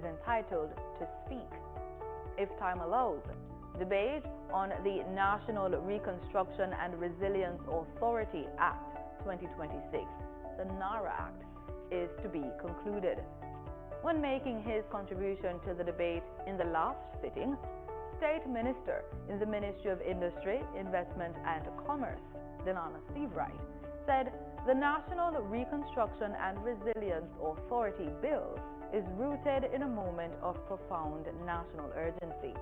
is entitled to speak, if time allows. Debate on the National Reconstruction and Resilience Authority Act 2026, the NARA Act, is to be concluded. When making his contribution to the debate in the last sitting, State Minister in the Ministry of Industry, Investment and Commerce, Damian, said the National Reconstruction and Resilience Authority Bill is rooted in a moment of profound national urgency.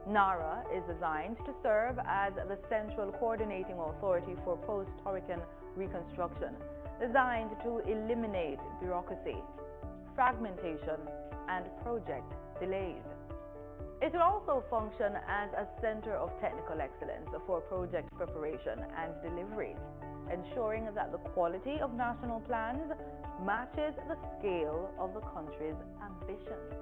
NARA is designed to serve as the central coordinating authority for post-hurricane reconstruction, designed to eliminate bureaucracy, fragmentation, and project delays. It will also function as a center of technical excellence for project preparation and delivery, ensuring that the quality of national plans matches the scale of the country's ambitions.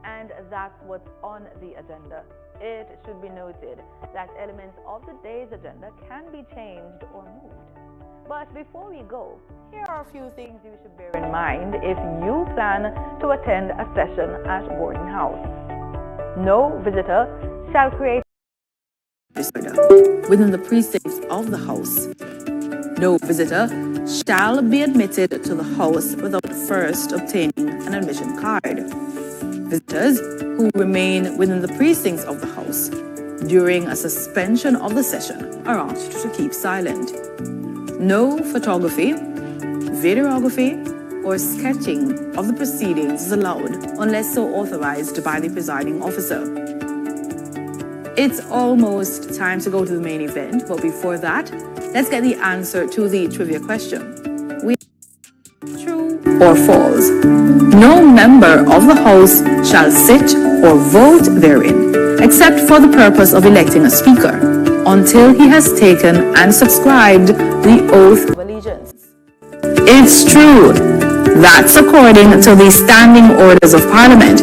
And that's what's on the agenda. It should be noted that elements of the day's agenda can be changed or moved. But before we go, here are a few things you should bear in mind if you plan to attend a session at Gordon House. No visitor shall create within the precincts of the House. No visitor shall be admitted to the House without first obtaining an admission card. Visitors who remain within the precincts of the House during a suspension of the session are asked to keep silent. No photography, videography, or sketching of the proceedings is allowed unless so authorized by the presiding officer. It's almost time to go to the main event, but before that, let's get the answer to the trivia question. True or false? No member of the House shall sit or vote therein, except for the purpose of electing a speaker, until he has taken and subscribed the oath of allegiance. It's true. That's according to the Standing Orders of Parliament,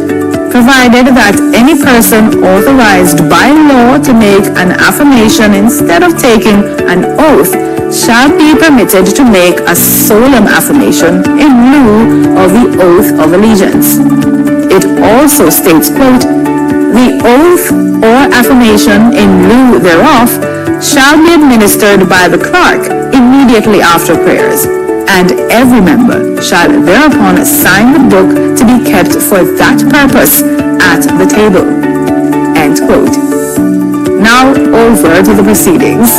provided that any person authorized by law to make an affirmation instead of taking an oath shall be permitted to make a solemn affirmation in lieu of the oath of allegiance. It also states, quote, "The oath or affirmation in lieu thereof shall be administered by the clerk immediately after prayers, and every member shall thereupon sign the book to be kept for that purpose at the table." End quote. Now over to the proceedings.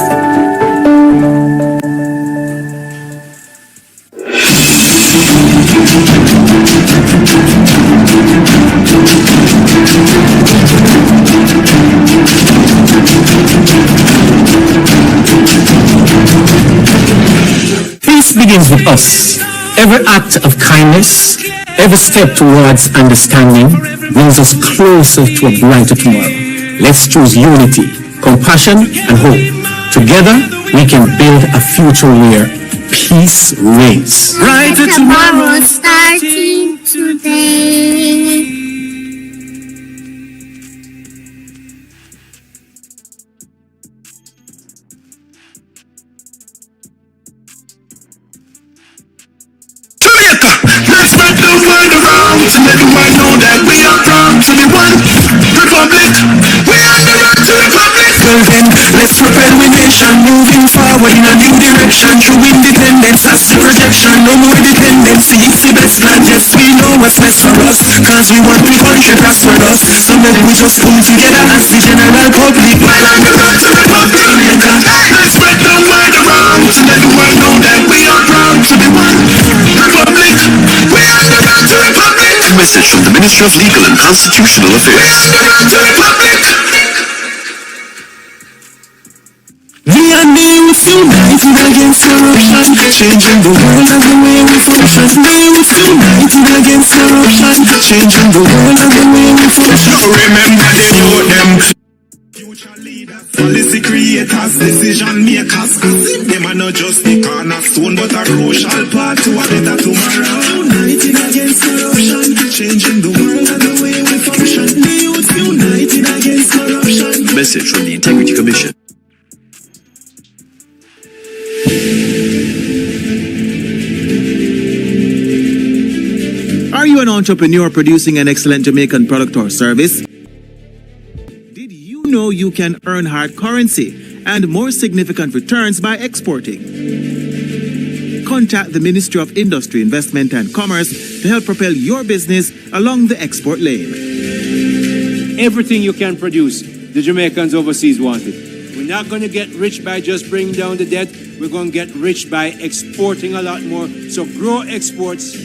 Peace begins with us. Every act of kindness, every step towards understanding brings us closer to a brighter tomorrow. Let's choose unity, compassion, and hope. Together, we can build a future where peace reigns. Brighter tomorrow starting today. Let's spread the word around to let the world know that we are proud to be one republic. We are the right to republic. Well then, let's propel the nation moving forward in a new direction. True independence as the projection. No more dependency. It's the best land. Yes, we know what's best for us, cause we want the country prosperous. So let we just pull together as the general public. While I'm the right to republic. Let's spread the word around to let the world know that we are proud to be one republic. We are the right to republic. A message from the Ministry of Legal and Constitutional Affairs. We are the right to republic. We are the youth united against corruption, changing the world and the way we function. The youth united against corruption, changing the world and the way we function. You remember them. Future leaders, policy creators, decision makers. As if them are not just the cornerstone, but a crucial part to a better tomorrow. United against corruption, changing the world and the way we function. The youth united against corruption. Message from the Integrity Commission. Are you an entrepreneur producing an excellent Jamaican product or service? Did you know you can earn hard currency and more significant returns by exporting? Contact the Ministry of Industry, Investment and Commerce to help propel your business along the export lane. Everything you can produce, the Jamaicans overseas want it. We're not going to get rich by just bringing down the debt. We're going to get rich by exporting a lot more. So grow exports,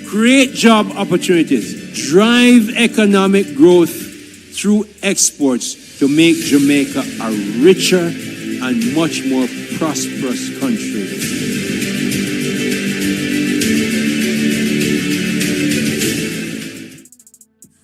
create job opportunities, drive economic growth through exports to make Jamaica a richer and much more prosperous country.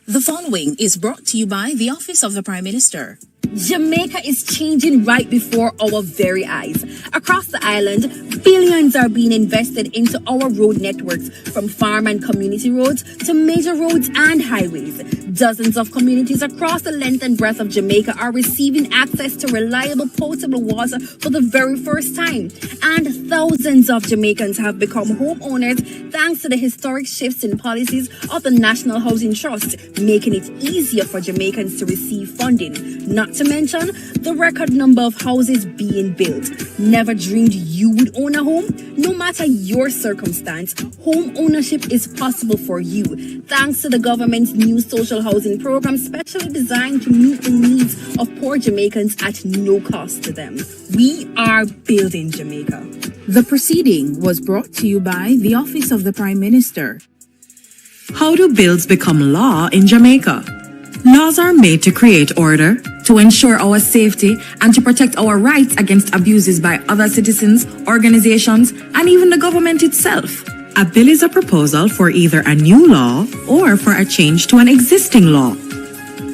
The following is brought to you by the Office of the Prime Minister. Jamaica is changing right before our very eyes. Across the island, billions are being invested into our road networks, from farm and community roads to major roads and highways. Dozens of communities across the length and breadth of Jamaica are receiving access to reliable potable water for the very first time. And thousands of Jamaicans have become homeowners thanks to the historic shifts in policies of the National Housing Trust, making it easier for Jamaicans to receive funding. Not to mention the record number of houses being built. Never dreamed you would own a home? No matter your circumstance, home ownership is possible for you, thanks to the government's new social housing program specially designed to meet the needs of poor Jamaicans at no cost to them. We are building Jamaica. The proceeding was brought to you by the Office of the Prime Minister. How do bills become law in Jamaica? Laws are made to create order, to ensure our safety, and to protect our rights against abuses by other citizens, organizations, and even the government itself. A bill is a proposal for either a new law or for a change to an existing law.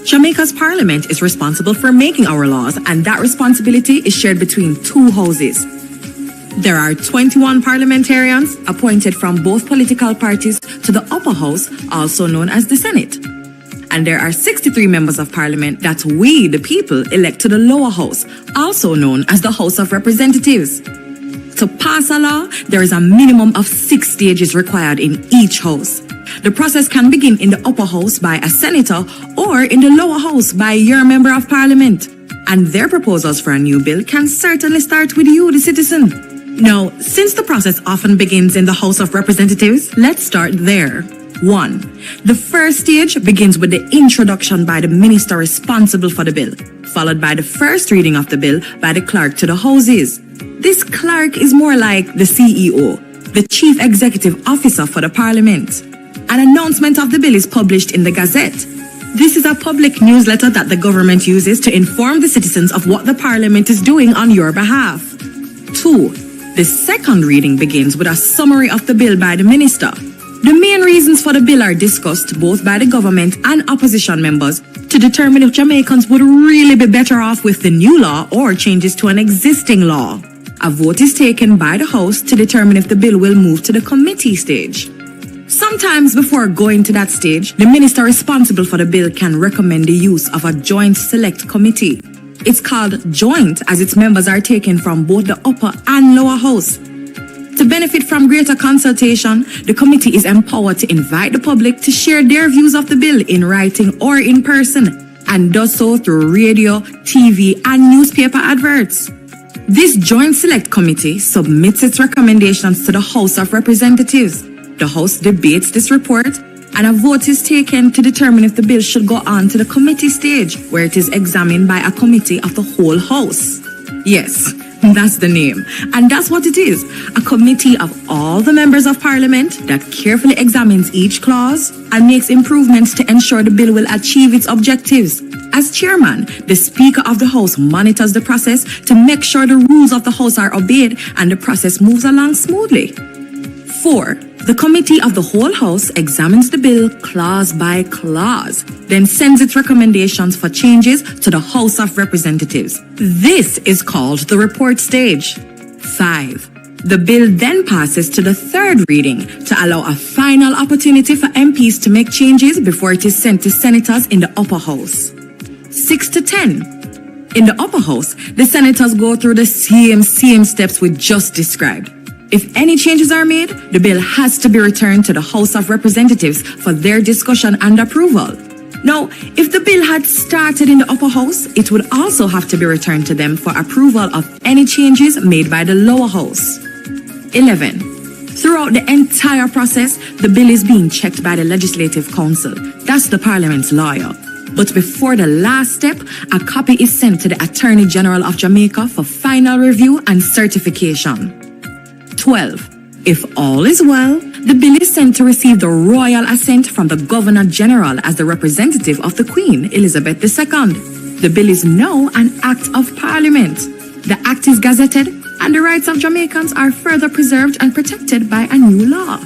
Jamaica's parliament is responsible for making our laws, and that responsibility is shared between two houses. There are 21 parliamentarians appointed from both political parties to the upper house, also known as the Senate. And there are 63 members of parliament that we, the people, elect to the lower house, also known as the House of Representatives. To pass a law, there is a minimum of 6 stages required in each house. The process can begin in the upper house by a senator or in the lower house by your member of parliament. And their proposals for a new bill can certainly start with you, the citizen. Now, since the process often begins in the House of Representatives, let's start there. 1. The first stage begins with the introduction by the minister responsible for the bill, followed by the first reading of the bill by the clerk to the houses. This clerk is more like the CEO, the Chief Executive Officer for the Parliament. An announcement of the bill is published in the Gazette. This is a public newsletter that the government uses to inform the citizens of what the Parliament is doing on your behalf. 2. The second reading begins with a summary of the bill by the minister. The main reasons for the bill are discussed both by the government and opposition members to determine if Jamaicans would really be better off with the new law or changes to an existing law. A vote is taken by the House to determine if the bill will move to the committee stage. Sometimes before going to that stage, the minister responsible for the bill can recommend the use of a joint select committee. It's called joint as its members are taken from both the upper and lower house. To benefit from greater consultation, the committee is empowered to invite the public to share their views of the bill in writing or in person, and does so through radio, TV, and newspaper adverts. This Joint Select Committee submits its recommendations to the House of Representatives. The House debates this report, and a vote is taken to determine if the bill should go on to the committee stage, where it is examined by a committee of the whole House. Yes, that's the name. And that's what it is. A committee of all the members of parliament that carefully examines each clause and makes improvements to ensure the bill will achieve its objectives. As chairman, the Speaker of the House monitors the process to make sure the rules of the House are obeyed and the process moves along smoothly. 4. The committee of the whole House examines the bill clause by clause, then sends its recommendations for changes to the House of Representatives. This is called the report stage. 5. The bill then passes to the third reading to allow a final opportunity for MPs to make changes before it is sent to senators in the upper house. 6 to 10. In the upper house, the senators go through the same steps we just described. If any changes are made, the bill has to be returned to the House of Representatives for their discussion and approval. Now, if the bill had started in the upper house, it would also have to be returned to them for approval of any changes made by the lower house. 11. Throughout the entire process, the bill is being checked by the Legislative Council. That's the Parliament's lawyer. But before the last step, a copy is sent to the Attorney General of Jamaica for final review and certification. 12. If all is well, the bill is sent to receive the royal assent from the Governor General as the representative of the Queen, Elizabeth II. The bill is now an Act of Parliament. The Act is gazetted, and the rights of Jamaicans are further preserved and protected by a new law.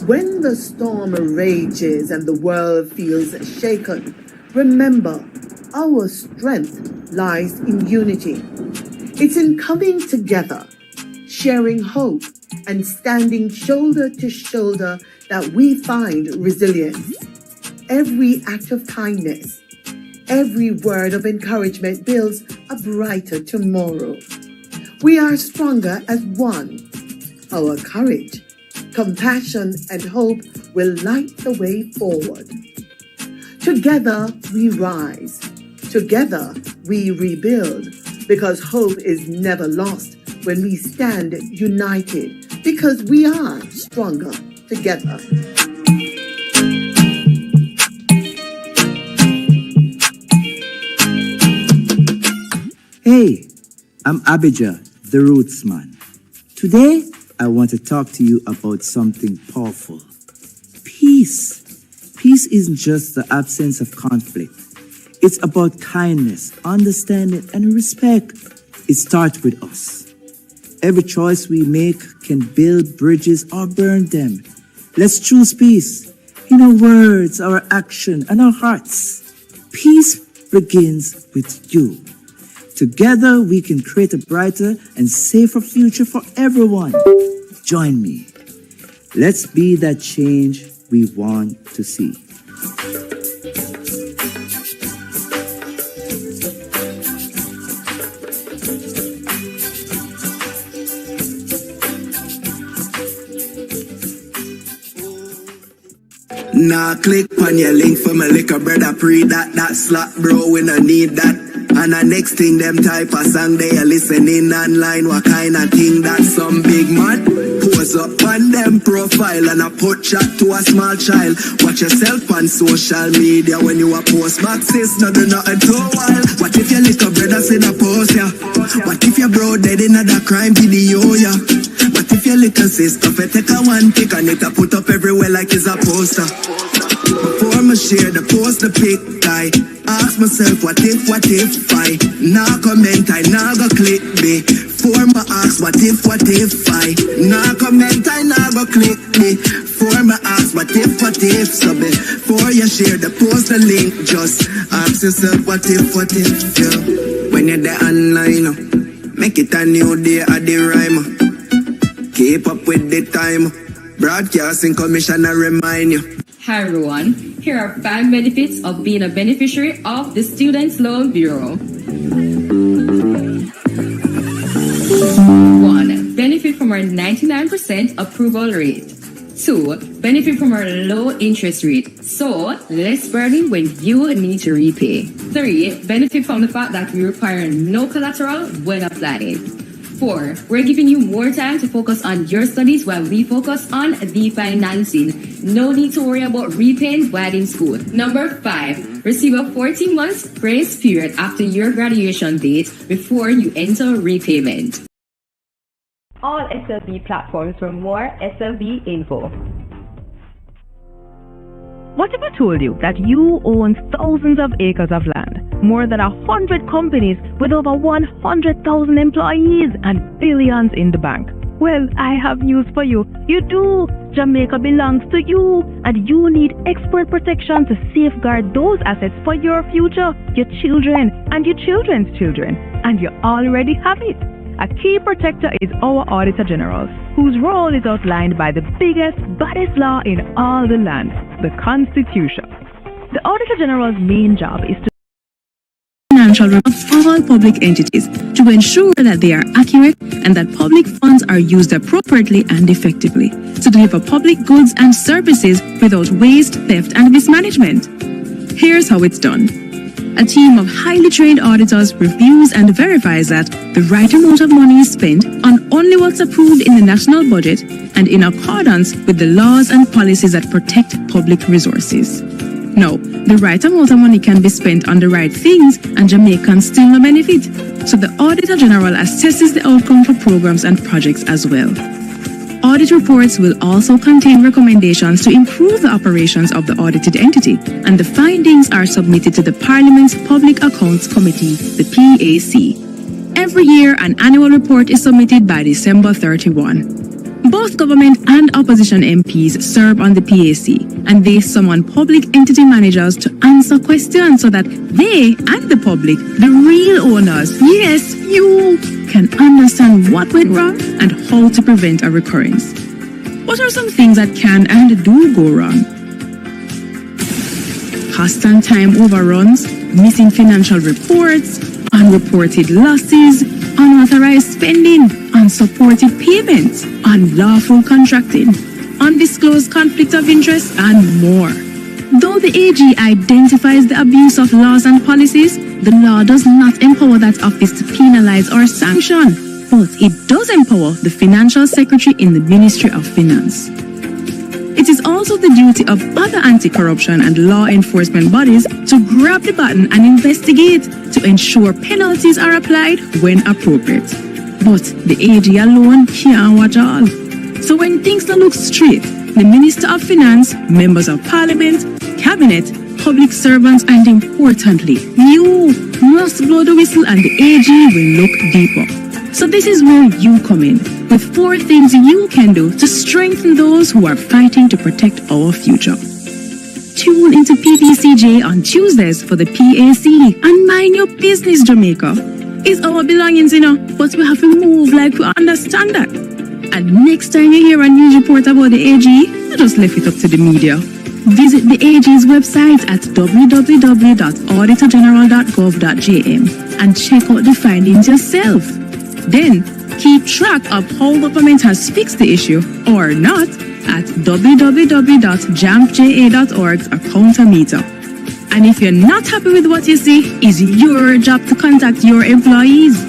When the storm rages and the world feels shaken, remember, our strength lies in unity. It's in coming together, sharing hope, and standing shoulder to shoulder that we find resilience. Every act of kindness, every word of encouragement builds a brighter tomorrow. We are stronger as one. Our courage, compassion, and hope will light the way forward. Together we rise. Together we rebuild, because hope is never lost when we stand united, because we are stronger together. Hey, I'm Abijah, the Roots Man. Today, I want to talk to you about something powerful. Peace. Peace isn't just the absence of conflict. It's about kindness, understanding, and respect. It starts with us. Every choice we make can build bridges or burn them. Let's choose peace in our words, our action, and our hearts. Peace begins with you. Together, we can create a brighter and safer future for everyone. Join me. Let's be that change we want to see. Nah, click on your link for my liquor brother pre that slap bro, we no need that. And the next thing them type a song they are listening online, what kind of thing that some big man pose up on them profile and a put chat to a small child. Watch yourself on social media when you a post maxis, no do nothing too wild. What if your little brothers in a post, yeah? What if your bro dead in a crime video, yeah? What if your little sister take a one pic and it a put up everywhere like it's a poster? Before me share the post, the pic, I ask myself what if I nah comment, I nah go click me. Before me ask what if I nah comment, I nah go click me. Before me ask what if so before you share the post, the link, just ask yourself what if yeah. When you're there online, make it a new day at the rhyme. Keep up with the time. Broadcasting commissioner remind you. Hi everyone, here are 5 benefits of being a beneficiary of the Students' Loan Bureau. 1. Benefit from our 99% approval rate. 2. Benefit from our low interest rate, so less burden when you need to repay. 3. Benefit from the fact that we require no collateral when applying. 4. We're giving you more time to focus on your studies while we focus on the financing. No need to worry about repaying while in school. Number 5. Receive a 14 months grace period after your graduation date before you enter repayment. All SLB platforms for more SLB info. What if I told you that you own thousands of acres of land, more than 100 companies with over 100,000 employees and billions in the bank? Well, I have news for you. You do. Jamaica belongs to you, and you need expert protection to safeguard those assets for your future, your children, and your children's children. And you already have it. A key protector is our Auditor General, whose role is outlined by the biggest, baddest law in all the land, the Constitution. The Auditor General's main job is to financial reports of all public entities to ensure that they are accurate and that public funds are used appropriately and effectively to deliver public goods and services without waste, theft, and mismanagement. Here's how it's done. A team of highly trained auditors reviews and verifies that the right amount of money is spent on only what's approved in the national budget and in accordance with the laws and policies that protect public resources. Now, the right amount of money can be spent on the right things and Jamaicans still no benefit. So the Auditor General assesses the outcome for programs and projects as well. Audit reports will also contain recommendations to improve the operations of the audited entity, and the findings are submitted to the Parliament's Public Accounts Committee, the PAC. Every year, an annual report is submitted by December 31. Both government and opposition MPs serve on the PAC, and they summon public entity managers to answer questions so that they and the public, the real owners, yes, you, can understand what went wrong and how to prevent a recurrence. What are some things that can and do go wrong? Cost and time overruns, missing financial reports, unreported losses, unauthorized spending, unsupported payments, unlawful contracting, undisclosed conflict of interest, and more. Though the AG identifies the abuse of laws and policies, the law does not empower that office to penalize or sanction, but it does empower the Financial Secretary in the Ministry of Finance. It is also the duty of other anti-corruption and law enforcement bodies to grab the button and investigate to ensure penalties are applied when appropriate. But the AG alone can't watch all. So when things don't look straight, the Minister of Finance, members of Parliament, Cabinet, public servants, and importantly, you must blow the whistle and the AG will look deeper. So this is where you come in, with 4 things you can do to strengthen those who are fighting to protect our future. Tune into PPCJ on Tuesdays for the PAC and mind your business, Jamaica. It's our belongings, but we have to move like we understand that. And next time you hear a news report about the AG, you just left it up to the media. Visit the AG's website at www.auditorgeneral.gov.jm and check out the findings yourself. Then, keep track of how government has fixed the issue or not at www.jampja.org's accountometer. And if you're not happy with what you see, it's your job to contact your employees.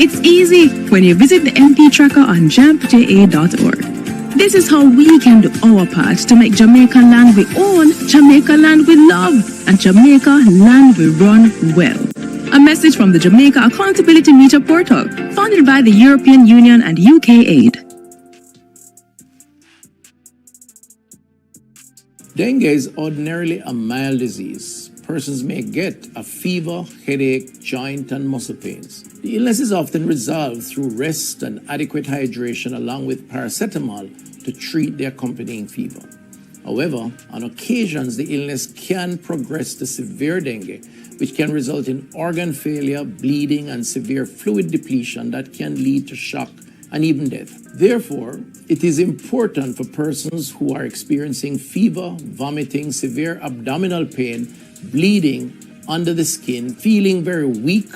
It's easy when you visit the MP tracker on jampja.org. This is how we can do our part to make Jamaica land we own, Jamaica land we love, and Jamaica land we run well. A message from the Jamaica Accountability Meter Portal, funded by the European Union and UK Aid. Dengue is ordinarily a mild disease. Persons may get a fever, headache, joint, and muscle pains. The illness is often resolved through rest and adequate hydration along with paracetamol to treat the accompanying fever. However, on occasions, the illness can progress to severe dengue, which can result in organ failure, bleeding, and severe fluid depletion that can lead to shock and even death. Therefore, it is important for persons who are experiencing fever, vomiting, severe abdominal pain, bleeding under the skin, feeling very weak,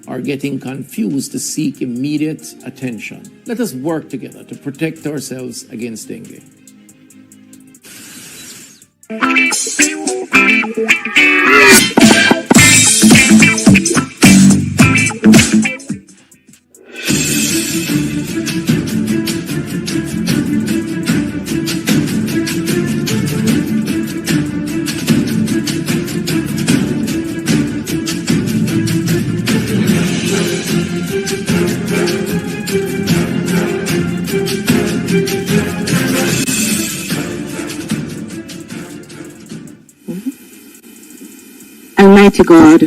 or getting confused to seek immediate attention. Let us work together to protect ourselves against dengue. Almighty God,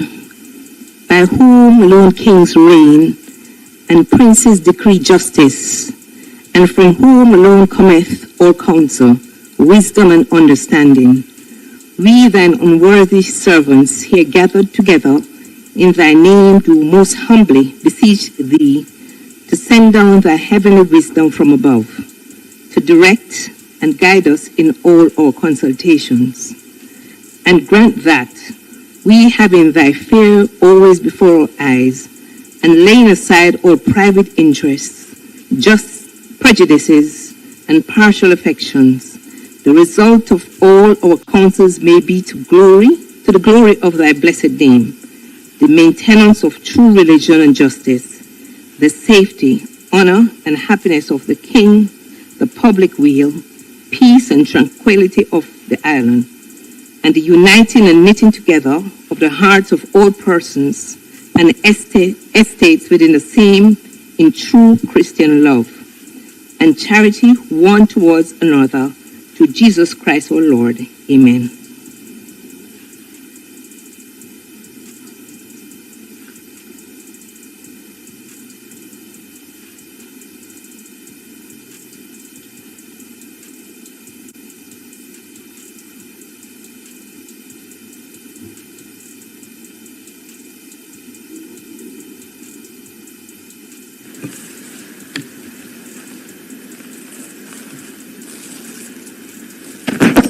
by whom lone kings reign and princes decree justice, and from whom alone cometh all counsel, wisdom and understanding. We thine unworthy servants here gathered together in thy name do most humbly beseech thee to send down thy heavenly wisdom from above, to direct and guide us in all our consultations. And grant that we, having thy fear always before our eyes, and laying aside all private interests, just prejudices, and partial affections, the result of all our counsels may be to the glory of thy blessed name, the maintenance of true religion and justice, the safety, honor, and happiness of the king, the public weal, peace and tranquility of the island, and the uniting and knitting together of the hearts of all persons and estates within the same in true Christian love and charity one towards another, through Jesus Christ our Lord. Amen.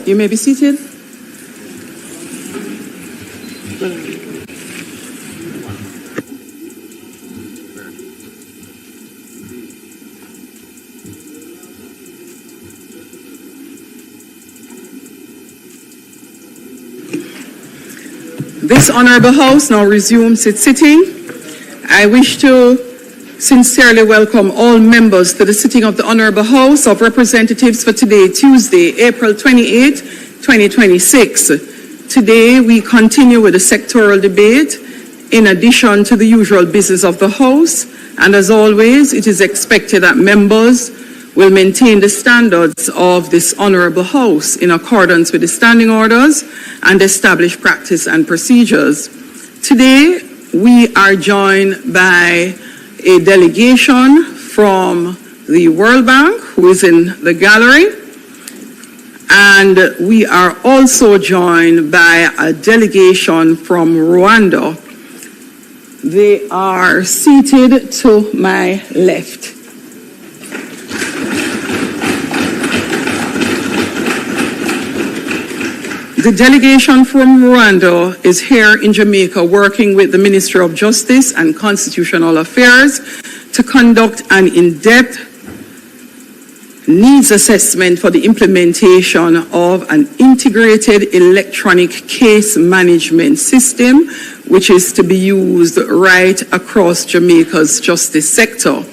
You may be seated. This Honorable House now resumes its sitting. I wish to sincerely welcome all members to the sitting of the Honorable House of Representatives for today, Tuesday, April 28, 2026. Today, we continue with the sectorial debate in addition to the usual business of the House. And as always, it is expected that members will maintain the standards of this Honorable House in accordance with the standing orders and established practice and procedures. Today, we are joined by a delegation from the World Bank, who is in the gallery, and we are also joined by a delegation from Rwanda. They are seated to my left. The delegation from Rwanda is here in Jamaica working with the Ministry of Justice and Constitutional Affairs to conduct an in-depth needs assessment for the implementation of an integrated electronic case management system, which is to be used right across Jamaica's justice sector.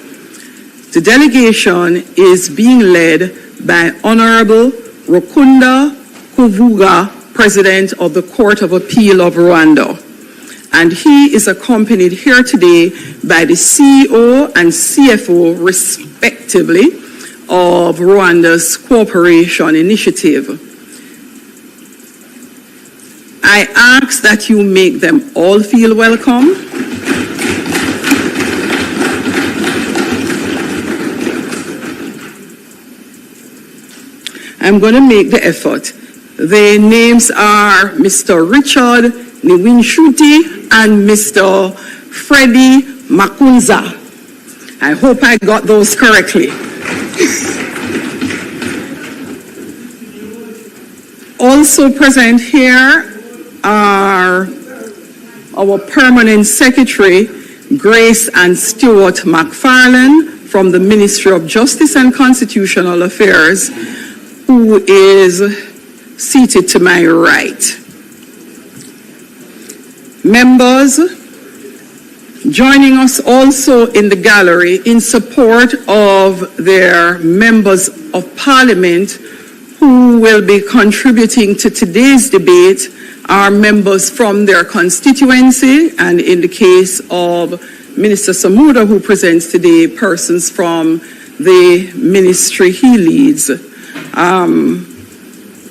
The delegation is being led by Honorable Rukunda Kuvuga, President of the Court of Appeal of Rwanda. And he is accompanied here today by the CEO and CFO, respectively, of Rwanda's Cooperation Initiative. I ask that you make them all feel welcome. I'm going to make the effort. The names are Mr. Richard Niwinshuti and Mr. Freddie Makunza. I hope I got those correctly. Also present here are our permanent secretary, Grace and Stuart McFarlane from the Ministry of Justice and Constitutional Affairs, who is seated to my right. Members, joining us also in the gallery in support of their members of parliament who will be contributing to today's debate are members from their constituency, and in the case of Minister Samuda, who presents today, persons from the ministry he leads.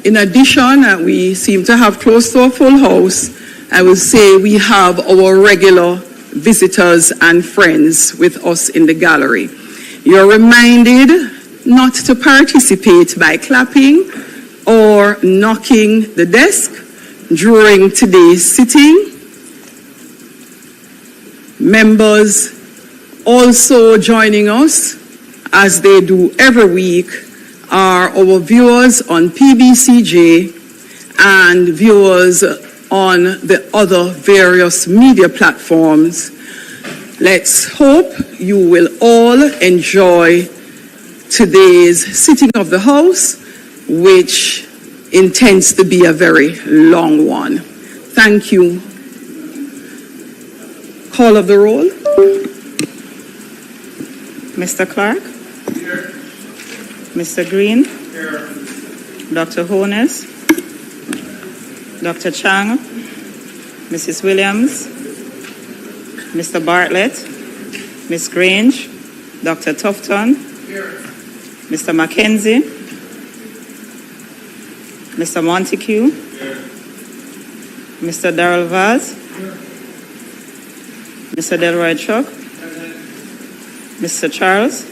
In addition, we seem to have close to a full house. I will say we have our regular visitors and friends with us in the gallery. You're reminded not to participate by clapping or knocking the desk during today's sitting. Members also joining us, as they do every week, are our viewers on PBCJ and viewers on the other various media platforms. Let's hope you will all enjoy today's sitting of the House, which intends to be a very long one. Thank you. Call of the roll. Mr. Clark? Here. Mr. Green? Here. Dr. Honus? Dr. Chang? Mrs. Williams? Mr. Bartlett? Ms. Grange? Dr. Tufton? Here. Mr. Mackenzie? Mr. Montague? Here. Mr. Darrell Vaz? Here. Mr. Delroy Chuck? Mr. Charles?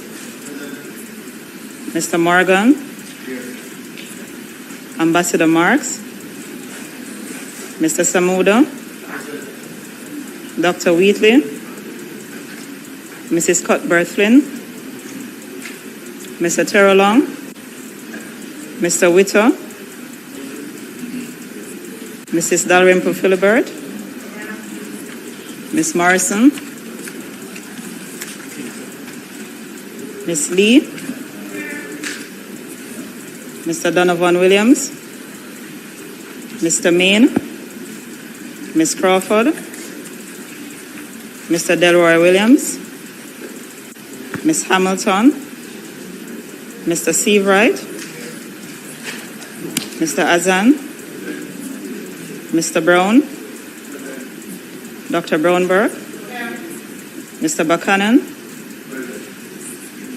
Mr. Morgan? Here. Ambassador Marks? Mr. Samuda? Dr. Wheatley? Mrs. Cuthbert Flynn? Mr. Terrelong? Mr. Witter? Mrs. Dalrymple Philibert? Ms. Morrison? Ms. Lee? Mr. Donovan Williams? Mr. Main? Ms. Crawford? Mr. Delroy Williams? Ms. Hamilton? Mr. Seawright? Mr. Azan? Mr. Brown? Dr. Brownberg? Mr. Buchanan?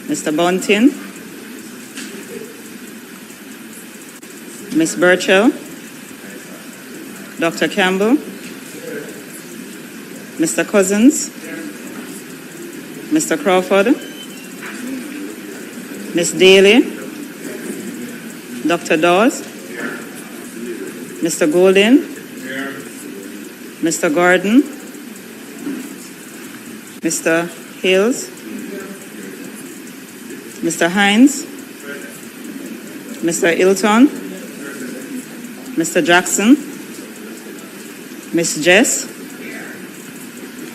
Mr. Bunting? Ms. Burchell? Dr. Campbell? Mr. Cousins? Mr. Crawford? Ms. Daly? Dr. Dawes? Mr. Golden? Mr. Gordon? Mr. Hills? Mr. Hines? Mr. Ilton? Mr. Jackson? Ms. Jess?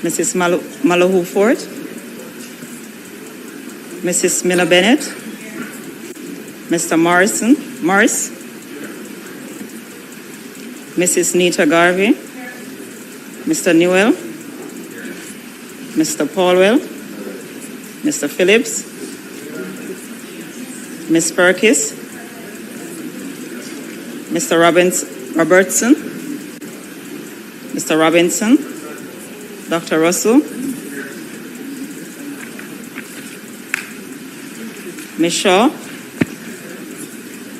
Mrs. Malahoo Fort? Mrs. Miller Bennett? Mr. Morris? Mrs. Nita Garvey? Mr. Newell? Mr. Paulwell? Mr. Phillips? Ms. Perkis? Mr. Robertson? Mr. Robinson? Dr. Russell? Ms. Shaw?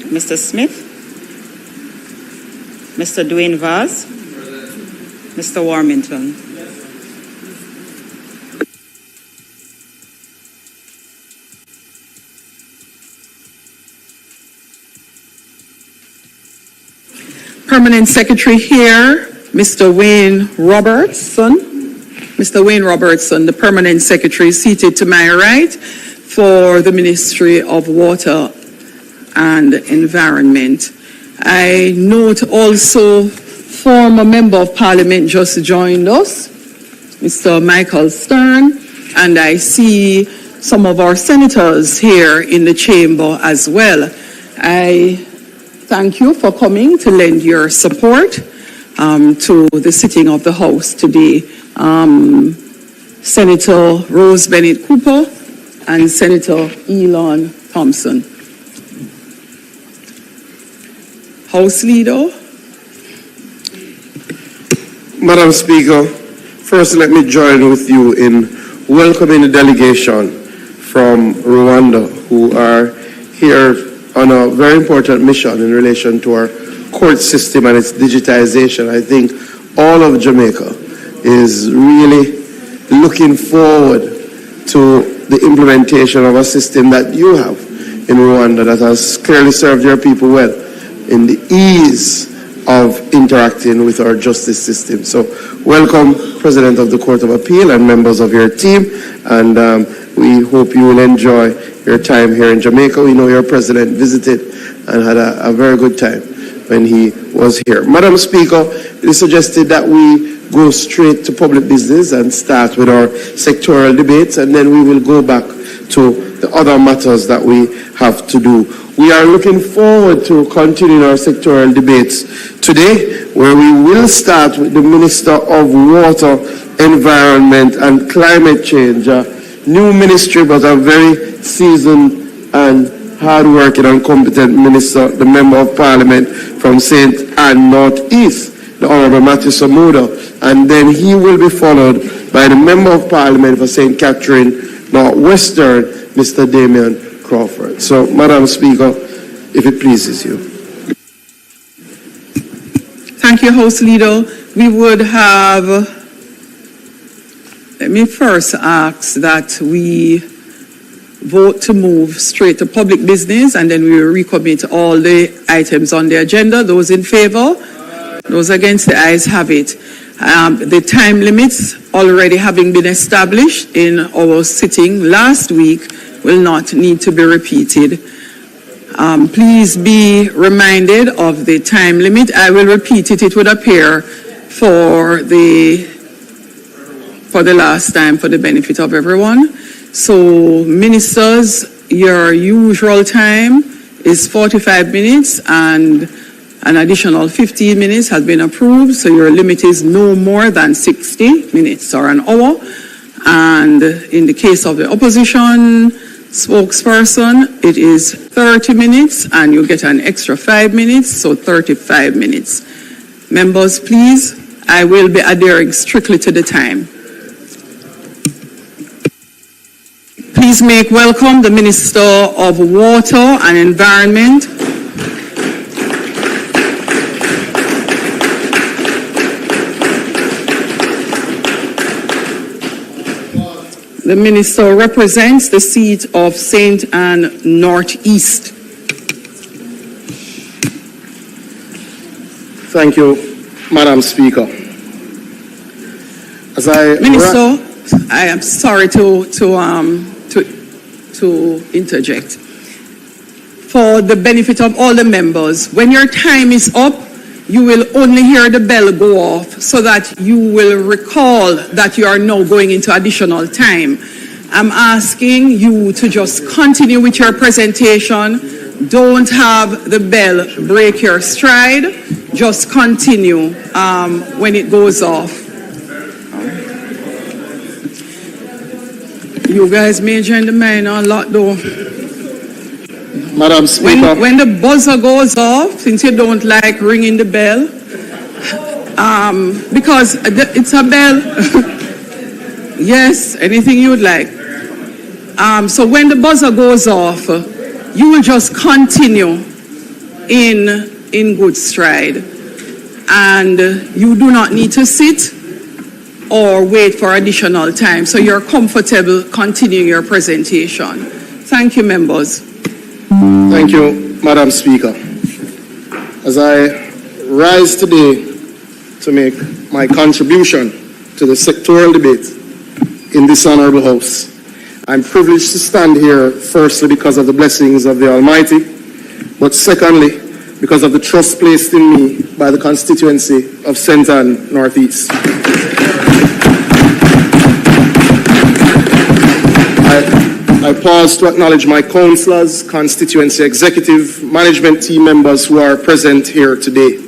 Mr. Smith? Mr. Dwayne Vaz? Mr. Warmington? Permanent Secretary here, Mr. Wayne Robertson. Mr. Wayne Robertson, the Permanent Secretary, seated to my right for the Ministry of Water and Environment. I note also former Member of Parliament just joined us, Mr. Michael Stern, and I see some of our senators here in the chamber as well. I thank you for coming to lend your support to the sitting of the House today. Senator Rose Bennett Cooper and Senator Elon Thompson. House Leader. Madam Speaker, first let me join with you in welcoming the delegation from Rwanda who are here on a very important mission in relation to our court system and its digitization. I think all of Jamaica is really looking forward to the implementation of a system that you have in Rwanda that has clearly served your people well in the ease of interacting with our justice system. So welcome, President of the Court of Appeal and members of your team, and we hope you will enjoy your time here in Jamaica. We know your president visited and had a very good time when he was here. Madam Speaker, it is suggested that we go straight to public business and start with our sectorial debates, and then we will go back to the other matters that we have to do. We are looking forward to continuing our sectorial debates today, where we will start with the Minister of Water, Environment and Climate Change, a new ministry but a very seasoned and hard-working and competent minister, the Member of Parliament from St. Ann North East, the Honourable Matthew Samuda, and then he will be followed by the Member of Parliament for St. Catherine North Western, Mr. Damian Crawford. So, Madam Speaker, if it pleases you. Thank you, House Leader. We would have, let me first ask that we vote to move straight to public business, and then we will recommit all the items on the agenda. Those in favor? Those against, the ayes have it. The time limits already having been established in our sitting last week will not need to be repeated. Please be reminded of the time limit. I will repeat it. It would appear for the last time for the benefit of everyone. So, ministers, your usual time is 45 minutes, and an additional 15 minutes has been approved, so your limit is no more than 60 minutes or an hour. And in the case of the opposition spokesperson, it is 30 minutes, and you get an extra 5 minutes, so 35 minutes. Members, please, I will be adhering strictly to the time. Please make welcome the Minister of Water and Environment, the Minister represents the seat of St. Ann Northeast. Thank you, Madam Speaker. Minister, I am sorry to interject. For the benefit of all the members, when your time is up, you will only hear the bell go off so that you will recall that you are now going into additional time. I'm asking you to just continue with your presentation. Don't have the bell break your stride. Just continue when it goes off. You guys major in the minor a lot though. Madam Speaker. When the buzzer goes off, since you don't like ringing the bell, because it's a bell. Yes, anything you would like. So when the buzzer goes off, you will just continue in good stride. And you do not need to sit or wait for additional time. So you're comfortable continuing your presentation. Thank you, members. Thank you, Madam Speaker. As I rise today to make my contribution to the sectorial debate in this honorable House, I'm privileged to stand here firstly because of the blessings of the Almighty, but secondly because of the trust placed in me by the constituency of St. Ann Northeast. I pause to acknowledge my councillors, constituency executive, management team members who are present here today.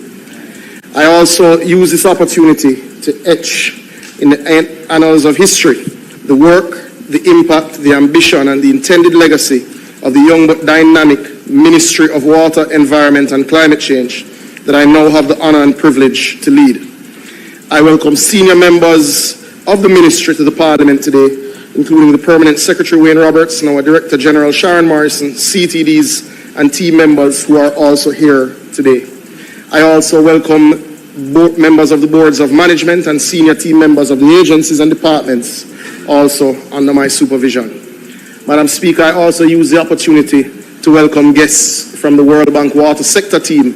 I also use this opportunity to etch in the annals of history the work, the impact, the ambition, and the intended legacy of the young but dynamic Ministry of Water, Environment and Climate Change that I now have the honor and privilege to lead. I welcome senior members of the ministry to the Parliament today, including the Permanent Secretary Wayne Roberts and our Director General Sharon Morrison, CTDs and team members who are also here today. I also welcome both members of the boards of management and senior team members of the agencies and departments also under my supervision. Madam Speaker, I also use the opportunity to welcome guests from the World Bank Water Sector team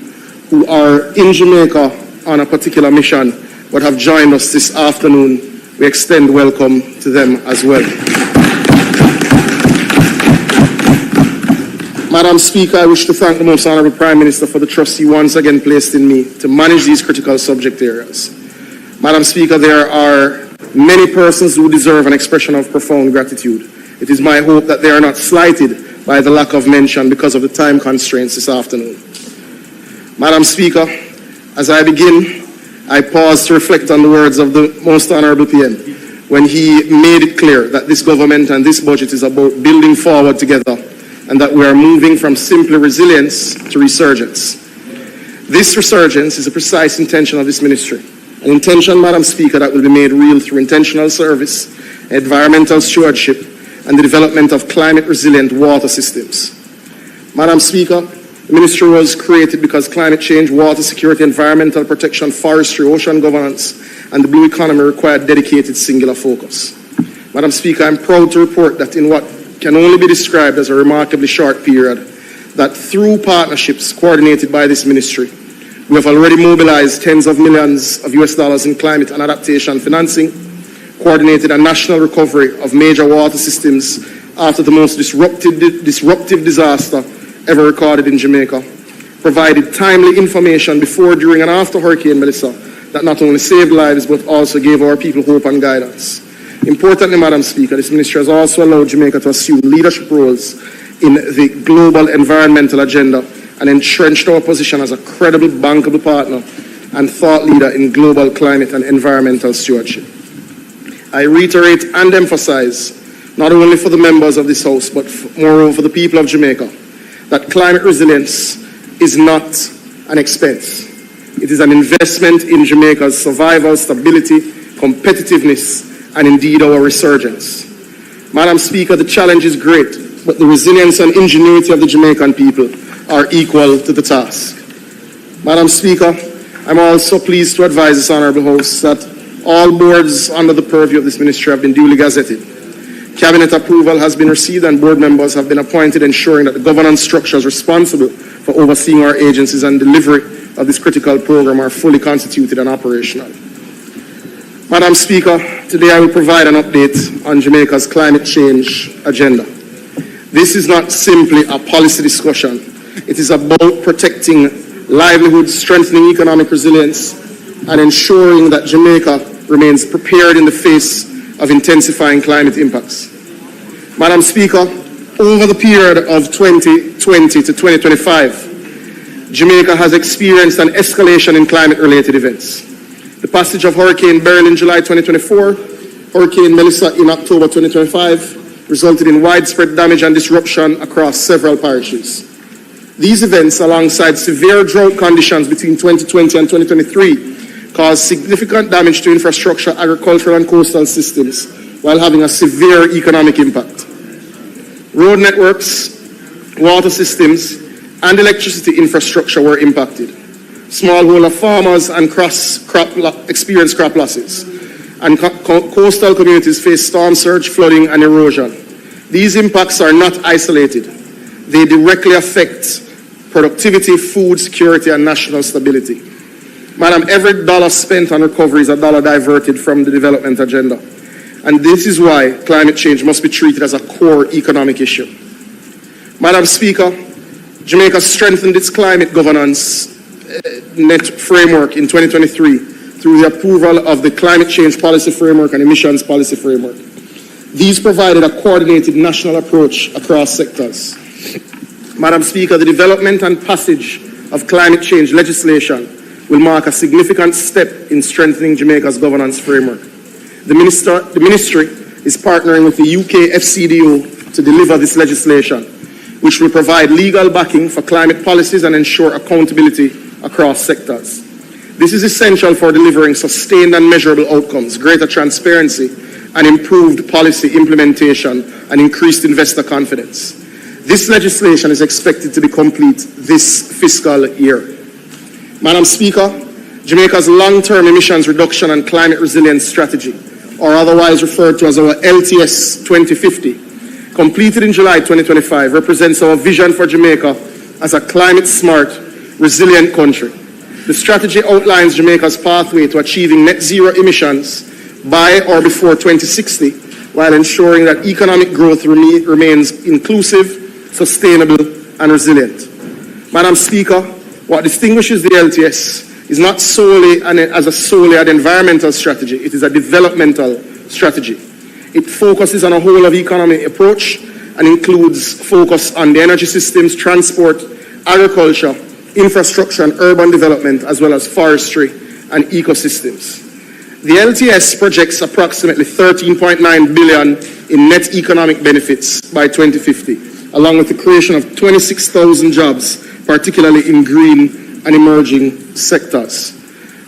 who are in Jamaica on a particular mission but have joined us this afternoon. We extend welcome to them as well. Madam Speaker, I wish to thank the Most Honourable Prime Minister for the trust he once again placed in me to manage these critical subject areas. Madam Speaker, there are many persons who deserve an expression of profound gratitude. It is my hope that they are not slighted by the lack of mention because of the time constraints this afternoon. Madam Speaker, as I begin, I pause to reflect on the words of the Most Honourable PM when he made it clear that this government and this budget is about building forward together and that we are moving from simply resilience to resurgence. This resurgence is a precise intention of this ministry, an intention, Madam Speaker, that will be made real through intentional service, environmental stewardship, and the development of climate-resilient water systems. Madam Speaker, the ministry was created because climate change, water security, environmental protection, forestry, ocean governance, and the blue economy require dedicated singular focus. Madam Speaker, I'm proud to report that in what can only be described as a remarkably short period, that through partnerships coordinated by this ministry, we have already mobilized tens of millions of US dollars in climate and adaptation financing, coordinated a national recovery of major water systems after the most disruptive disaster ever recorded in Jamaica, provided timely information before, during, and after Hurricane Melissa that not only saved lives but also gave our people hope and guidance. Importantly, Madam Speaker, this ministry has also allowed Jamaica to assume leadership roles in the global environmental agenda and entrenched our position as a credible, bankable partner and thought leader in global climate and environmental stewardship. I reiterate and emphasize, not only for the members of this House, but moreover for the people of Jamaica, that climate resilience is not an expense. It is an investment in Jamaica's survival, stability, competitiveness, and indeed our resurgence. Madam Speaker, the challenge is great, but the resilience and ingenuity of the Jamaican people are equal to the task. Madam Speaker, I'm also pleased to advise this Honourable House that all boards under the purview of this ministry have been duly gazetted. Cabinet approval has been received and board members have been appointed, ensuring that the governance structures responsible for overseeing our agencies and delivery of this critical program are fully constituted and operational. Madam Speaker, today I will provide an update on Jamaica's climate change agenda. This is not simply a policy discussion. It is about protecting livelihoods, strengthening economic resilience, and ensuring that Jamaica remains prepared in the face of intensifying climate impacts. Madam Speaker, over the period of 2020 to 2025, Jamaica has experienced an escalation in climate-related events. The passage of Hurricane Beryl in July 2024, Hurricane Melissa in October 2025, resulted in widespread damage and disruption across several parishes. These events, alongside severe drought conditions between 2020 and 2023, caused significant damage to infrastructure, agricultural and coastal systems, while having a severe economic impact. Road networks, water systems, and electricity infrastructure were impacted. Smallholder farmers and experienced crop losses, and coastal communities face storm surge, flooding, and erosion. These impacts are not isolated. They directly affect productivity, food security, and national stability. Madam, every dollar spent on recovery is a dollar diverted from the development agenda. And this is why climate change must be treated as a core economic issue. Madam Speaker, Jamaica strengthened its climate governance net framework in 2023 through the approval of the Climate Change Policy Framework and Emissions Policy Framework. These provided a coordinated national approach across sectors. Madam Speaker, the development and passage of climate change legislation will mark a significant step in strengthening Jamaica's governance framework. The ministry is partnering with the UK FCDO to deliver this legislation, which will provide legal backing for climate policies and ensure accountability across sectors. This is essential for delivering sustained and measurable outcomes, greater transparency, and improved policy implementation and increased investor confidence. This legislation is expected to be complete this fiscal year. Madam Speaker, Jamaica's long-term emissions reduction and climate resilience strategy, or otherwise referred to as our LTS 2050, completed in July 2025, represents our vision for Jamaica as a climate-smart, resilient country. The strategy outlines Jamaica's pathway to achieving net zero emissions by or before 2060, while ensuring that economic growth remains inclusive, sustainable, and resilient. Madam Speaker, what distinguishes the LTS is not solely an environmental strategy, it is a developmental strategy. It focuses on a whole of economy approach and includes focus on the energy systems, transport, agriculture, infrastructure and urban development, as well as forestry and ecosystems. The LTS projects approximately 13.9 billion in net economic benefits by 2050, along with the creation of 26,000 jobs, particularly in green and emerging sectors.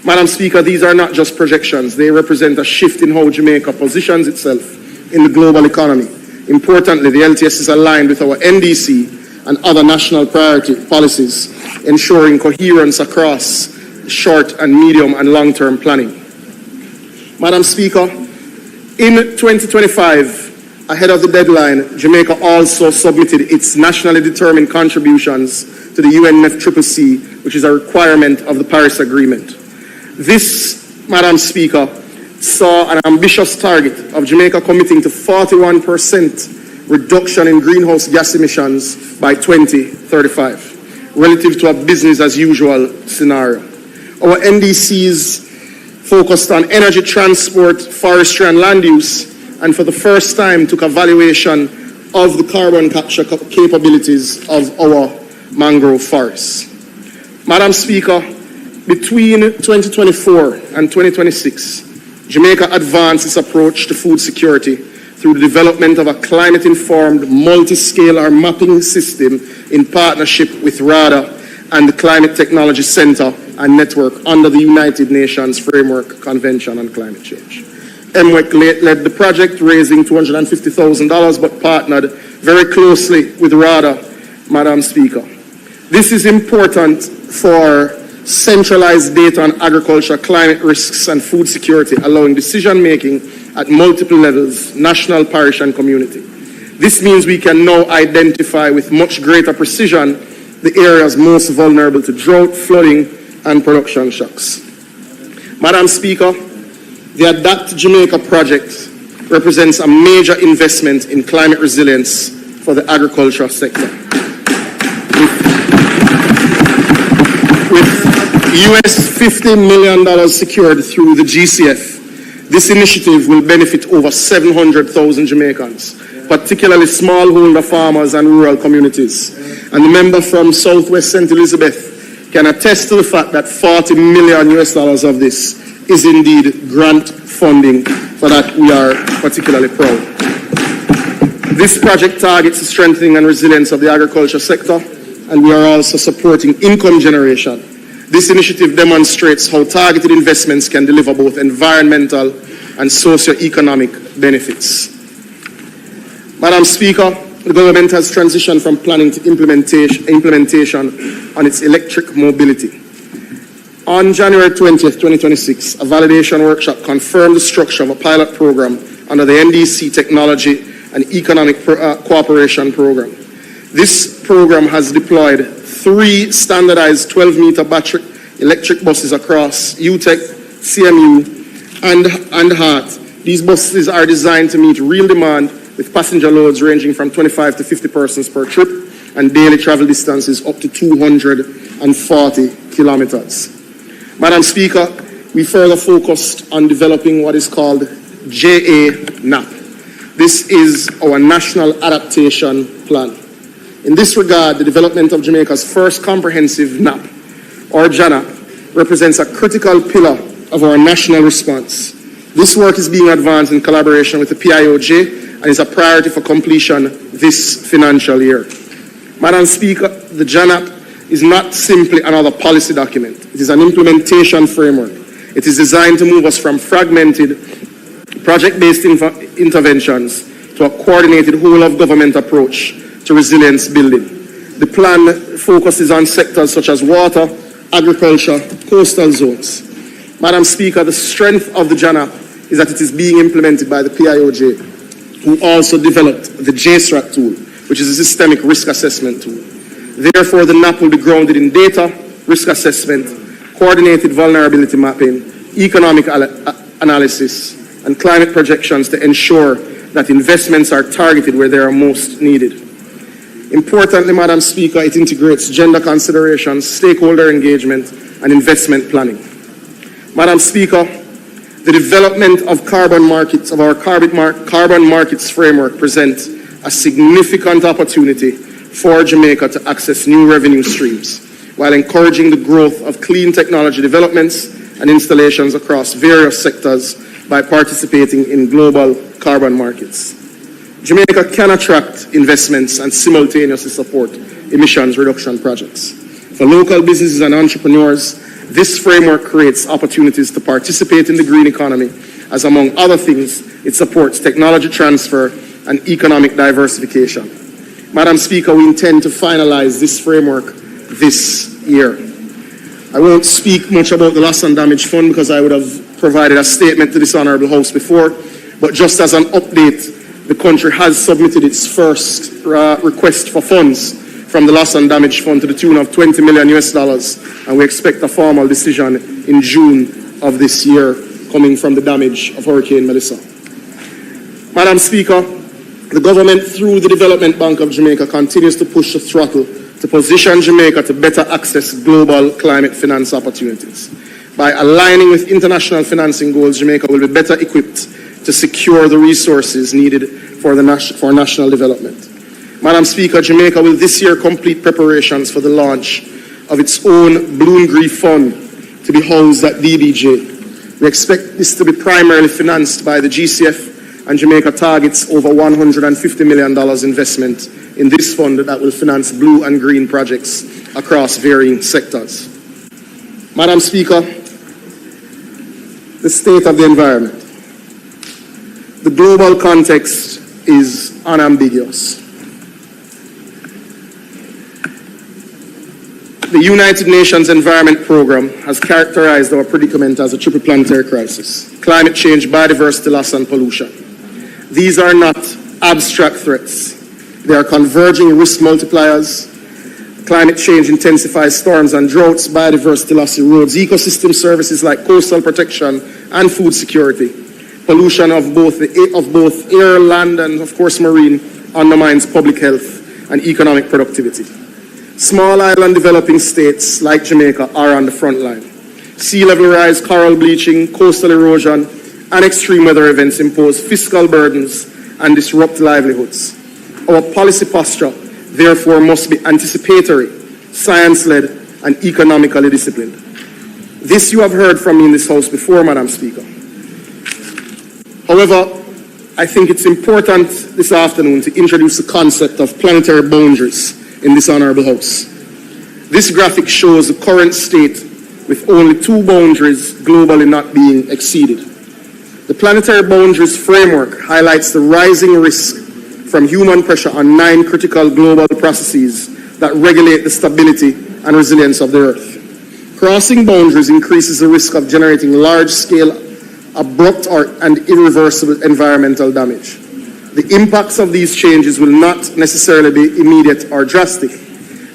Madam Speaker, these are not just projections. They represent a shift in how Jamaica positions itself in the global economy. Importantly, the LTS is aligned with our NDC and other national priority policies, ensuring coherence across short and medium and long-term planning. Madam Speaker, in 2025, ahead of the deadline, Jamaica also submitted its nationally determined contributions to the UNFCCC, which is a requirement of the Paris Agreement. This, Madam Speaker, saw an ambitious target of Jamaica committing to 41% reduction in greenhouse gas emissions by 2035, relative to a business-as-usual scenario. Our NDCs focused on energy, transport, forestry, and land use, and for the first time took a valuation of the carbon capture capabilities of our mangrove forests. Madam Speaker, between 2024 and 2026, Jamaica advanced its approach to food security through the development of a climate-informed, multi-scale mapping system in partnership with RADA and the Climate Technology Center and Network under the United Nations Framework Convention on Climate Change. MWEC led the project, raising $250,000, but partnered very closely with RADA, Madam Speaker. This is important for centralized data on agriculture, climate risks, and food security, allowing decision-making at multiple levels, national, parish, and community. This means we can now identify with much greater precision the areas most vulnerable to drought, flooding, and production shocks. Madam Speaker, the Adapt Jamaica project represents a major investment in climate resilience for the agricultural sector. With US $50 million secured through the GCF, this initiative will benefit over 700,000 Jamaicans, particularly smallholder farmers and rural communities. And the member from Southwest St. Elizabeth can attest to the fact that $40 million of this is indeed grant funding. For that, we are particularly proud. This project targets the strengthening and resilience of the agriculture sector, and we are also supporting income generation. This initiative demonstrates how targeted investments can deliver both environmental and socio-economic benefits. Madam Speaker, the government has transitioned from planning to implementation on its electric mobility. On January 20th, 2026, a validation workshop confirmed the structure of a pilot program under the NDC Technology and Economic Cooperation Program. This program has deployed 3 standardized 12-meter battery electric buses across UTEC, CMU, and HART. These buses are designed to meet real demand with passenger loads ranging from 25 to 50 persons per trip and daily travel distances up to 240 kilometers. Madam Speaker, we further focused on developing what is called JA-NAP. This is our National Adaptation Plan. In this regard, the development of Jamaica's first comprehensive NAP, or JANAP, represents a critical pillar of our national response. This work is being advanced in collaboration with the PIOJ and is a priority for completion this financial year. Madam Speaker, the JANAP is not simply another policy document. It is an implementation framework. It is designed to move us from fragmented, project-based interventions to a coordinated whole-of-government approach to resilience building. The plan focuses on sectors such as water, agriculture, coastal zones. Madam Speaker, the strength of the JANAP is that it is being implemented by the PIOJ, who also developed the JSRAT tool, which is a systemic risk assessment tool. Therefore, the NAP will be grounded in data, risk assessment, coordinated vulnerability mapping, economic analysis, and climate projections to ensure that investments are targeted where they are most needed. Importantly, Madam Speaker, it integrates gender considerations, stakeholder engagement, and investment planning. Madam Speaker, the development of carbon markets, of our carbon markets framework, presents a significant opportunity for Jamaica to access new revenue streams, while encouraging the growth of clean technology developments and installations across various sectors by participating in global carbon markets. Jamaica can attract investments and simultaneously support emissions reduction projects. For local businesses and entrepreneurs, this framework creates opportunities to participate in the green economy, as among other things, it supports technology transfer and economic diversification. Madam Speaker, we intend to finalize this framework this year. I won't speak much about the Loss and Damage Fund because I would have provided a statement to this Honourable House before, but just as an update, the country has submitted its first request for funds from the Loss and Damage Fund to the tune of $20 million, and we expect a formal decision in June of this year coming from the damage of Hurricane Melissa. Madam Speaker, the government, through the Development Bank of Jamaica, continues to push the throttle to position Jamaica to better access global climate finance opportunities. By aligning with international financing goals, Jamaica will be better equipped to secure the resources needed for national development. Madam Speaker, Jamaica will this year complete preparations for the launch of its own Bloom Grief Fund to be housed at DBJ. We expect this to be primarily financed by the GCF, and Jamaica targets over $150 million investment in this fund that will finance blue and green projects across varying sectors. Madam Speaker, the state of the environment. The global context is unambiguous. The United Nations Environment Programme has characterized our predicament as a triple planetary crisis: climate change, biodiversity loss, and pollution. These are not abstract threats. They are converging risk multipliers. Climate change intensifies storms and droughts, biodiversity loss erodes ecosystem services like coastal protection and food security. Pollution of both air, land, and of course marine undermines public health and economic productivity. Small island developing states like Jamaica are on the front line. Sea level rise, coral bleaching, coastal erosion, and extreme weather events impose fiscal burdens and disrupt livelihoods. Our policy posture, therefore, must be anticipatory, science-led, and economically disciplined. This you have heard from me in this House before, Madam Speaker. However, I think it's important this afternoon to introduce the concept of planetary boundaries in this Honourable House. This graphic shows the current state with only 2 boundaries globally not being exceeded. The planetary boundaries framework highlights the rising risk from human pressure on 9 critical global processes that regulate the stability and resilience of the Earth. Crossing boundaries increases the risk of generating large-scale, abrupt and irreversible environmental damage. The impacts of these changes will not necessarily be immediate or drastic,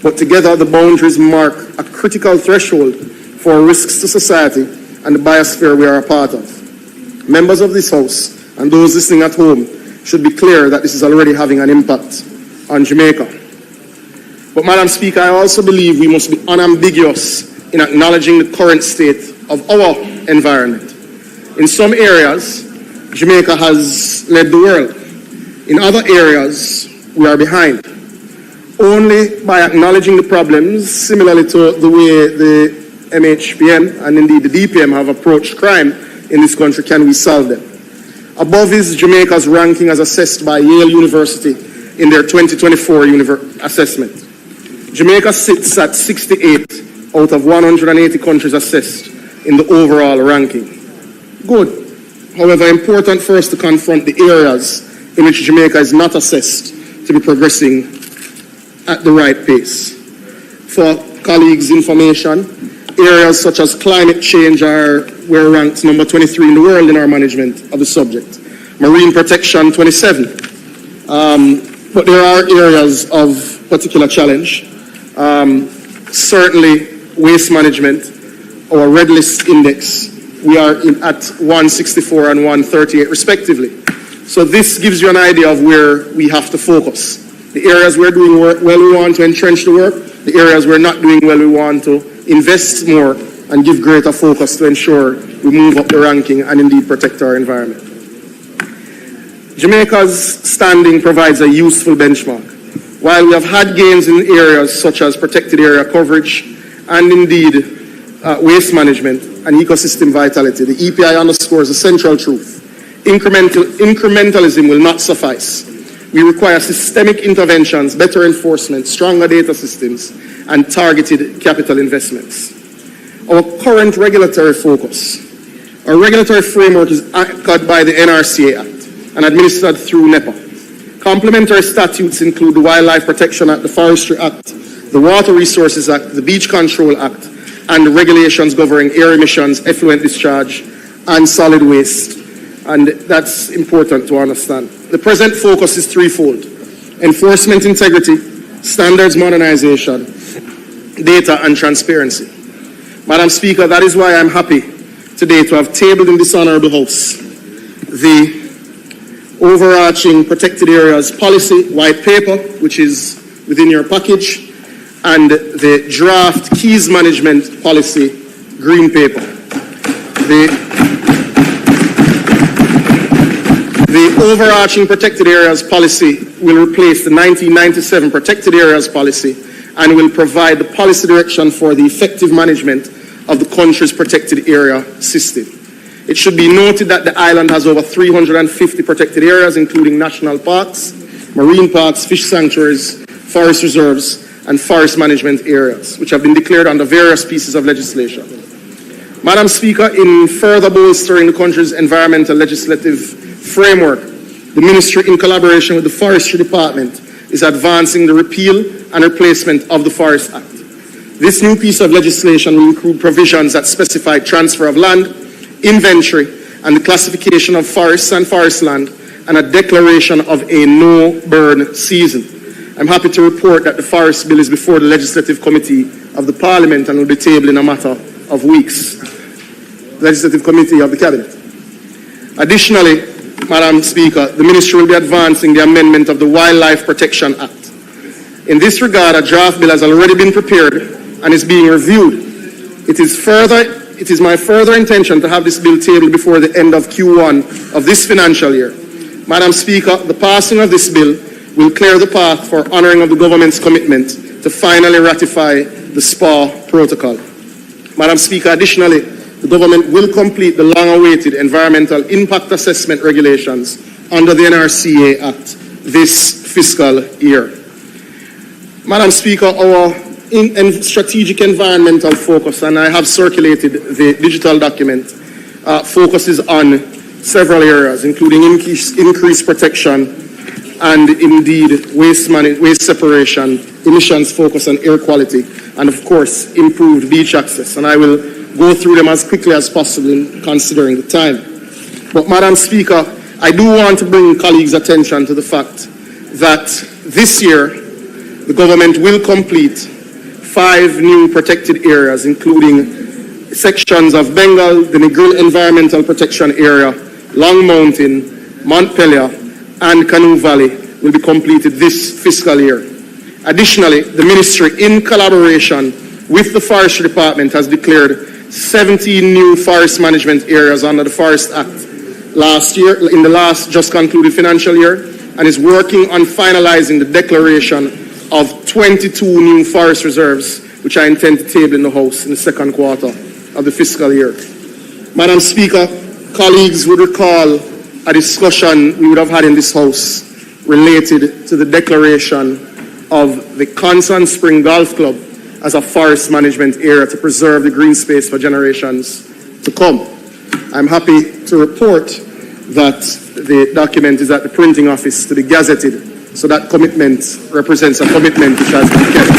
but together the boundaries mark a critical threshold for risks to society and the biosphere we are a part of. Members of this House and those listening at home should be clear that this is already having an impact on Jamaica. But Madam Speaker, I also believe we must be unambiguous in acknowledging the current state of our environment. In some areas, Jamaica has led the world. In other areas, we are behind. Only by acknowledging the problems, similarly to the way the MHPM and indeed the DPM have approached crime in this country, can we solve them. Above is Jamaica's ranking as assessed by Yale University in their 2024 assessment. Jamaica sits at 68 out of 180 countries assessed in the overall ranking. Good. However, important for us to confront the areas in which Jamaica is not assessed to be progressing at the right pace. For colleagues' information, areas such as climate change we're ranked number 23 in the world in our management of the subject, marine protection 27. But there are areas of particular challenge. Certainly waste management, our red list index, we are at 164 and 138 respectively. So this gives you an idea of where we have to focus. The areas we're doing well, we want to entrench the work. The areas we're not doing well, we want to invest more and give greater focus to ensure we move up the ranking and indeed protect our environment. Jamaica's standing provides a useful benchmark. While we have had gains in areas such as protected area coverage and indeed waste management and ecosystem vitality, the EPI underscores a central truth. Incrementalism will not suffice. We require systemic interventions, better enforcement, stronger data systems, and targeted capital investments. Our current regulatory focus. Our regulatory framework is anchored by the NRCA Act and administered through NEPA. Complementary statutes include the Wildlife Protection Act, the Forestry Act, the Water Resources Act, the Beach Control Act, and the regulations governing air emissions, effluent discharge, and solid waste. And that's important to understand. The present focus is threefold: enforcement integrity, standards modernization, data and transparency. Madam Speaker, that is why I'm happy today to have tabled in this honorable House the overarching protected areas policy white paper, which is within your package, and the draft keys management policy green paper. The overarching protected areas policy will replace the 1997 protected areas policy and will provide the policy direction for the effective management of the country's protected area system. It should be noted that the island has over 350 protected areas, including national parks, marine parks, fish sanctuaries, forest reserves, and forest management areas, which have been declared under various pieces of legislation. Madam Speaker, in further bolstering the country's environmental legislative framework, the Ministry, in collaboration with the Forestry Department, is advancing the repeal and replacement of the Forest Act. This new piece of legislation will include provisions that specify transfer of land, inventory, and the classification of forests and forest land, and a declaration of a no-burn season. I'm happy to report that the Forest Bill is before the Legislative Committee of the Parliament and will be tabled in a matter of weeks. Legislative Committee of the Cabinet. Additionally, Madam Speaker, the Ministry will be advancing the amendment of the Wildlife Protection Act. In this regard, a draft bill has already been prepared and is being reviewed. It is my further intention to have this bill tabled before the end of Q1 of this financial year. Madam Speaker, the passing of this bill will clear the path for honouring of the government's commitment to finally ratify the SPA protocol. Madam Speaker, additionally, the government will complete the long-awaited environmental impact assessment regulations under the NRCA Act this fiscal year. Madam Speaker, our strategic environmental focus, and I have circulated the digital document, focuses on several areas, including increased protection and indeed waste separation, emissions focus on air quality, and of course improved beach access. And I will go through them as quickly as possible considering the time. But Madam Speaker, I do want to bring colleagues' attention to the fact that this year the government will complete 5 new protected areas, including sections of Bengal, the Negril Environmental Protection Area, Long Mountain, Montpelier, and Canoe Valley will be completed this fiscal year. Additionally, the Ministry, in collaboration with the Forestry Department, has declared 17 new forest management areas under the Forest Act last year, in the last just concluded financial year, and is working on finalizing the declaration of 22 new forest reserves, which I intend to table in the House in the second quarter of the fiscal year. Madam Speaker, colleagues would recall a discussion we would have had in this House related to the declaration of the Constant Spring Golf Club as a forest management area to preserve the green space for generations to come. I'm happy to report that the document is at the printing office to be gazetted, so that commitment represents a commitment which has been kept.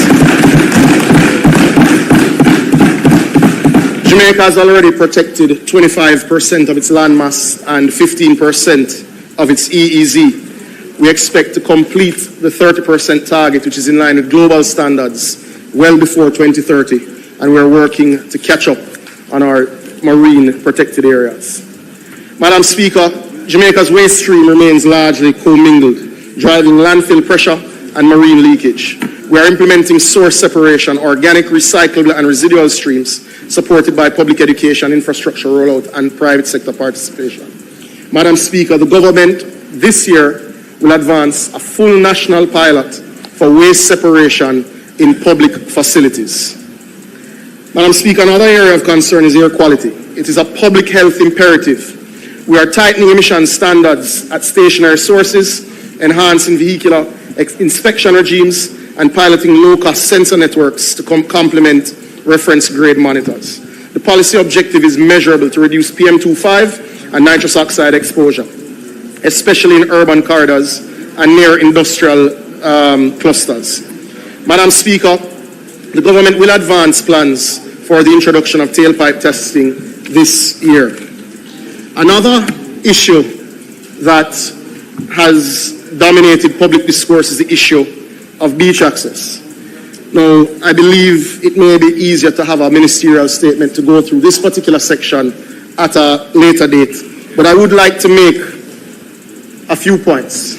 Jamaica has already protected 25% of its landmass and 15% of its EEZ. We expect to complete the 30% target, which is in line with global standards, well before 2030, and we're working to catch up on our marine protected areas. Madam Speaker, Jamaica's waste stream remains largely commingled, driving landfill pressure and marine leakage. We are implementing source separation, organic, recyclable and residual streams, supported by public education, infrastructure rollout and private sector participation. Madam Speaker, the government this year will advance a full national pilot for waste separation in public facilities. Madam Speaker, another area of concern is air quality. It is a public health imperative. We are tightening emission standards at stationary sources, enhancing vehicular inspection regimes, and piloting low-cost sensor networks to complement reference grade monitors. The policy objective is measurable to reduce PM2.5 and nitrous oxide exposure, especially in urban corridors and near industrial clusters. Madam Speaker, the government will advance plans for the introduction of tailpipe testing this year. Another issue that has dominated public discourse is the issue of beach access. Now, I believe it may be easier to have a ministerial statement to go through this particular section at a later date, but I would like to make a few points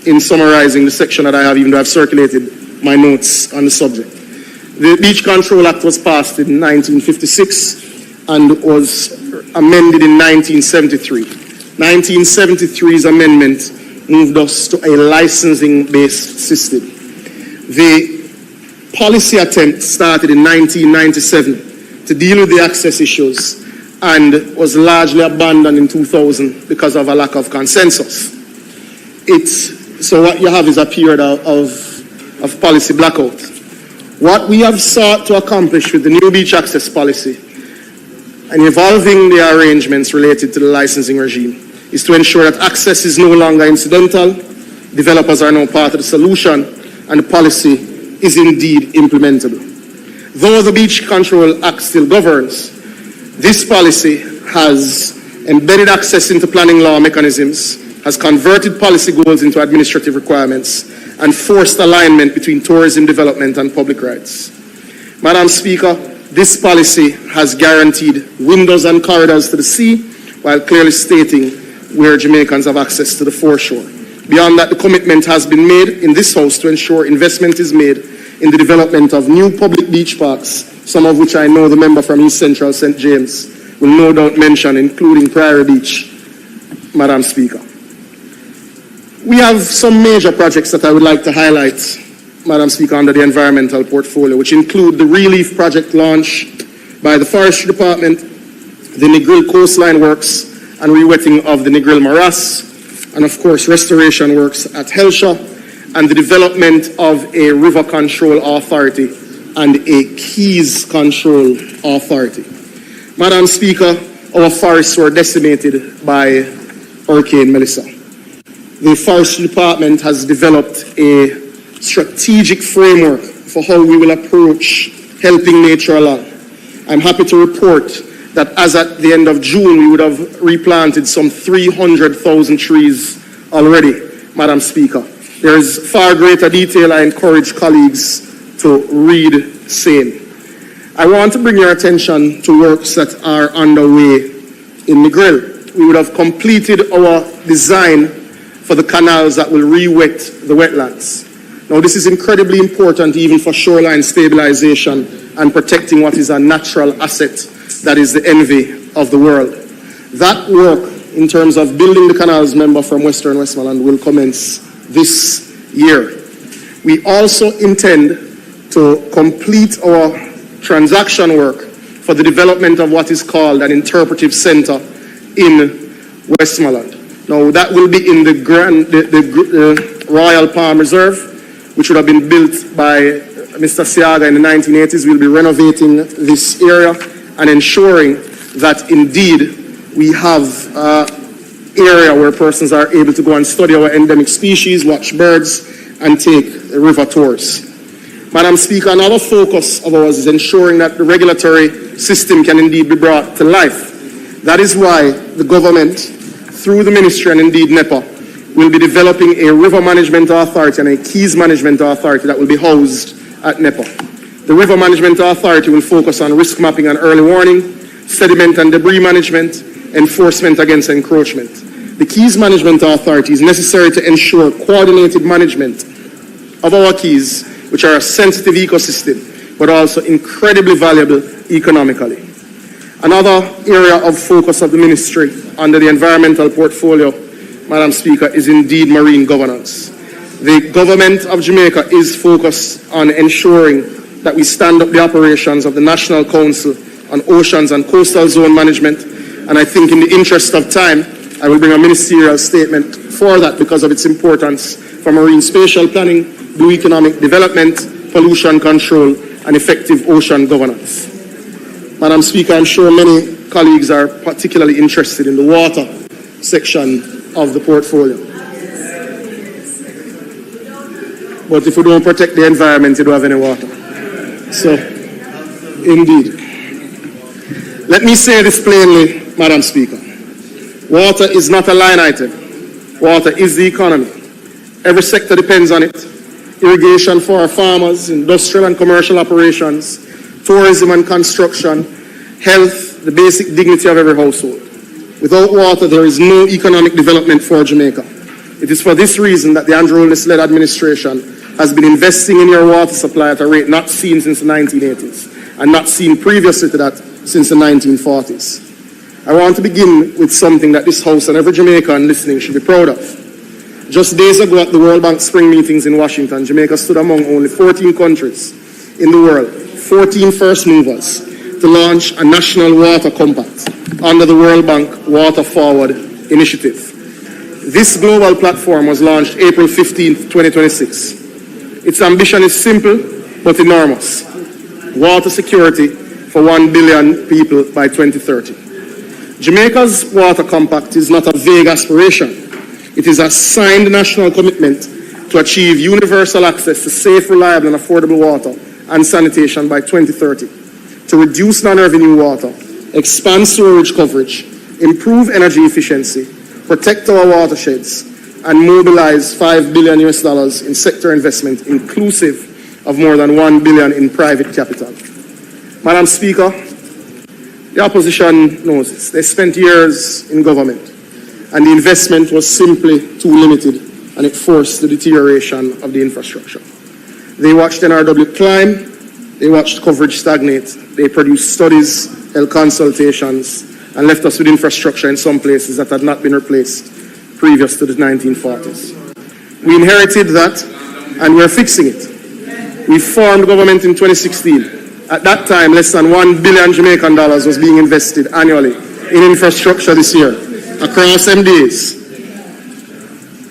in summarizing the section that I have, even though I've circulated my notes on the subject. The Beach Control Act was passed in 1956 and was amended in 1973. 1973's amendment moved us to a licensing-based system. The policy attempt started in 1997 to deal with the access issues and was largely abandoned in 2000 because of a lack of consensus. So what you have is a period of policy blackout. What we have sought to accomplish with the new beach access policy and evolving the arrangements related to the licensing regime is to ensure that access is no longer incidental, developers are now part of the solution, and the policy is indeed implementable. Though the Beach Control Act still governs, this policy has embedded access into planning law mechanisms, has converted policy goals into administrative requirements, and forced alignment between tourism development and public rights. Madam Speaker, this policy has guaranteed windows and corridors to the sea, while clearly stating where Jamaicans have access to the foreshore. Beyond that, the commitment has been made in this House to ensure investment is made in the development of new public beach parks, some of which I know the member from East Central St. James will no doubt mention, including Prairie Beach, Madam Speaker. We have some major projects that I would like to highlight, Madam Speaker, under the environmental portfolio, which include the Relief Project launch by the Forestry Department, the Negril Coastline Works, and rewetting of the Negril Morass, and of course restoration works at Helshaw, and the development of a river control authority and a keys control authority. Madam Speaker, our forests were decimated by Hurricane Melissa. The Forestry Department has developed a strategic framework for how we will approach helping nature along. I'm happy to report that as at the end of June, we would have replanted some 300,000 trees already, Madam Speaker. There is far greater detail I encourage colleagues to read same. I want to bring your attention to works that are underway in Negril. We would have completed our design for the canals that will re-wet the wetlands. Now, this is incredibly important even for shoreline stabilization and protecting what is a natural asset that is the envy of the world. That work, in terms of building the canals, member from Western Westmoreland, will commence this year. We also intend to complete our transaction work for the development of what is called an interpretive center in Westmoreland. Now, that will be in the Royal Palm Reserve, which would have been built by Mr. Siaga in the 1980s. We'll be renovating this area and ensuring that indeed we have an area where persons are able to go and study our endemic species, watch birds, and take river tours. Madam Speaker, another focus of ours is ensuring that the regulatory system can indeed be brought to life. That is why the government, through the ministry and indeed NEPA, we'll be developing a river management authority and a keys management authority that will be housed at NEPA. The river management authority will focus on risk mapping and early warning, sediment and debris management, enforcement against encroachment. The keys management authority is necessary to ensure coordinated management of our keys, which are a sensitive ecosystem, but also incredibly valuable economically. Another area of focus of the ministry under the environmental portfolio, Madam Speaker, is indeed marine governance. The government of Jamaica is focused on ensuring that we stand up the operations of the National Council on Oceans and Coastal Zone Management, and I think in the interest of time, I will bring a ministerial statement for that because of its importance for marine spatial planning, blue economic development, pollution control, and effective ocean governance. Madam Speaker, I'm sure many colleagues are particularly interested in the water section of the portfolio. But if we don't protect the environment, you don't have any water. So, indeed. Let me say this plainly, Madam Speaker. Water is not a line item. Water is the economy. Every sector depends on it. Irrigation for our farmers, industrial and commercial operations, tourism and construction, health, the basic dignity of every household. Without water, there is no economic development for Jamaica. It is for this reason that the Andrew Holness-led administration has been investing in your water supply at a rate not seen since the 1980s and not seen previously to that since the 1940s. I want to begin with something that this House and every Jamaican listening should be proud of. Just days ago at the World Bank Spring Meetings in Washington, Jamaica stood among only 14 countries in the world, 14 first movers, to launch a national water compact under the World Bank Water Forward initiative. This global platform was launched April 15, 2026. Its ambition is simple but enormous. Water security for 1 billion people by 2030. Jamaica's water compact is not a vague aspiration. It is a signed national commitment to achieve universal access to safe, reliable and affordable water and sanitation by 2030, to reduce non-revenue water, expand sewerage coverage, improve energy efficiency, protect our watersheds, and mobilize $5 billion in sector investment, inclusive of more than $1 billion in private capital. Madam Speaker, the opposition knows this. They spent years in government, and the investment was simply too limited, and it forced the deterioration of the infrastructure. They watched NRW climb, they watched coverage stagnate, they produced studies, held consultations, and left us with infrastructure in some places that had not been replaced previous to the 1940s. We inherited that, and we're fixing it. We formed government in 2016. At that time, less than $1 billion Jamaican dollars was being invested annually in infrastructure this year, across MDAs.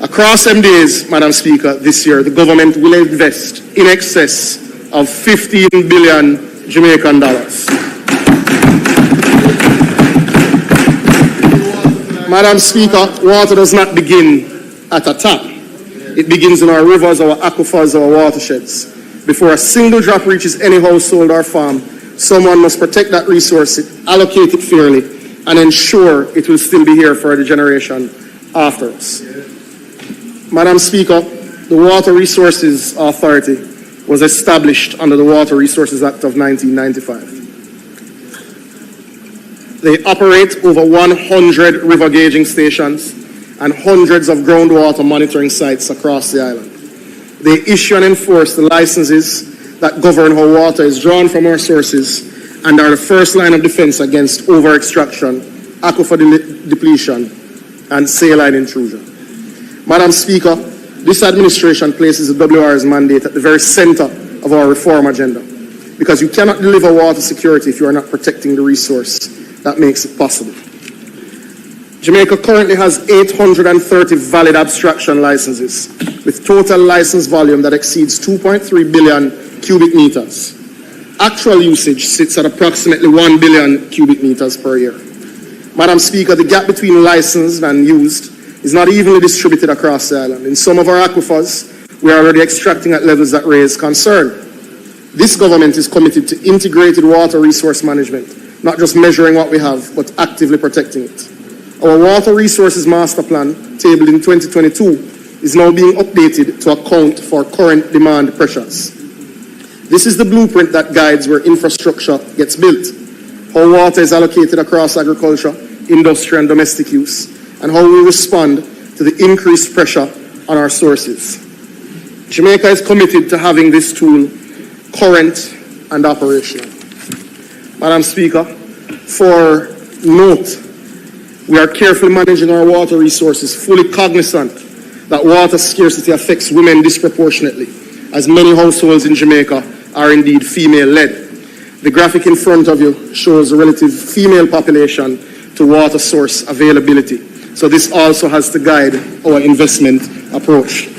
Across MDAs, Madam Speaker, this year, the government will invest in excess of 15 billion Jamaican dollars. Madam Speaker, water does not begin at a tap. It begins in our rivers, our aquifers, our watersheds. Before a single drop reaches any household or farm, someone must protect that resource, allocate it fairly, and ensure it will still be here for the generation after us. Madam Speaker, the Water Resources Authority was established under the Water Resources Act of 1995. They operate over 100 river gauging stations and hundreds of groundwater monitoring sites across the island. They issue and enforce the licenses that govern how water is drawn from our sources and are the first line of defense against over-extraction, aquifer depletion, and saline intrusion. Madam Speaker, this administration places the WR's mandate at the very center of our reform agenda, because you cannot deliver water security if you are not protecting the resource that makes it possible. Jamaica currently has 830 valid abstraction licenses, with total license volume that exceeds 2.3 billion cubic meters. Actual usage sits at approximately 1 billion cubic meters per year. Madam Speaker, the gap between licensed and used is not evenly distributed across the island. In some of our aquifers, we are already extracting at levels that raise concern. This government is committed to integrated water resource management, not just measuring what we have, but actively protecting it. Our Water Resources Master Plan, tabled in 2022, is now being updated to account for current demand pressures. This is the blueprint that guides where infrastructure gets built, how water is allocated across agriculture, industry and domestic use, and how we respond to the increased pressure on our sources. Jamaica is committed to having this tool current and operational. Madam Speaker, for note, we are carefully managing our water resources, fully cognizant that water scarcity affects women disproportionately, as many households in Jamaica are indeed female-led. The graphic in front of you shows the relative female population to water source availability. So this also has to guide our investment approach.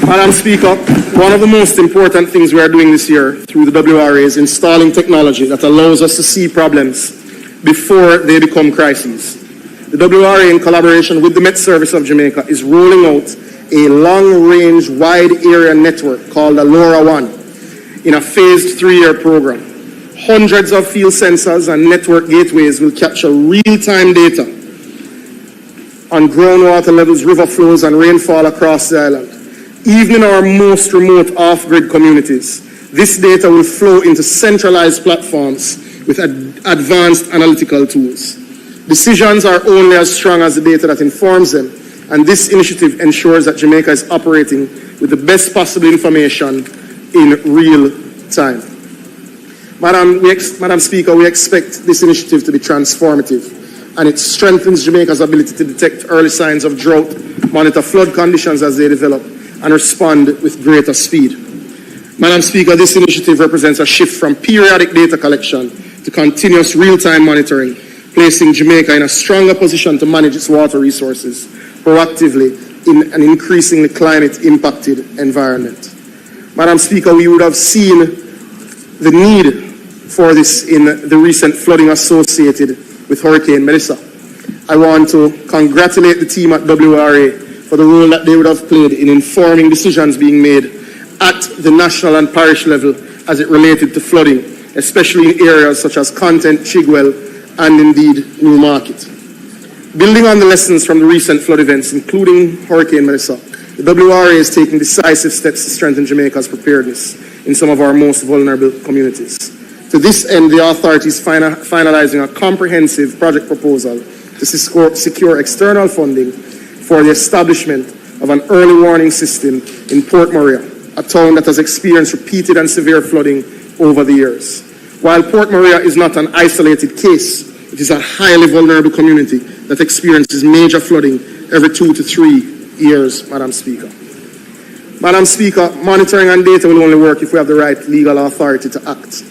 Madam Speaker, one of the most important things we are doing this year through the WRA is installing technology that allows us to see problems before they become crises. The WRA, in collaboration with the Met Service of Jamaica, is rolling out a long-range, wide-area network called LoRa One in a phased 3-year program. Hundreds of field sensors and network gateways will capture real-time data on groundwater levels, river flows, and rainfall across the island. Even in our most remote off-grid communities, this data will flow into centralized platforms with advanced analytical tools. Decisions are only as strong as the data that informs them, and this initiative ensures that Jamaica is operating with the best possible information in real time. Madam Speaker, we expect this initiative to be transformative, and it strengthens Jamaica's ability to detect early signs of drought, monitor flood conditions as they develop, and respond with greater speed. Madam Speaker, this initiative represents a shift from periodic data collection to continuous real-time monitoring, placing Jamaica in a stronger position to manage its water resources proactively in an increasingly climate-impacted environment. Madam Speaker, we would have seen the need for this in the recent flooding associated with Hurricane Melissa. I want to congratulate the team at WRA for the role that they would have played in informing decisions being made at the national and parish level as it related to flooding, especially in areas such as Content, Chigwell, and indeed Newmarket. Building on the lessons from the recent flood events, including Hurricane Melissa, the WRA is taking decisive steps to strengthen Jamaica's preparedness in some of our most vulnerable communities. To this end, the authority is finalizing a comprehensive project proposal to secure external funding for the establishment of an early warning system in Port Maria, a town that has experienced repeated and severe flooding over the years. While Port Maria is not an isolated case, it is a highly vulnerable community that experiences major flooding every 2 to 3 years, Madam Speaker. Madam Speaker, monitoring and data will only work if we have the right legal authority to act.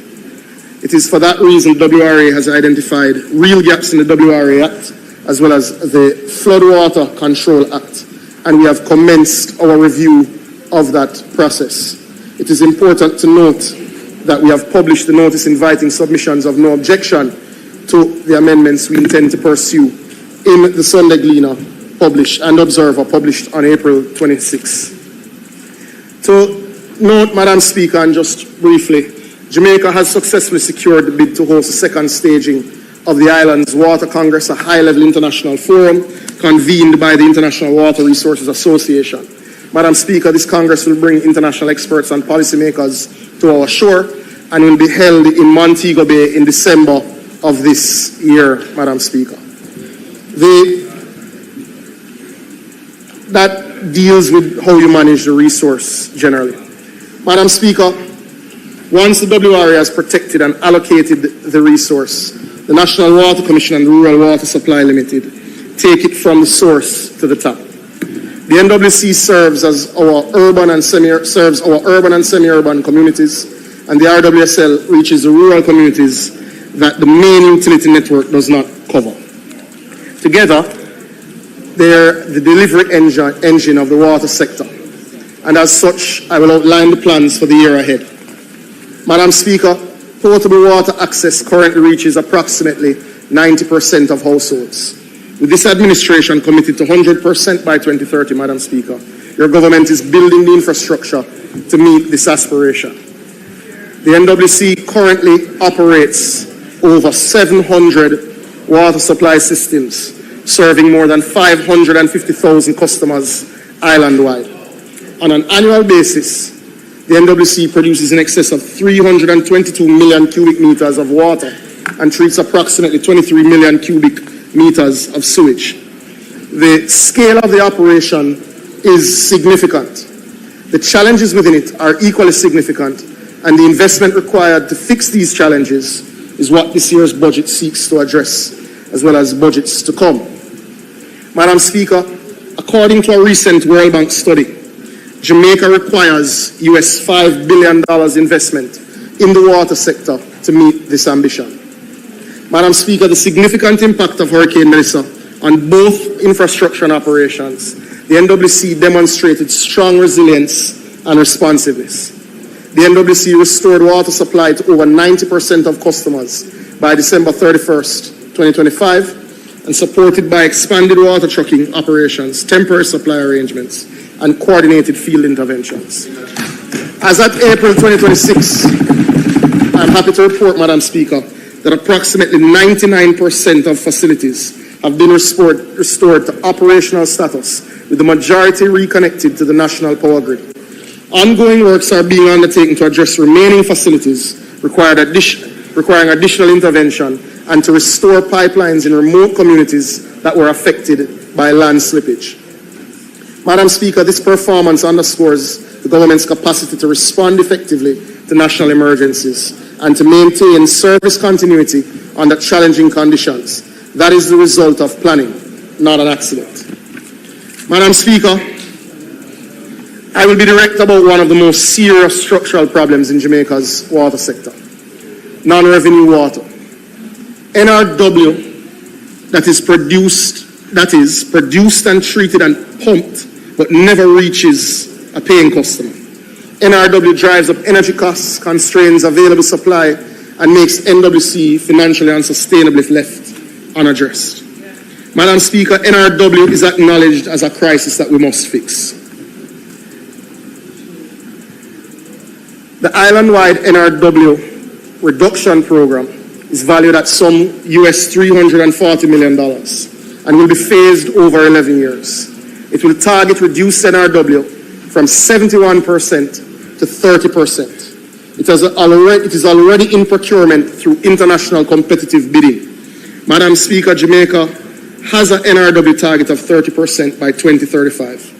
It is for that reason WRA has identified real gaps in the WRA Act, as well as the Floodwater Control Act, and we have commenced our review of that process. It is important to note that we have published the notice inviting submissions of no objection to the amendments we intend to pursue in the Sunday Gleaner published and Observer published on April 26. To note, Madam Speaker, and just briefly, Jamaica has successfully secured the bid to host a second staging of the island's Water Congress, a high-level international forum convened by the International Water Resources Association. Madam Speaker, this Congress will bring international experts and policymakers to our shore and will be held in Montego Bay in December of this year, Madam Speaker. That deals with how you manage the resource generally. Madam Speaker, once the WRA has protected and allocated the resource, the National Water Commission and the Rural Water Supply Limited take it from the source to the tap. The NWC serves our urban and semi-urban communities, and the RWSL reaches the rural communities that the main utility network does not cover. Together, they're the delivery engine of the water sector, and as such, I will outline the plans for the year ahead. Madam Speaker, potable water access currently reaches approximately 90% of households. With this administration committed to 100% by 2030, Madam Speaker, your government is building the infrastructure to meet this aspiration. The NWC currently operates over 700 water supply systems, serving more than 550,000 customers island-wide. On an annual basis, the NWC produces in excess of 322 million cubic meters of water and treats approximately 23 million cubic meters of sewage. The scale of the operation is significant. The challenges within it are equally significant, and the investment required to fix these challenges is what this year's budget seeks to address, as well as budgets to come. Madam Speaker, according to a recent World Bank study, Jamaica requires US $5 billion investment in the water sector to meet this ambition. Madam Speaker, the significant impact of Hurricane Melissa on both infrastructure and operations, the NWC demonstrated strong resilience and responsiveness. The NWC restored water supply to over 90% of customers by December 31st, 2025, and supported by expanded water trucking operations, temporary supply arrangements, and coordinated field interventions. As at April 2026, I'm happy to report, Madam Speaker, that approximately 99% of facilities have been restored to operational status, with the majority reconnected to the national power grid. Ongoing works are being undertaken to address remaining facilities requiring additional intervention and to restore pipelines in remote communities that were affected by land slippage. Madam Speaker, this performance underscores the government's capacity to respond effectively to national emergencies and to maintain service continuity under challenging conditions. That is the result of planning, not an accident. Madam Speaker, I will be direct about one of the most serious structural problems in Jamaica's water sector: non-revenue water. NRW that is produced and treated and pumped but never reaches a paying customer. NRW drives up energy costs, constrains available supply, and makes NWC financially unsustainable if left unaddressed. Madam Speaker, NRW is acknowledged as a crisis that we must fix. The island-wide NRW reduction program is valued at some US $340 million and will be phased over 11 years. It will target reduced NRW from 71% to 30%. It is already in procurement through international competitive bidding. Madam Speaker, Jamaica has an NRW target of 30% by 2035.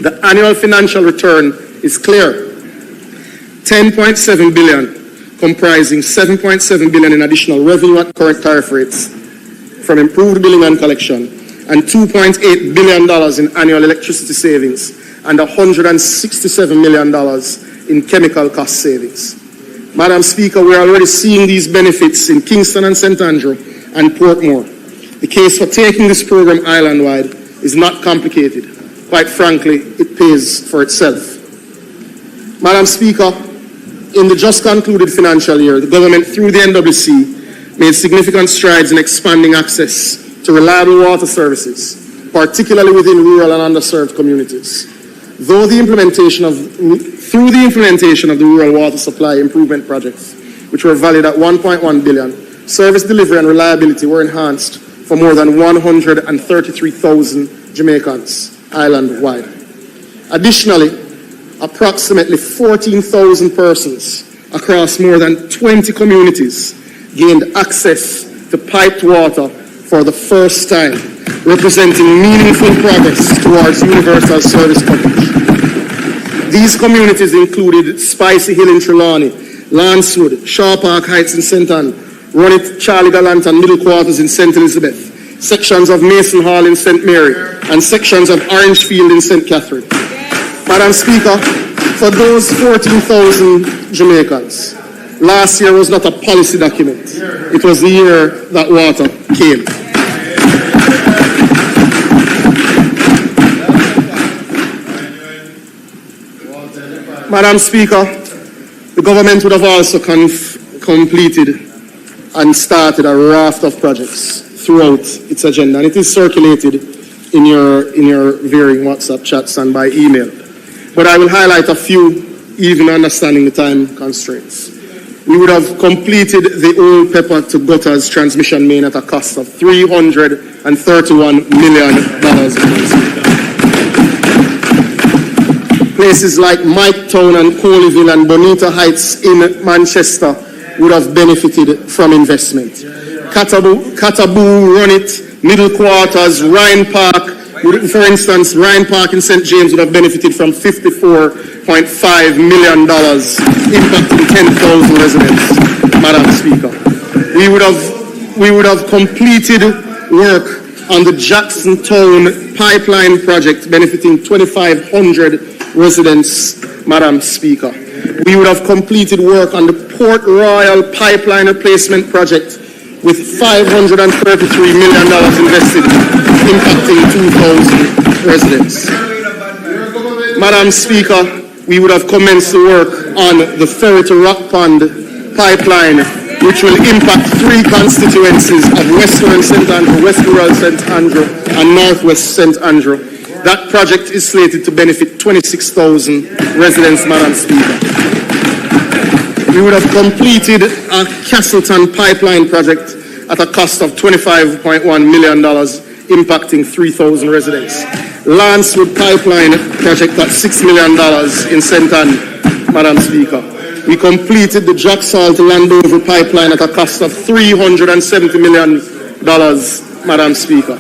The annual financial return is clear: 10.7 billion, comprising 7.7 billion in additional revenue at current tariff rates from improved billing and collection, and $2.8 billion in annual electricity savings, and $167 million in chemical cost savings. Madam Speaker, we are already seeing these benefits in Kingston and St. Andrew and Portmore. The case for taking this program island-wide is not complicated. Quite frankly, it pays for itself. Madam Speaker, in the just concluded financial year, the government, through the NWC, made significant strides in expanding access to reliable water services, particularly within rural and underserved communities. Through the implementation of the rural water supply improvement projects, which were valued at 1.1 billion, service delivery and reliability were enhanced for more than 133,000 Jamaicans island-wide. Additionally, approximately 14,000 persons across more than 20 communities gained access to piped water for the first time, representing meaningful progress towards universal service coverage. These communities included Spicy Hill in Trelawney, Lancewood, Shaw Park Heights in St. Ann, Runit, Charlie Gallant and Middle Quarters in St. Elizabeth, sections of Mason Hall in St. Mary, and sections of Orangefield in St. Catherine. Madam Speaker, for those 14,000 Jamaicans, last year was not a policy document. It was the year that water came. Madam Speaker, the government would have also completed and started a raft of projects throughout its agenda, and it is circulated in your varying WhatsApp chats and by email. But I will highlight a few, even understanding the time constraints. we would have completed the Old Pepper to Gutters transmission main at a cost of $331 million. Places like Miketown and Coleyville and Bonita Heights in Manchester would have benefited from investment. Cataboo, Runit, Middle Quarters, Ryan Park, for instance, Ryan Park in St. James would have benefited from $54.5 million, impacting 10,000 residents, Madam Speaker. We would have completed work on the Jacksontown pipeline project, benefiting 2,500 residents, Madam Speaker. We would have completed work on the Port Royal pipeline replacement project with $533 million invested, impacting 2,000 residents. Madam Speaker, we would have commenced the work on the Ferry to Rock Pond pipeline, which will impact 3 constituencies of Western St. Andrew, West Rural St. Andrew, and Northwest St. Andrew. That project is slated to benefit 26,000 residents, Madam Speaker. We would have completed a Castleton pipeline project at a cost of $25.1 million, impacting 3,000 residents. Lancewood pipeline project at $6 million in St. Anne, Madam Speaker. We completed the Jacksalt to Landover pipeline at a cost of $370 million, Madam Speaker.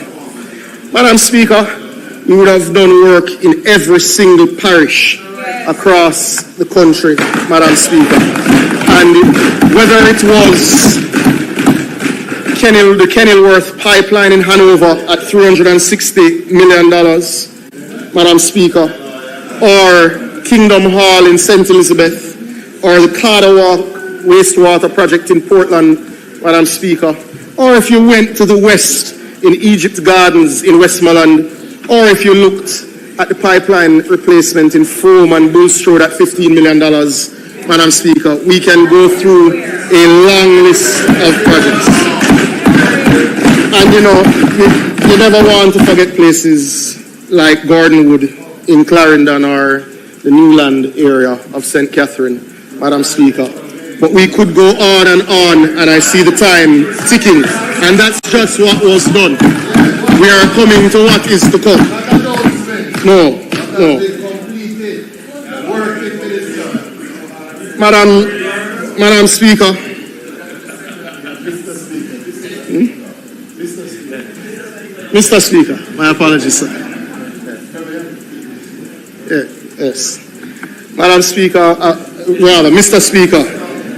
Madam Speaker, we would have done work in every single parish across the country, Madam Speaker. And whether it was the Kenilworth pipeline in Hanover at $360 million, Madam Speaker, or Kingdom Hall in St. Elizabeth, or the Carter Walk wastewater project in Portland, Madam Speaker, or if you went to the west in Egypt Gardens in Westmoreland, or if you looked at the pipeline replacement in Frome and Bulstrode at $15 million, Madam Speaker, we can go through a long list of projects. And you know, you never want to forget places like Gordonwood in Clarendon or the Newland area of St. Catherine, Madam Speaker. But we could go on, and I see the time ticking, and that's just what was done. We are coming to what is to come. No. Madam Speaker. Mr. Speaker, my apologies, sir. Yes. Madam Speaker, Mr. Speaker,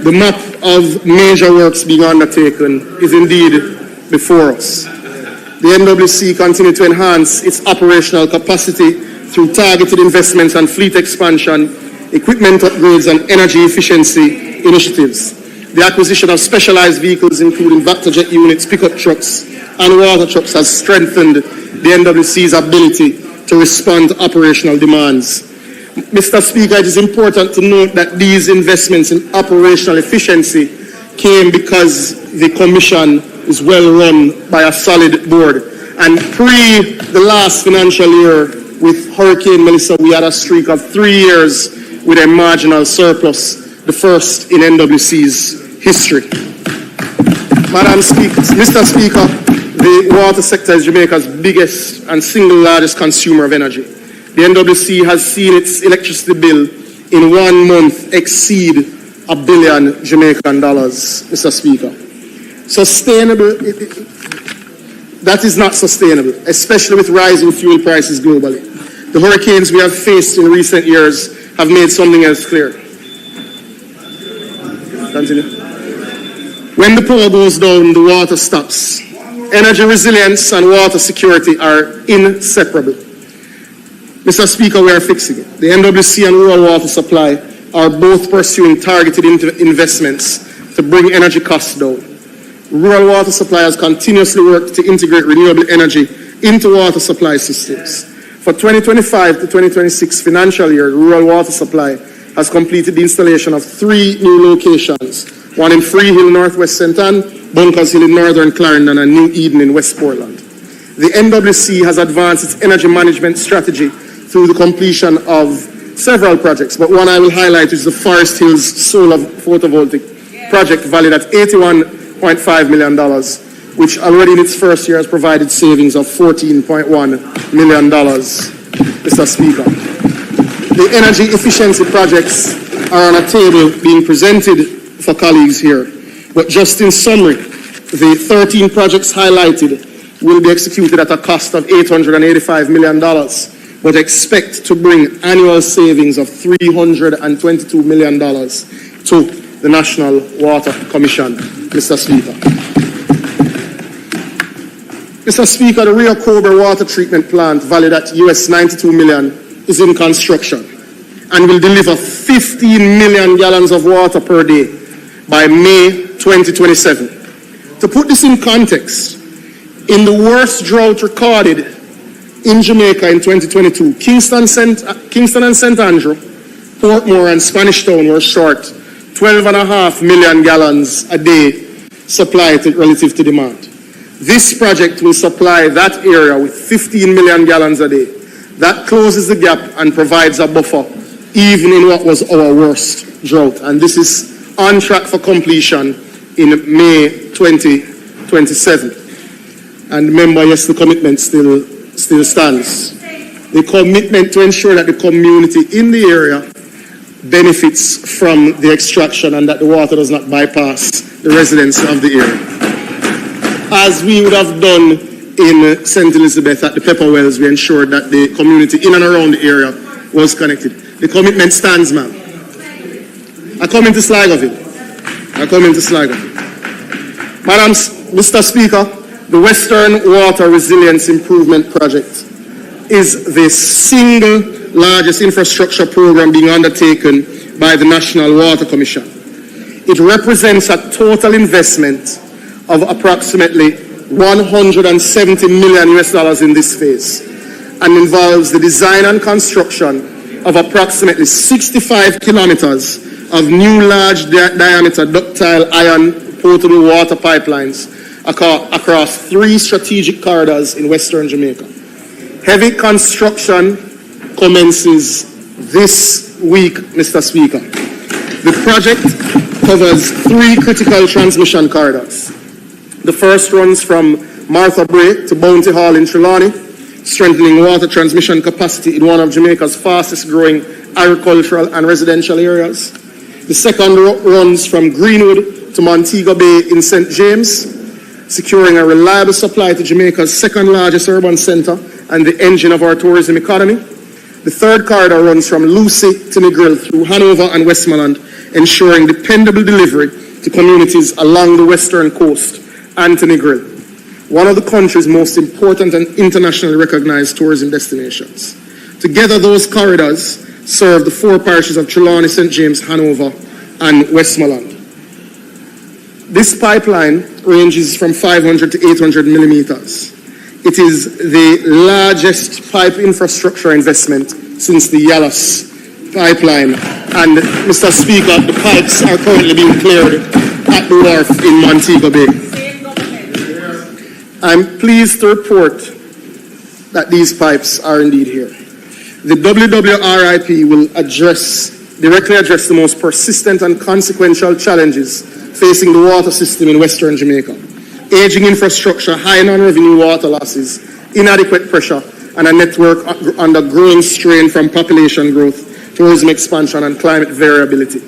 the map of major works being undertaken is indeed before us. The NWC continues to enhance its operational capacity through targeted investments and fleet expansion, equipment upgrades, and energy efficiency initiatives. The acquisition of specialized vehicles, including Vectorjet units, pickup trucks, and water trucks, has strengthened the NWC's ability to respond to operational demands. Mr. Speaker, it is important to note that these investments in operational efficiency came because the Commission is well run by a solid board. And pre the last financial year with Hurricane Melissa, we had a streak of 3 years with a marginal surplus, the first in NWC's history. Madam Speaker, Mr. Speaker, the water sector is Jamaica's biggest and single largest consumer of energy. The NWC has seen its electricity bill in 1 month exceed $1 billion Jamaican dollars, Mr. Speaker. That is not sustainable, especially with rising fuel prices globally. The hurricanes we have faced in recent years have made something else clear. Continue. When the power goes down, the water stops. Energy resilience and water security are inseparable. Mr. Speaker, we are fixing it. The NWC and Rural Water Supply are both pursuing targeted investments to bring energy costs down. Rural Water Supply has continuously worked to integrate renewable energy into water supply systems. For 2025 to 2026 financial year, Rural Water Supply has completed the installation of 3 new locations, one in Freehill, Northwest St. Anne, Bunkers Hill in Northern Clarendon, and New Eden in West Portland. The NWC has advanced its energy management strategy through the completion of several projects, but one I will highlight is the Forest Hills Solar Photovoltaic project valued at $81.5 million, which already in its first year has provided savings of $14.1 million, Mr. Speaker. The energy efficiency projects are on a table being presented for colleagues here, but just in summary, the 13 projects highlighted will be executed at a cost of $885 million, but expect to bring annual savings of $322 million to the National Water Commission, Mr. Speaker. Mr. Speaker, the Rio Cobra water treatment plant, valued at $92 million, is in construction and will deliver 15 million gallons of water per day by May 2027. To put this in context, in the worst drought recorded in Jamaica in 2022, Kingston and St. Andrew, Portmore and Spanish Town were short 12.5 million gallons a day supplied relative to demand. This project will supply that area with 15 million gallons a day. That closes the gap and provides a buffer even in what was our worst drought. And this is on track for completion in May 2027. And remember, yes, the commitment still stands. The commitment to ensure that the community in the area benefits from the extraction and that the water does not bypass the residents of the area. As we would have done in St. Elizabeth at the Pepper Wells, we ensured that the community in and around the area was connected. The commitment stands, ma'am. I come into Sligoville. Madam, Mr. Speaker, the Western Water Resilience Improvement Project is the single largest infrastructure program being undertaken by the National Water Commission. It represents a total investment of approximately $170 million in this phase and involves the design and construction of approximately 65 kilometers of new large diameter ductile iron potable water pipelines across 3 strategic corridors in Western Jamaica. Heavy construction commences this week, Mr. Speaker. The project covers 3 critical transmission corridors. The first runs from Martha Bray to Bounty Hall in Trelawney, strengthening water transmission capacity in one of Jamaica's fastest growing agricultural and residential areas. The second runs from Greenwood to Montego Bay in St. James, securing a reliable supply to Jamaica's second largest urban centre and the engine of our tourism economy. The third corridor runs from Lucy to Negril through Hanover and Westmoreland, ensuring dependable delivery to communities along the western coast and to Negril, one of the country's most important and internationally recognized tourism destinations. Together, those corridors serve the 4 parishes of Trelawney, St. James, Hanover, and Westmoreland. This pipeline ranges from 500 to 800 millimeters. It is the largest pipe infrastructure investment since the Yalas pipeline. And, Mr. Speaker, the pipes are currently being cleared at the wharf in Montego Bay. I'm pleased to report that these pipes are indeed here. The WWRIP will directly address the most persistent and consequential challenges facing the water system in Western Jamaica. Aging infrastructure, high non-revenue water losses, inadequate pressure, and a network under growing strain from population growth, tourism expansion, and climate variability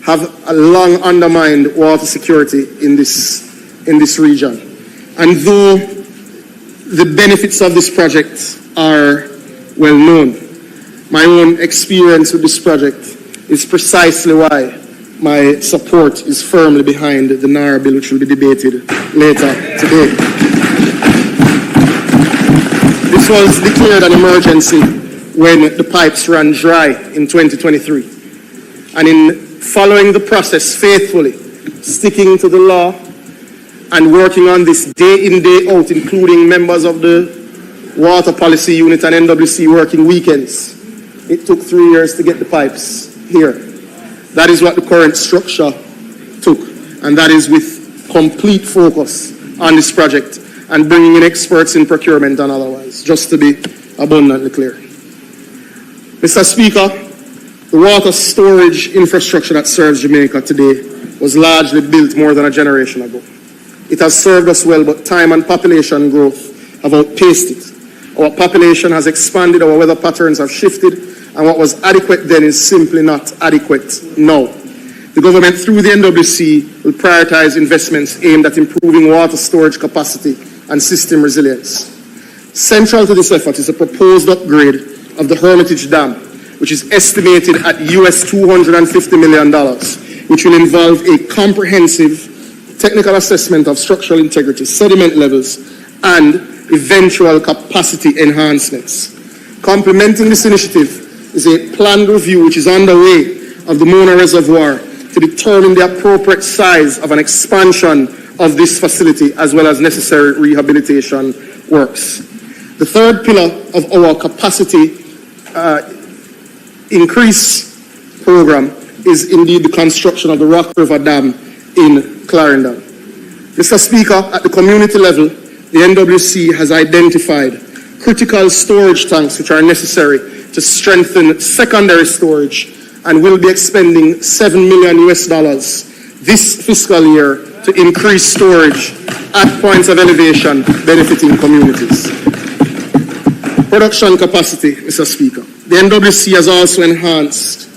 have long undermined water security in this region. And though the benefits of this project are well known, my own experience with this project is precisely why my support is firmly behind the NAR bill, which will be debated later today. This was declared an emergency when the pipes ran dry in 2023. And in following the process faithfully, sticking to the law, and working on this day in, day out, including members of the Water Policy Unit and NWC working weekends, it took 3 years to get the pipes here. That is what the current structure took, and that is with complete focus on this project and bringing in experts in procurement and otherwise, just to be abundantly clear. Mr. Speaker, the water storage infrastructure that serves Jamaica today was largely built more than a generation ago. It has served us well, but time and population growth have outpaced it. Our population has expanded, our weather patterns have shifted, and what was adequate then is simply not adequate now. The government, through the NWC, will prioritize investments aimed at improving water storage capacity and system resilience. Central to this effort is a proposed upgrade of the Hermitage Dam, which is estimated at $250 million, which will involve a comprehensive technical assessment of structural integrity, sediment levels, and eventual capacity enhancements. Complementing this initiative is a planned review which is underway of the Mona Reservoir to determine the appropriate size of an expansion of this facility as well as necessary rehabilitation works. The third pillar of our capacity increase program is indeed the construction of the Rock River Dam in Clarendon. Mr. Speaker, at the community level, the NWC has identified critical storage tanks which are necessary to strengthen secondary storage and will be expending $7 million this fiscal year to increase storage at points of elevation benefiting communities. Production capacity, Mr. Speaker. The NWC has also enhanced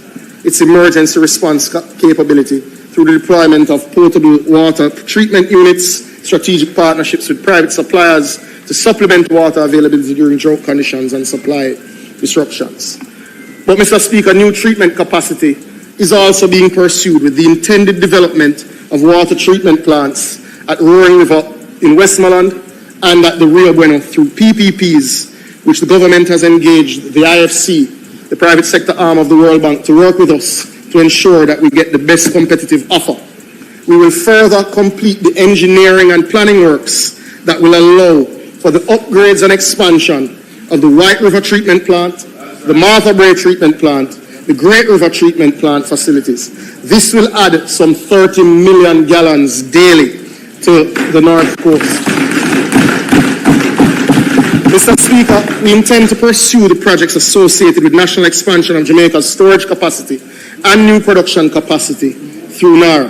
its emergency response capability through the deployment of potable water treatment units, strategic partnerships with private suppliers to supplement water availability during drought conditions and supply disruptions. But, Mr. Speaker, new treatment capacity is also being pursued with the intended development of water treatment plants at Roaring River in Westmoreland and at the Rio Bueno through PPPs, which the government has engaged the IFC, the private sector arm of the World Bank, to work with us to ensure that we get the best competitive offer. We will further complete the engineering and planning works that will allow for the upgrades and expansion of the White River Treatment Plant, the Martha Brae Treatment Plant, the Great River Treatment Plant facilities. This will add some 30 million gallons daily to the North Coast. Mr. Speaker, we intend to pursue the projects associated with national expansion of Jamaica's storage capacity and new production capacity through NARA.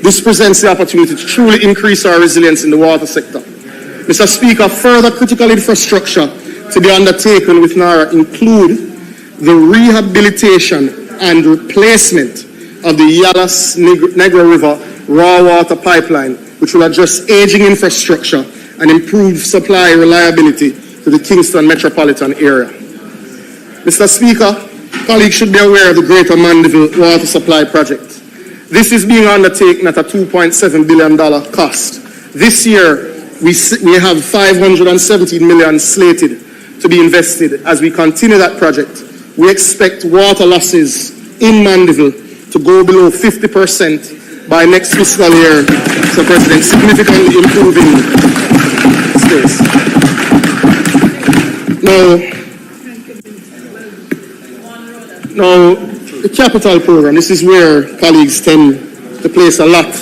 This presents the opportunity to truly increase our resilience in the water sector. Mr. Speaker, further critical infrastructure to be undertaken with NARA include the rehabilitation and replacement of the Yalas Negro River raw water pipeline, which will address aging infrastructure and improve supply reliability to the Kingston metropolitan area. Mr. Speaker, colleagues should be aware of the Greater Mandeville Water Supply Project. This is being undertaken at a $2.7 billion cost. This year, we have $517 million slated to be invested. As we continue that project, we expect water losses in Mandeville to go below 50% by next fiscal year, Mr. President, significantly improving space. Now, the capital program, this is where colleagues tend to place a lot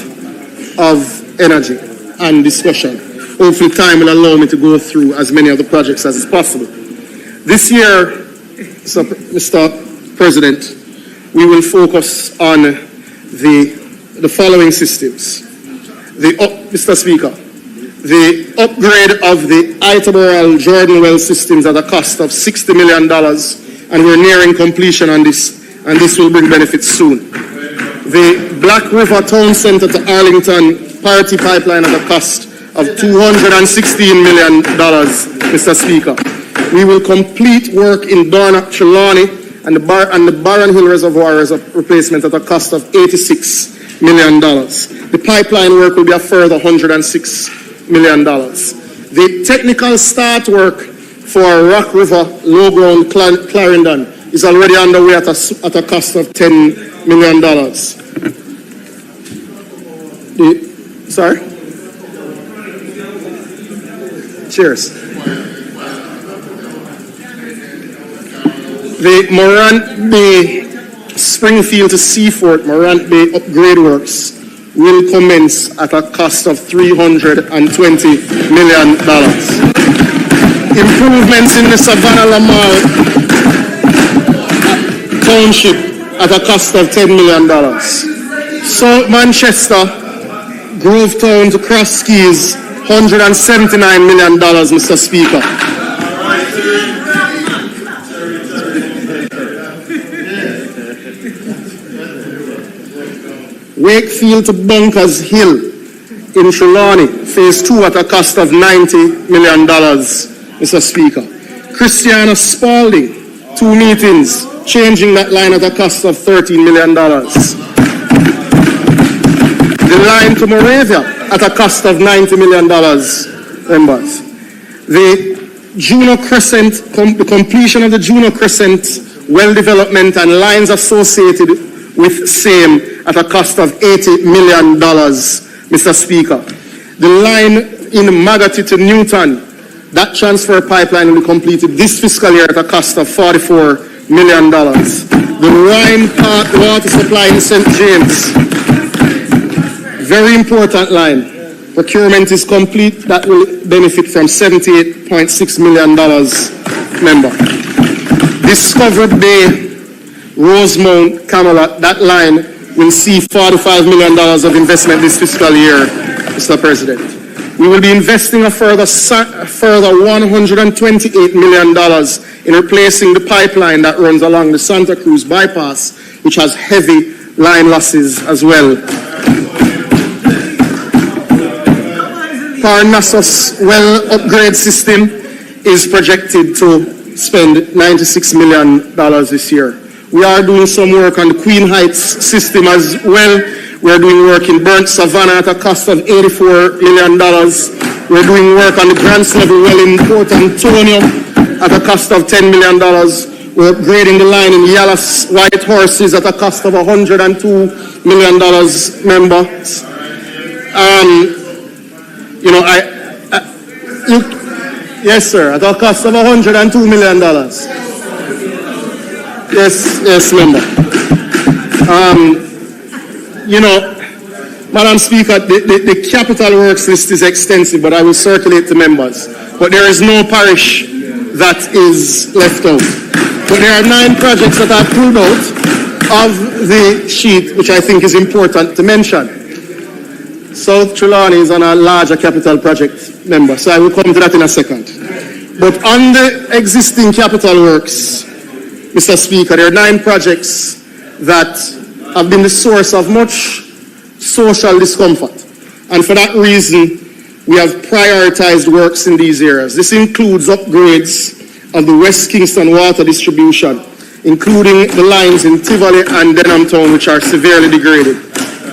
of energy and discussion. Hopefully time will allow me to go through as many of the projects as is possible. This year, Mr. President, we will focus on the following systems. Mr. Speaker, the upgrade of the Itaboral Jordan Well systems at a cost of $60 million, and we're nearing completion on this, and this will bring benefits soon. The Black River Town Centre to Arlington Parity Pipeline at a cost of $216 million, Mr. Speaker. We will complete work in Dornoch, Trelawney, and the Barron Hill Reservoir as a replacement at a cost of $86 million. The pipeline work will be a further $106 million. The technical start work for Rock River Low Ground Clarendon is already underway at a cost of $10 million. Sorry? Cheers. The Morant Bay Springfield to Seafort Morant Bay upgrade works will commence at a cost of $320 million. Improvements in the Savannah Lamar Township at a cost of $10 million. South Manchester, Grovetown to Cross Keys, $179 million, Mr. Speaker. Wakefield to Bunkers Hill in Trelawney, phase 2 at a cost of $90 million, Mr. Speaker. Christiana Spalding, 2 meetings, changing that line at a cost of $13 million. The line to Moravia at a cost of $90 million, members. The Juno Crescent, the completion of the Juno Crescent well development and lines associated with same at a cost of $80 million, Mr. Speaker. The line in Magati to Newton, that transfer pipeline will be completed this fiscal year at a cost of $44 million. The Rhine Park water supply in St. James, very important line. Procurement is complete. That will benefit from $78.6 million, member. Discovered Bay, Rosemount, Camelot, that line will see $45 million of investment this fiscal year, Mr. President. We will be investing a further $128 million in replacing the pipeline that runs along the Santa Cruz bypass, which has heavy line losses as well. Parnassus well upgrade system is projected to spend $96 million this year. We are doing some work on the Queen Heights system as well. We are doing work in Burnt Savannah at a cost of $84 million. We're doing work on the Grants Level well in Port Antonio at a cost of $10 million. We're upgrading the line in Yallas White Horses at a cost of $102 million, members. Yes, sir, at a cost of $102 million. Yes, member. Madam Speaker, the capital works list is extensive, but I will circulate to members. But there is no parish that is left out. But there are 9 projects that are pulled out of the sheet, which I think is important to mention. South Trelawney is on a larger capital project, member, so I will come to that in a second. But on the existing capital works, Mr. Speaker, there are 9 projects that have been the source of much social discomfort. And for that reason, we have prioritized works in these areas. This includes upgrades of the West Kingston water distribution, including the lines in Tivoli and Denham Town, which are severely degraded.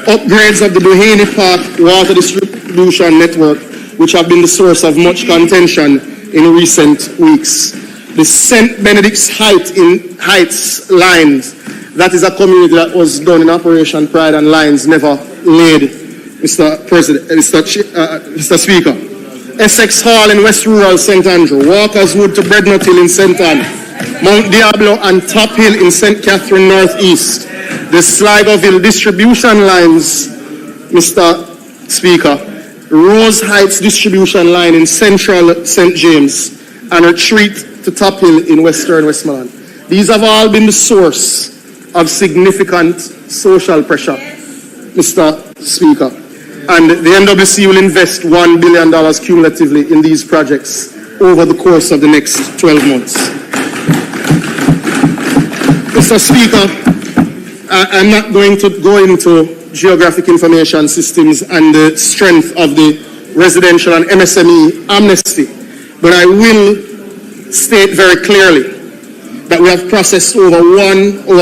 Upgrades of the Duhaney Park water distribution network, which have been the source of much contention in recent weeks. The St. Benedict's Heights lines, that is a community that was done in Operation Pride and lines never laid, Mr. Speaker. Essex Hall in West Rural St. Andrew, Walker's Wood to Brednut Hill in St. Anne, Mount Diablo and Top Hill in St. Catherine Northeast. The Sligoville distribution lines, Mr. Speaker, Rose Heights distribution line in central St. James, and Retreat to Top Hill in Western Westmoreland. These have all been the source of significant social pressure, Mr. Speaker. And the NWC will invest $1 billion cumulatively in these projects over the course of the next 12 months. Mr. Speaker, I'm not going to go into geographic information systems and the strength of the residential and MSME amnesty, but I will state very clearly that we have processed over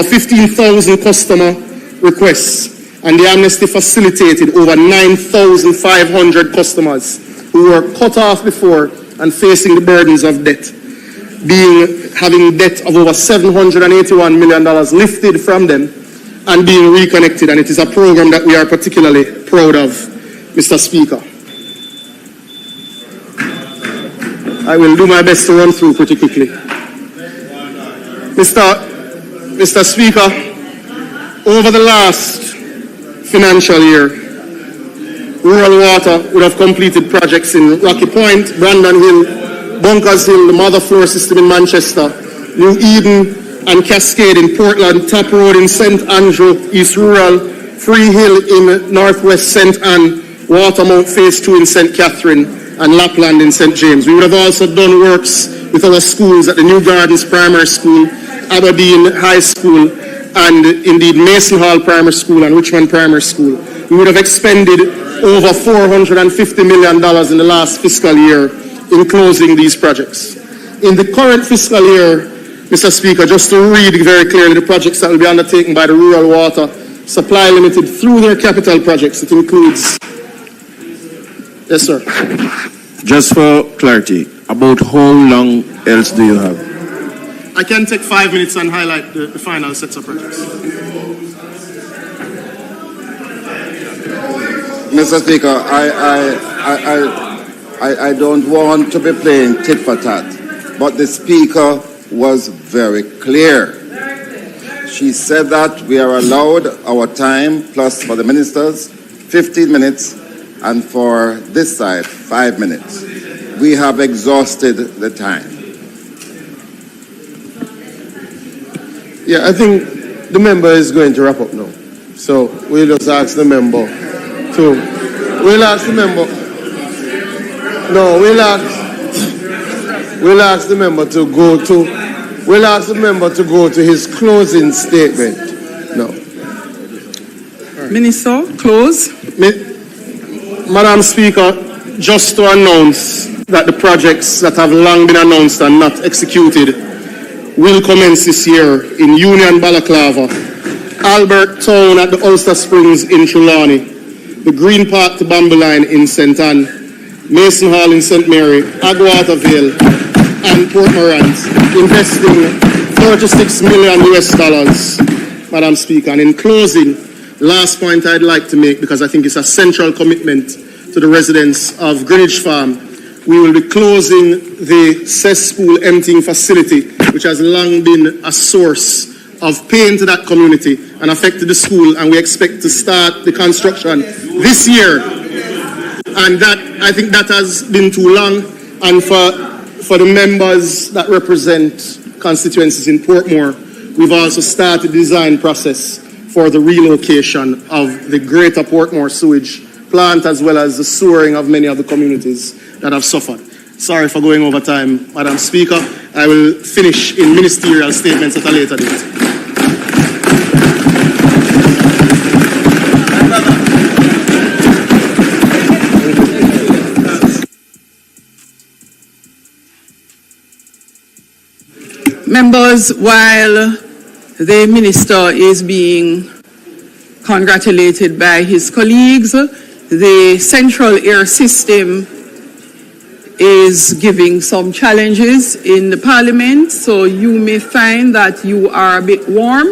15,000 customer requests, and the amnesty facilitated over 9,500 customers who were cut off before and facing the burdens of debt, having debt of over $781 million lifted from them and being reconnected, and it is a program that we are particularly proud of, Mr. Speaker. I will do my best to run through pretty quickly. Mr. Speaker, over the last financial year, Rural Water would have completed projects in Rocky Point, Brandon Hill, Bunkers Hill, the Mother Floor System in Manchester, New Eden and Cascade in Portland, Tap Road in St. Andrew, East Rural, Free Hill in Northwest St. Anne, Watermount Phase 2 in St. Catherine, and Lapland in St. James. We would have also done works with our schools at the New Gardens Primary School, Aberdeen High School, and indeed Mason Hall Primary School and Richmond Primary School. We would have expended over $450 million in the last fiscal year in closing these projects. In the current fiscal year, Mr. Speaker, just to read very clearly the projects that will be undertaken by the Rural Water Supply Limited through their capital projects, it includes... Yes, sir. Just for clarity, about how long else do you have? I can take 5 minutes and highlight the final sets of projects. Mr. Speaker, I don't want to be playing tit for tat, but the Speaker was very clear. She said that we are allowed our time, plus for the ministers, 15 minutes, and for this side, 5 minutes. We have exhausted the time. Yeah, I think the member is going to wrap up now. So we'll just ask the member to... We'll ask the member... No, we'll ask the member to go to... We'll ask the member to go to his closing statement. No. Minister, close. Madam Speaker, just to announce that the projects that have long been announced and not executed will commence this year in Union Balaclava, Albert Town at the Ulster Springs in Trelawney, the Green Park to Bamboo Line in St. Anne, Mason Hall in St. Mary, Agwater Vale, and Port Morant, investing $36 million US, Madam Speaker. And in closing, last point I'd like to make, because I think it's a central commitment to the residents of Greenwich Farm, we will be closing the cesspool emptying facility, which has long been a source of pain to that community and affected the school, and we expect to start the construction this year. And that, I think that has been too long, and for the members that represent constituencies in Portmore, we've also started the design process for the relocation of the Greater Portmore sewage plant, as well as the sewering of many of the communities that have suffered. Sorry for going over time, Madam Speaker. I will finish in ministerial statements at a later date. Members, while the minister is being congratulated by his colleagues, the central air system is giving some challenges in the parliament, so you may find that you are a bit warm.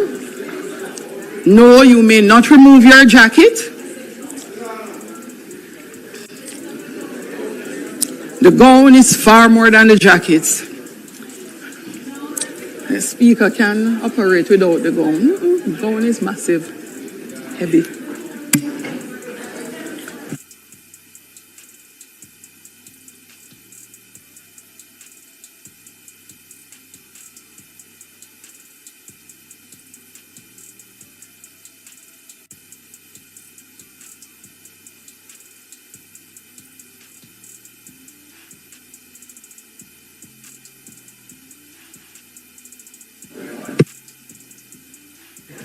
No, you may not remove your jacket. The gown is far more than the jackets. The speaker can operate without the gown. The gown is massive, heavy.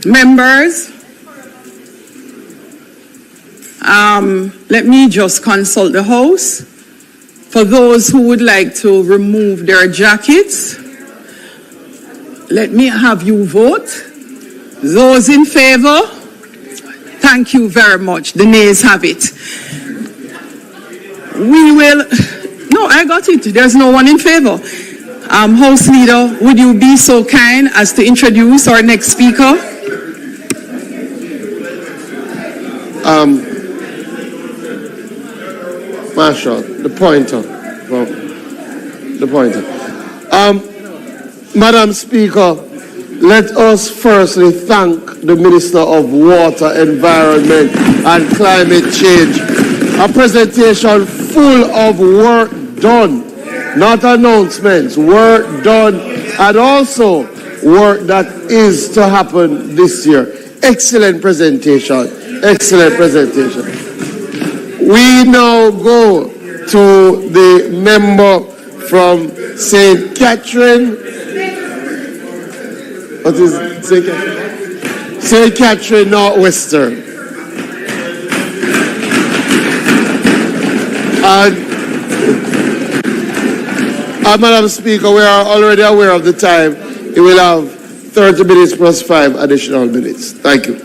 Members, let me just consult the House. For those who would like to remove their jackets, let me have you vote. Those in favor, thank you very much. The nays have it. We will, no, I got it. There's no one in favor. House Leader, would you be so kind as to introduce our next speaker? Marshall, the pointer. Well, the pointer. Madam Speaker, let us firstly thank the Minister of Water, Environment and Climate Change. A presentation full of work done, not announcements, work done, and also work that is to happen this year. Excellent presentation. Excellent presentation. We now go to the member from St. Catherine. What is St. Catherine? St. Catherine Northwestern. And Madam Speaker, we are already aware of the time. You will have 30 minutes plus 5 additional minutes. Thank you.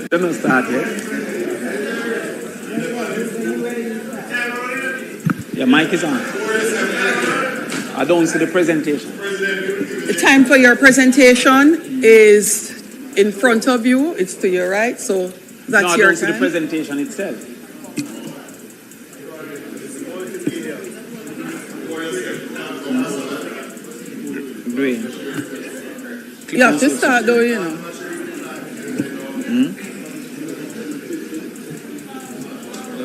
Don't start yet. Your mic is on. I don't see the presentation. The time for your presentation is in front of you. It's to your right, so that's your time. No, I don't see the presentation itself. You have to start though, you know.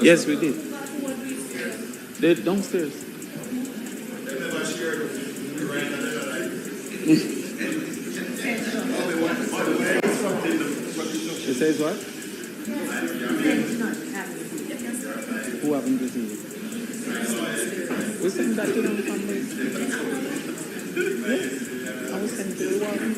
Yes, we did. They're downstairs. It says what? Who haven't received it? We sent that to them from yes. I was sent to the warden.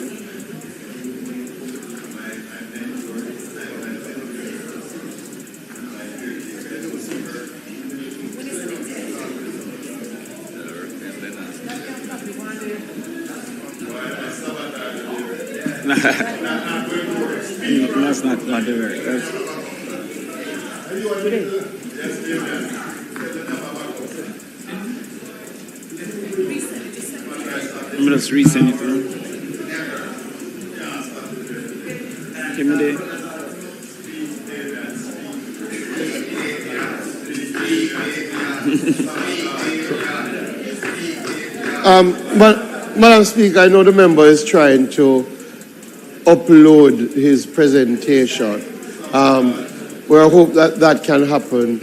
That's not going to work. I'm just resend it to them. Give me the... Madam Speaker, I know the member is trying to upload his presentation. We hope that that can happen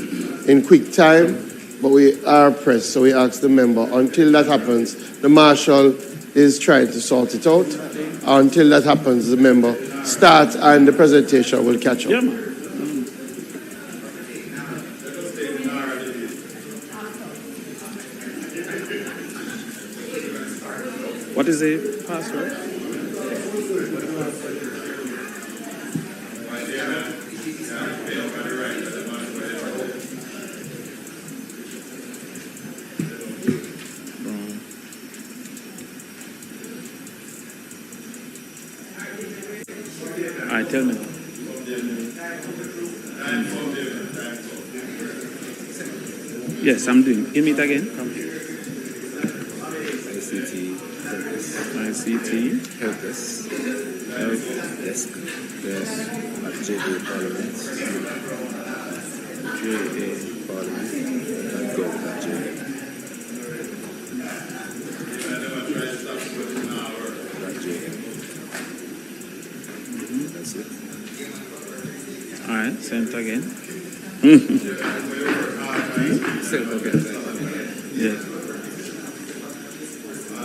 in quick time, but we are pressed, so we ask the member, until that happens, the marshal is trying to sort it out. Until that happens, the member starts and the presentation will catch up. Yeah, man. What is the password? All right, tell me. Yes, I'm doing. Give me it again. Come here. ICT. Help us. Yes. Yes. At JA Parliament. JA Parliament. Go. That's it. All right, send it again. Send it again. Yeah.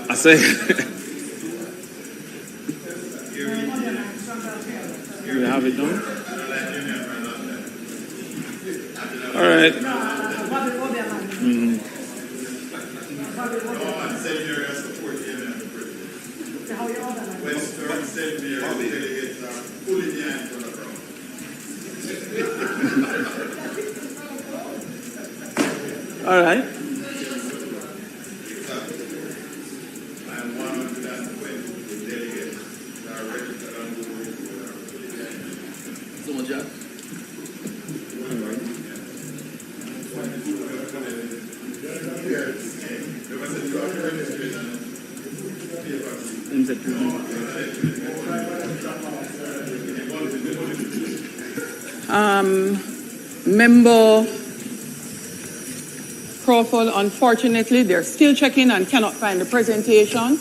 I say. We have it done. All right. All right. Member Crawford, unfortunately, they're still checking and cannot find the presentation.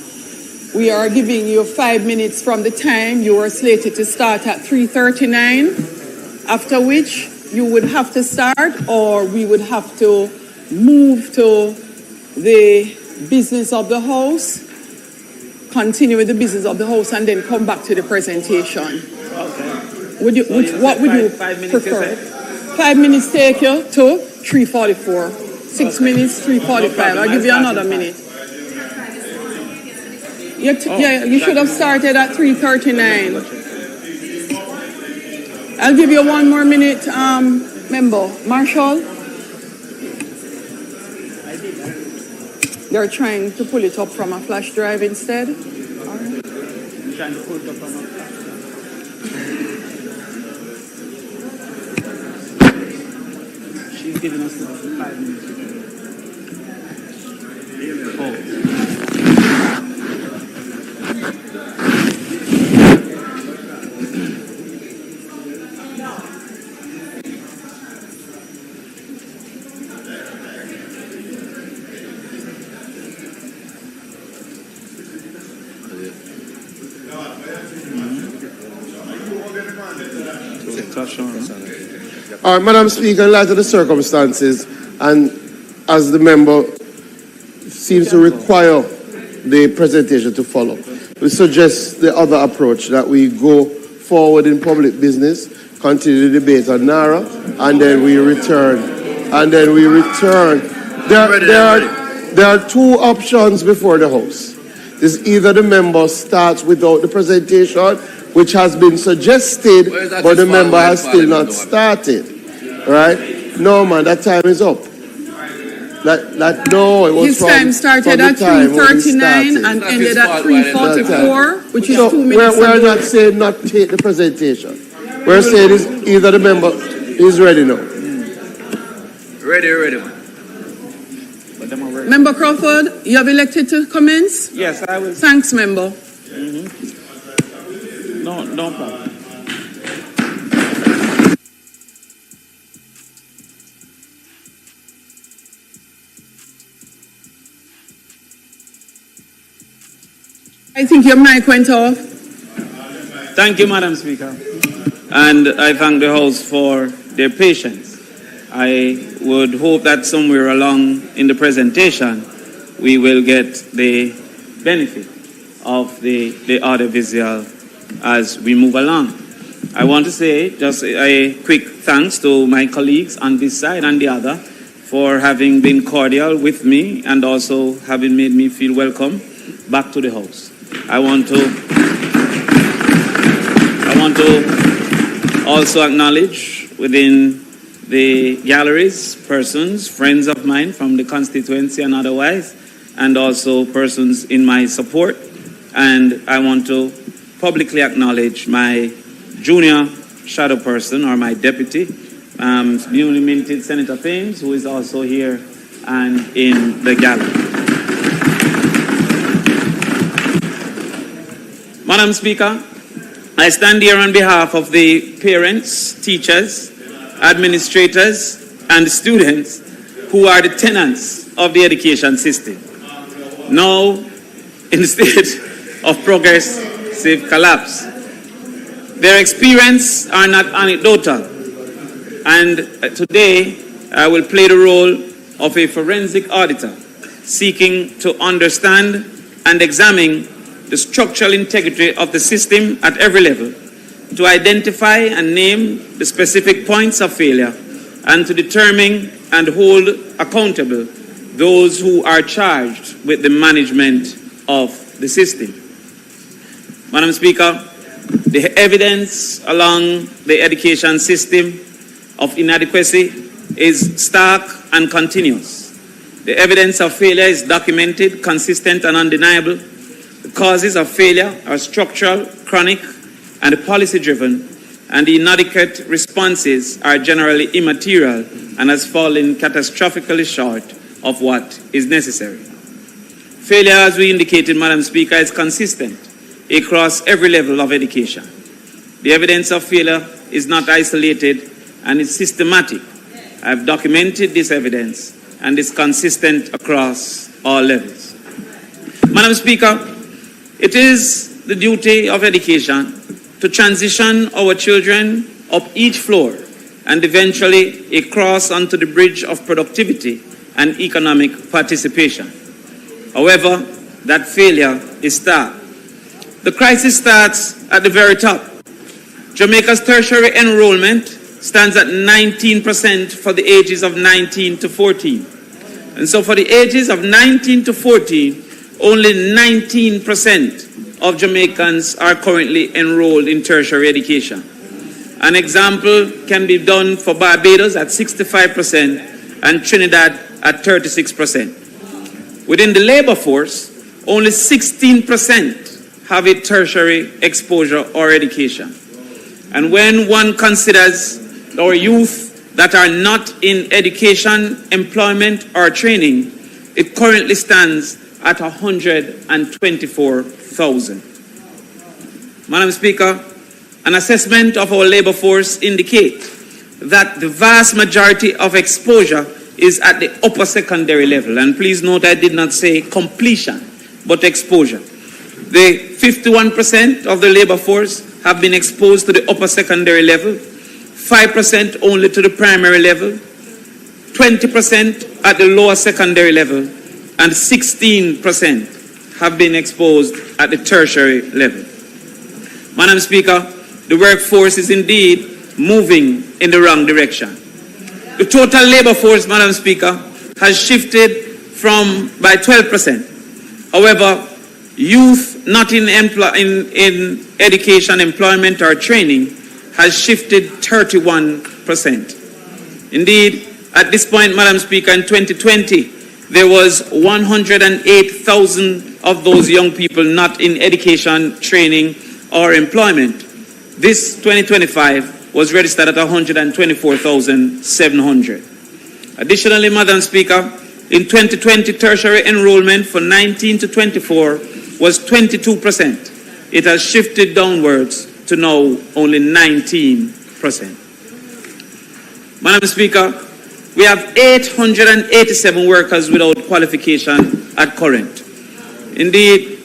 We are giving you 5 minutes from the time you were slated to start at 3:39, after which you would have to start, or we would have to move to the business of the House, continue with the business of the House, and then come back to the presentation. Okay. What would you prefer? 5 minutes take you to 3:44. 6 minutes, 3:45. I'll give you another minute. You should have started at 3:39. I'll give you 1 more minute, member. Marshall? They're trying to pull it up from a flash drive instead. All right. I'm trying to pull it up from a flash. She's giving us 5 minutes. All right, Madam Speaker, in light of the circumstances and as the member seems to require the presentation to follow, we suggest the other approach, that we go forward in public business, continue the debate on NARA, and then we return. There are 2 options before the House. This either the member starts without the presentation, which has been suggested, but the member has still not started. Right? No, man, that time is up. No, it was His time started at 3:39 and ended at 3:44, which is 2 minutes. We're not saying not take the presentation. We're saying is either the member is ready now. Ready. Member Crawford, you have elected to commence? Yes, I will. Thanks, member. No problem. I think your mic went off. Thank you, Madam Speaker. And I thank the House for their patience. I would hope that somewhere along in the presentation, we will get the benefit of the audiovisual as we move along. I want to say just a quick thanks to my colleagues on this side and the other for having been cordial with me and also having made me feel welcome back to the House. I want to also acknowledge within the galleries persons, friends of mine from the constituency and otherwise, and also persons in my support. And I want to publicly acknowledge my junior shadow person, or my deputy, newly minted Senator Thames, who is also here and in the gallery. Madam Speaker, I stand here on behalf of the parents, teachers, administrators, and students who are the tenants of the education system, now in the state of progressive collapse. Their experience are not anecdotal, and today I will play the role of a forensic auditor seeking to understand and examine the structural integrity of the system at every level, to identify and name the specific points of failure, and to determine and hold accountable those who are charged with the management of the system. Madam Speaker, the evidence along the education system of inadequacy is stark and continuous. The evidence of failure is documented, consistent, and undeniable. The causes of failure are structural, chronic, and policy-driven, and the inadequate responses are generally immaterial and has fallen catastrophically short of what is necessary. Failure, as we indicated, Madam Speaker, is consistent across every level of education. The evidence of failure is not isolated and is systematic. I've documented this evidence and is consistent across all levels. Madam Speaker, it is the duty of education to transition our children up each floor and eventually across onto the bridge of productivity and economic participation. However, that failure is stark. The crisis starts at the very top. Jamaica's tertiary enrollment stands at 19% for the ages of 19 to 14. And so for the ages of 19 to 14, only 19% of Jamaicans are currently enrolled in tertiary education. An example can be done for Barbados at 65% and Trinidad at 36%. Within the labor force, only 16% have a tertiary exposure or education. And when one considers our youth that are not in education, employment, or training, it currently stands at 124,000. Madam Speaker, an assessment of our labor force indicates that the vast majority of exposure is at the upper secondary level. And please note I did not say completion, but exposure. The 51% of the labor force have been exposed to the upper secondary level, 5% only to the primary level, 20% at the lower secondary level, and 16% have been exposed at the tertiary level. Madam Speaker, the workforce is indeed moving in the wrong direction. The total labor force, Madam Speaker, has shifted by 12%. However, youth not in education, employment, or training has shifted 31%. Indeed, at this point, Madam Speaker, in 2020, there was 108,000 of those young people not in education, training, or employment. This 2025 was registered at 124,700. Additionally, Madam Speaker, in 2020, tertiary enrollment for 19 to 24 was 22%. It has shifted downwards to now only 19%. Madam Speaker, we have 887 workers without qualification at current. Indeed,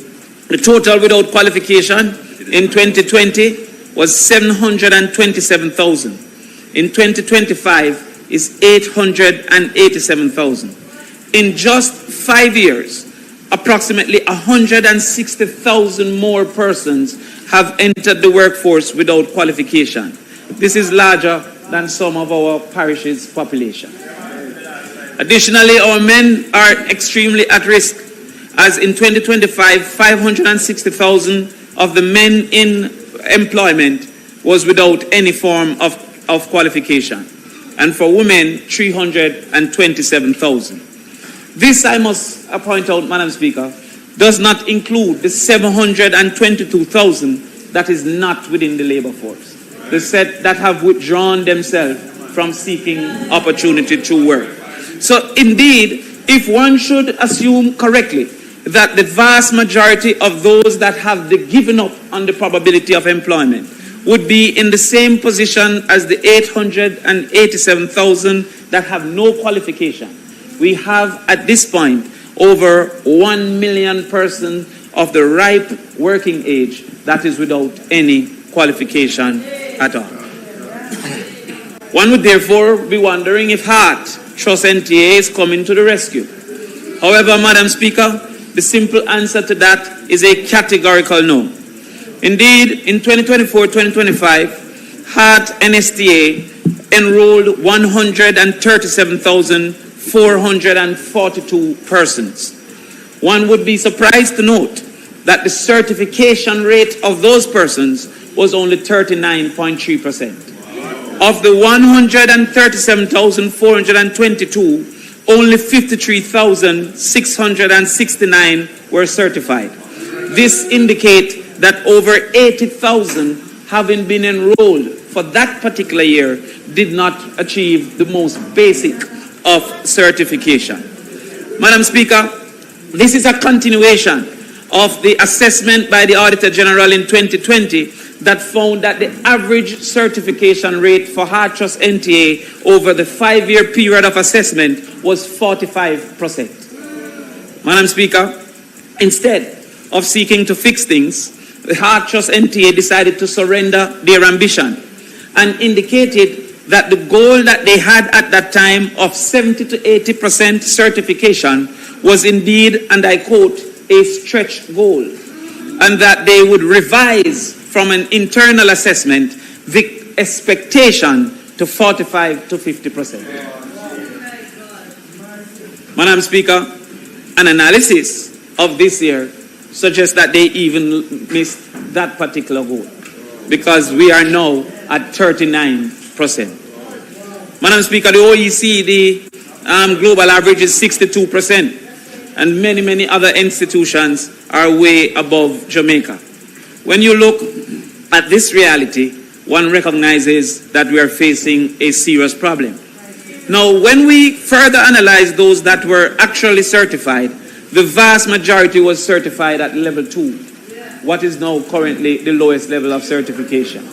the total without qualification in 2020 was 727,000. In 2025 is 887,000. In just 5 years, approximately 160,000 more persons have entered the workforce without qualification. This is larger than some of our parishes' population. Additionally, our men are extremely at risk, as in 2025, 560,000 of the men in employment was without any form of qualification. And for women, 327,000. This, I must point out, Madam Speaker, does not include the 722,000 that is not within the labor force, the set that have withdrawn themselves from seeking opportunity to work. So indeed, if one should assume correctly that the vast majority of those that have given up on the probability of employment would be in the same position as the 887,000 that have no qualification, we have at this point over 1 million persons of the ripe working age that is without any qualification at all. One would therefore be wondering if HEART, Trust NTA, is coming to the rescue. However, Madam Speaker, the simple answer to that is a categorical no. Indeed, in 2024-2025, HEART NSTA enrolled 137,442 persons. One would be surprised to note that the certification rate of those persons was only 39.3%. Of the 137,422, only 53,669 were certified. This indicates that over 80,000 having been enrolled for that particular year did not achieve the most basic of certification. Madam Speaker, This is a continuation of the assessment by the Auditor General in 2020 that found that the average certification rate for Hard Trust NTA over the 5-year period of assessment was 45%. Madam Speaker, instead of seeking to fix things, the Hard Trust NTA decided to surrender their ambition and indicated that the goal that they had at that time of 70 to 80% certification was indeed, and I quote, a stretch goal, and that they would revise from an internal assessment the expectation to 45 to 50%. Madam Speaker, an analysis of this year suggests that they even missed that particular goal, because we are now at 39%. Madam Speaker, the OECD global average is 62%, and many, many other institutions are way above Jamaica. When you look at this reality, one recognizes that we are facing a serious problem. Now, when we further analyze those that were actually certified, the vast majority was certified at level 2, what is now currently the lowest level of certification,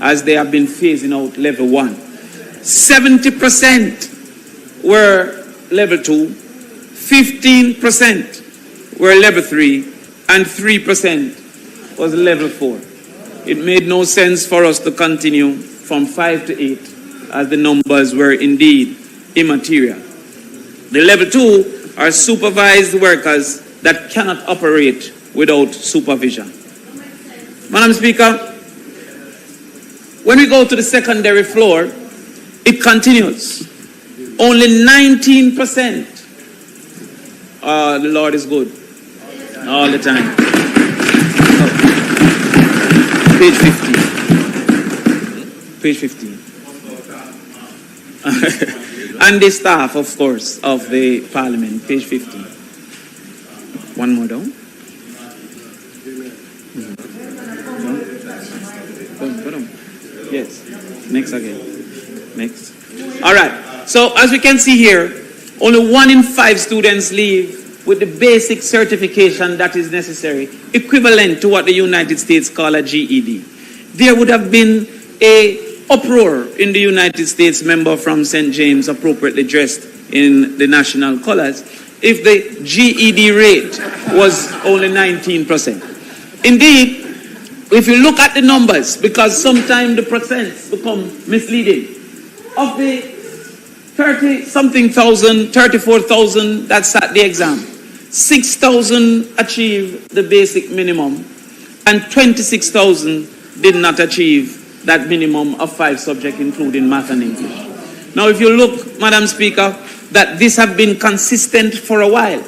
as they have been phasing out level 1. 70% were level 2, 15% were level 3, and 3% was level 4. It made no sense for us to continue from 5 to 8, as the numbers were indeed immaterial. The level 2 are supervised workers that cannot operate without supervision. Madam Speaker, when we go to the secondary floor, it continues. Only 19%. The Lord is good all the time. Page 15. Page 15. And the staff, of course, of the Parliament. Page 15. One more down. Yes. Next again. Next. All right. So as we can see here, only 1 in 5 students leave with the basic certification that is necessary, equivalent to what the United States call a GED. There would have been a uproar in the United States, member from St. James, appropriately dressed in the national colors, if the GED rate was only 19%. Indeed, if you look at the numbers, because sometimes the percents become misleading, of the 30-something thousand, 34,000 that sat the exam, 6,000 achieved the basic minimum, and 26,000 did not achieve that minimum of 5 subjects, including math and English. Now, if you look, Madam Speaker, that this have been consistent for a while,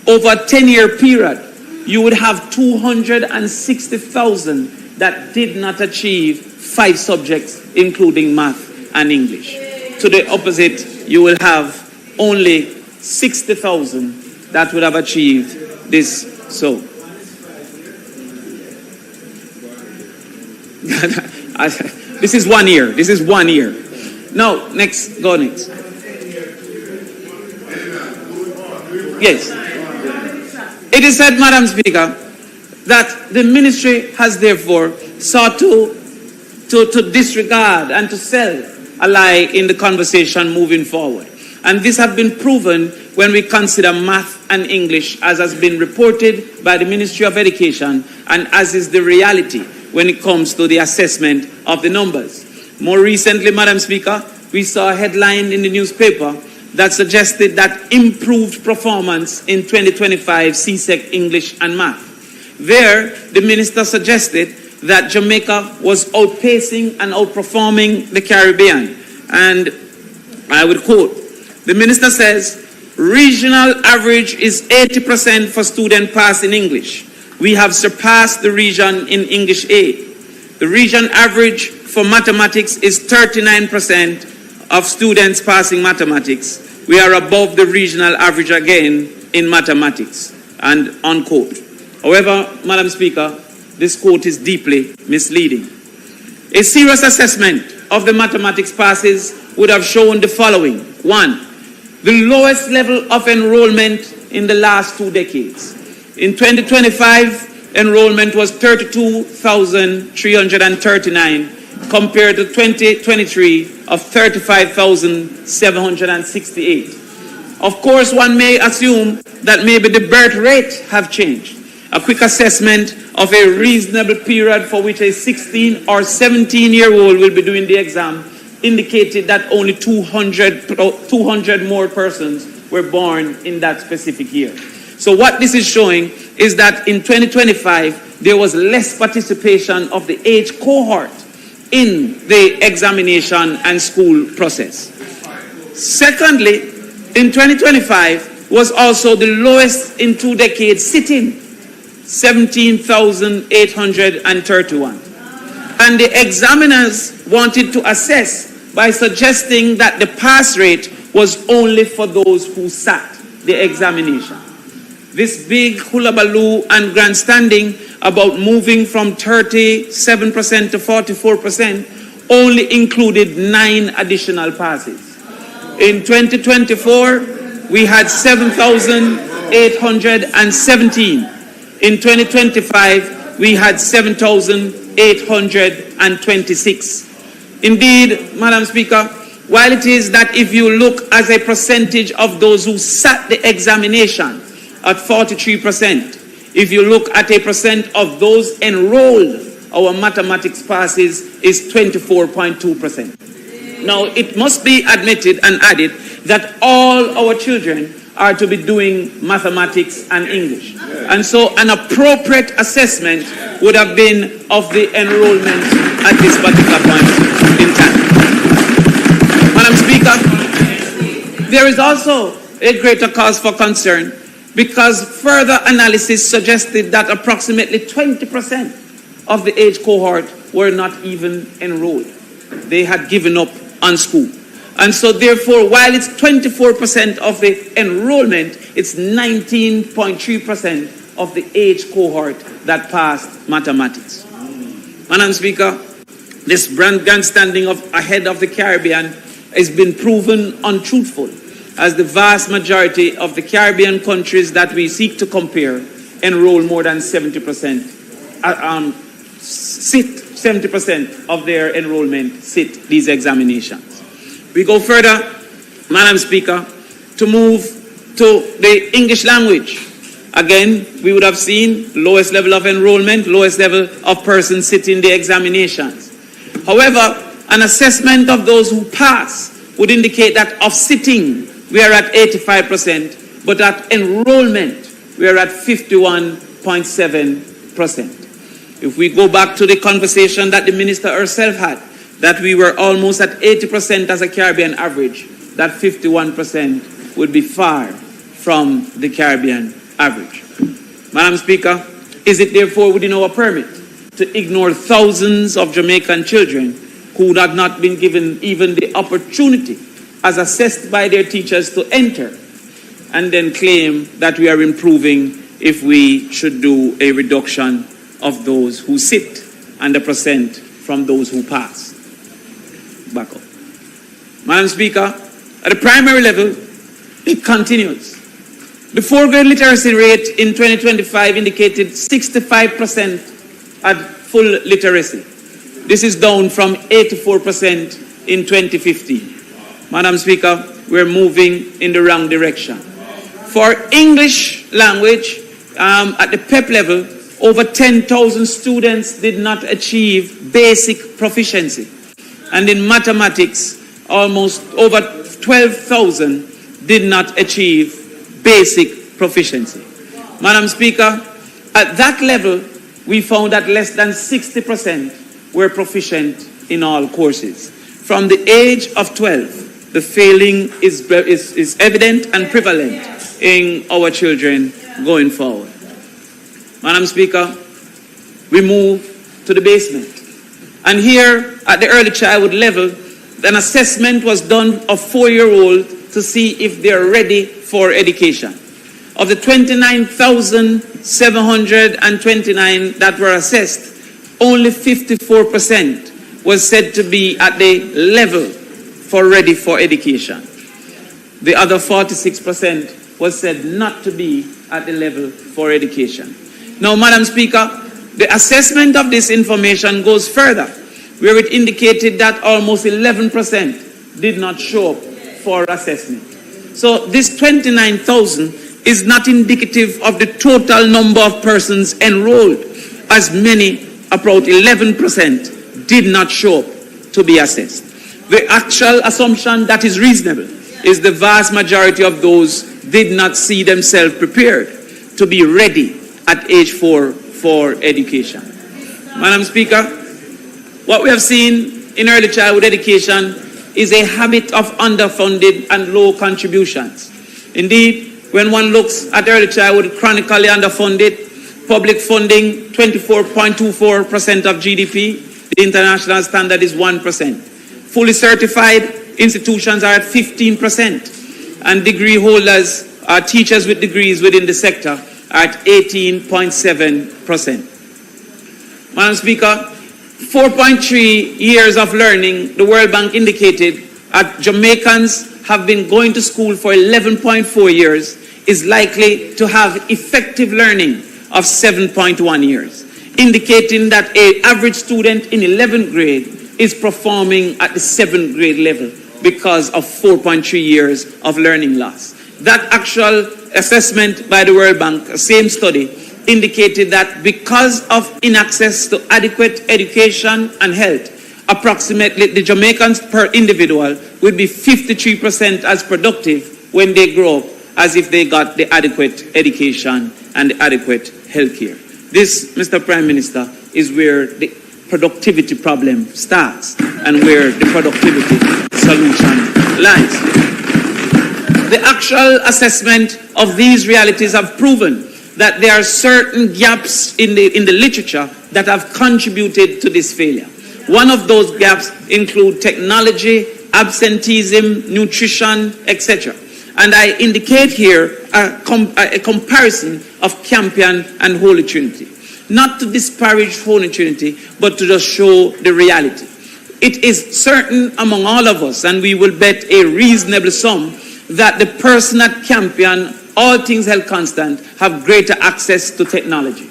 over a 10-year period, you would have 260,000 that did not achieve 5 subjects, including math and English. To the opposite, you will have only 60,000 that would have achieved this. So, this is 1 year. This is 1 year. Now, next, go next. Yes. It is said, Madam Speaker, that the ministry has therefore sought to disregard and to sell a lie in the conversation moving forward. And this has been proven when we consider math and English, as has been reported by the Ministry of Education, and as is the reality when it comes to the assessment of the numbers. More recently, Madam Speaker, we saw a headline in the newspaper that suggested that improved performance in 2025 CSEC English and Math. There, the minister suggested that Jamaica was outpacing and outperforming the Caribbean. And I would quote, the minister says, regional average is 80% for student pass in English. We have surpassed the region in English A. The region average for mathematics is 39% of students passing mathematics. We are above the regional average again in mathematics, and unquote. However, Madam Speaker, this quote is deeply misleading. A serious assessment of the mathematics passes would have shown the following. 1, the lowest level of enrollment in the last 2 decades. In 2025, enrollment was 32,339 compared to 2023 of 35,768. Of course, one may assume that maybe the birth rate have changed. A quick assessment of a reasonable period for which a 16 or 17-year-old will be doing the exam indicated that only 200 more persons were born in that specific year. So what this is showing is that in 2025, there was less participation of the age cohort in the examination and school process. Secondly, in 2025 was also the lowest in 2 decades sitting, 17,831. And the examiners wanted to assess by suggesting that the pass rate was only for those who sat the examination. This big hullabaloo and grandstanding about moving from 37% to 44% only included 9 additional passes. In 2024, we had 7,817. In 2025, we had 7,826. Indeed, Madam Speaker, while it is that if you look as a percentage of those who sat the examination at 43%, if you look at a percent of those enrolled, our mathematics passes is 24.2%. Now, it must be admitted and added that all our children are to be doing mathematics and English. And so an appropriate assessment would have been of the enrollment at this particular point in time. Madam Speaker, there is also a greater cause for concern because further analysis suggested that approximately 20% of the age cohort were not even enrolled. They had given up on school. And so therefore, while it's 24% of the enrollment, it's 19.3% of the age cohort that passed mathematics. Madam Speaker, this grandstanding of ahead of the Caribbean has been proven untruthful, as the vast majority of the Caribbean countries that we seek to compare enroll more than 70%, sit 70% of their enrollment sit these examinations. We go further, Madam Speaker, to move to the English language. Again, we would have seen lowest level of enrollment, lowest level of persons sitting the examinations. However, an assessment of those who pass would indicate that of sitting, we are at 85%, but at enrollment, we are at 51.7%. If we go back to the conversation that the minister herself had, that we were almost at 80% as a Caribbean average, that 51% would be far from the Caribbean average. Madam Speaker, is it therefore within our permit to ignore thousands of Jamaican children who would have not been given even the opportunity as assessed by their teachers to enter, and then claim that we are improving if we should do a reduction of those who sit and the percent from those who pass? Back up. Madam Speaker, at the primary level, it continues. The 4th-grade literacy rate in 2025 indicated 65% at full literacy. This is down from 84% in 2015. Madam Speaker, we're moving in the wrong direction. For English language, at the PEP level, over 10,000 students did not achieve basic proficiency. And in mathematics, almost over 12,000 did not achieve basic proficiency. Madam Speaker, at that level, we found that less than 60% were proficient in all courses. From the age of 12, the failing is evident and prevalent in our children going forward. Madam Speaker, we move to the basement. And here, at the early childhood level, an assessment was done of 4-year-olds to see if they're ready for education. Of the 29,729 that were assessed, only 54% was said to be at the level for ready for education. The other 46% was said not to be at the level for education. Now, Madam Speaker, the assessment of this information goes further, where it indicated that almost 11% did not show up for assessment. So this 29,000 is not indicative of the total number of persons enrolled, as many, about 11%, did not show up to be assessed. The actual assumption that is reasonable is the vast majority of those did not see themselves prepared to be ready at age 4 for education. Madam Speaker, what we have seen in early childhood education is a habit of underfunded and low contributions. Indeed, when one looks at early childhood chronically underfunded, public funding 24.24% of GDP, the international standard is 1%. Fully certified institutions are at 15%, and degree holders, teachers with degrees within the sector, are at 18.7%. Madam Speaker, 4.3 years of learning, the World Bank indicated, Jamaicans have been going to school for 11.4 years, is likely to have effective learning of 7.1 years, indicating that an average student in 11th grade is performing at the 7th grade level because of 4.3 years of learning loss. That actual assessment by the World Bank, same study, indicated that because of inaccess to adequate education and health, approximately the Jamaicans per individual would be 53% as productive when they grow up as if they got the adequate education and the adequate health care. This, Mr. Prime Minister, is where the productivity problem starts and where the productivity solution lies. The actual assessment of these realities have proven that there are certain gaps in the literature that have contributed to this failure. One of those gaps include technology, absenteeism, nutrition, etc. And I indicate here a comparison of Campion and Holy Trinity. Not to disparage Holy Trinity, but to just show the reality. It is certain among all of us, and we will bet a reasonable sum, that the person at Campion, all things held constant, have greater access to technology.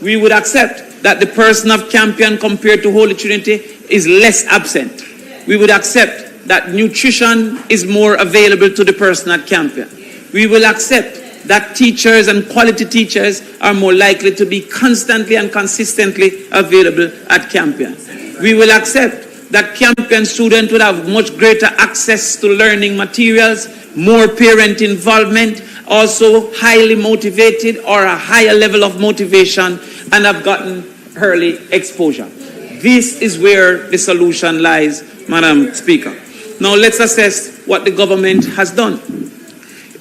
We would accept that the person of Campion compared to Holy Trinity is less absent. We would accept that nutrition is more available to the person at Campion. We will accept that teachers and quality teachers are more likely to be constantly and consistently available at Campion. We will accept that Campion students would have much greater access to learning materials, more parent involvement, also highly motivated or a higher level of motivation, and have gotten early exposure. This is where the solution lies, Madam Speaker. Now let's assess what the government has done.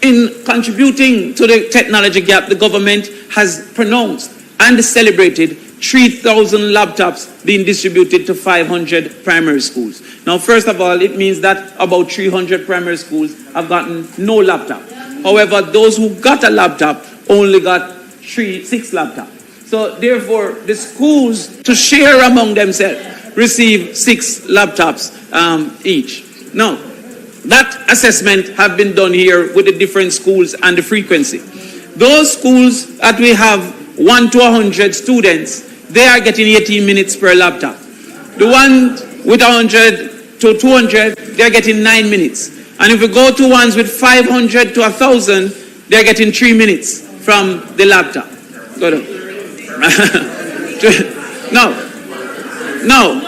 In contributing to the technology gap, the government has pronounced and celebrated 3,000 laptops being distributed to 500 primary schools. Now, first of all, it means that about 300 primary schools have gotten no laptop. However, those who got a laptop only got 6 laptops. So therefore, the schools, to share among themselves, receive 6 laptops each. Now, that assessment have been done here with the different schools and the frequency. Those schools that we have 1 to 100 students, they are getting 18 minutes per laptop. The one with 100 to 200, they're getting 9 minutes. And if we go to ones with 500 to 1,000, they're getting 3 minutes from the laptop. Go on. Now,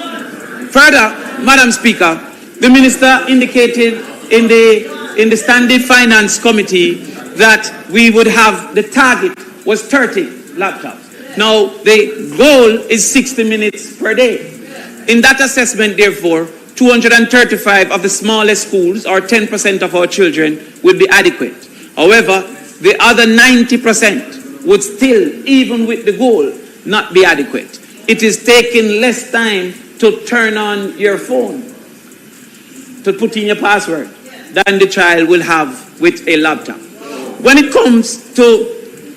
further, Madam Speaker, the minister indicated in the Standing Finance Committee that we would have, the target was 30 laptops. Now, the goal is 60 minutes per day. In that assessment, therefore, 235 of the smallest schools, or 10% of our children, would be adequate. However, the other 90% would still, even with the goal, not be adequate. It is taking less time to turn on your phone, to put in your password, than the child will have with a laptop. When it comes to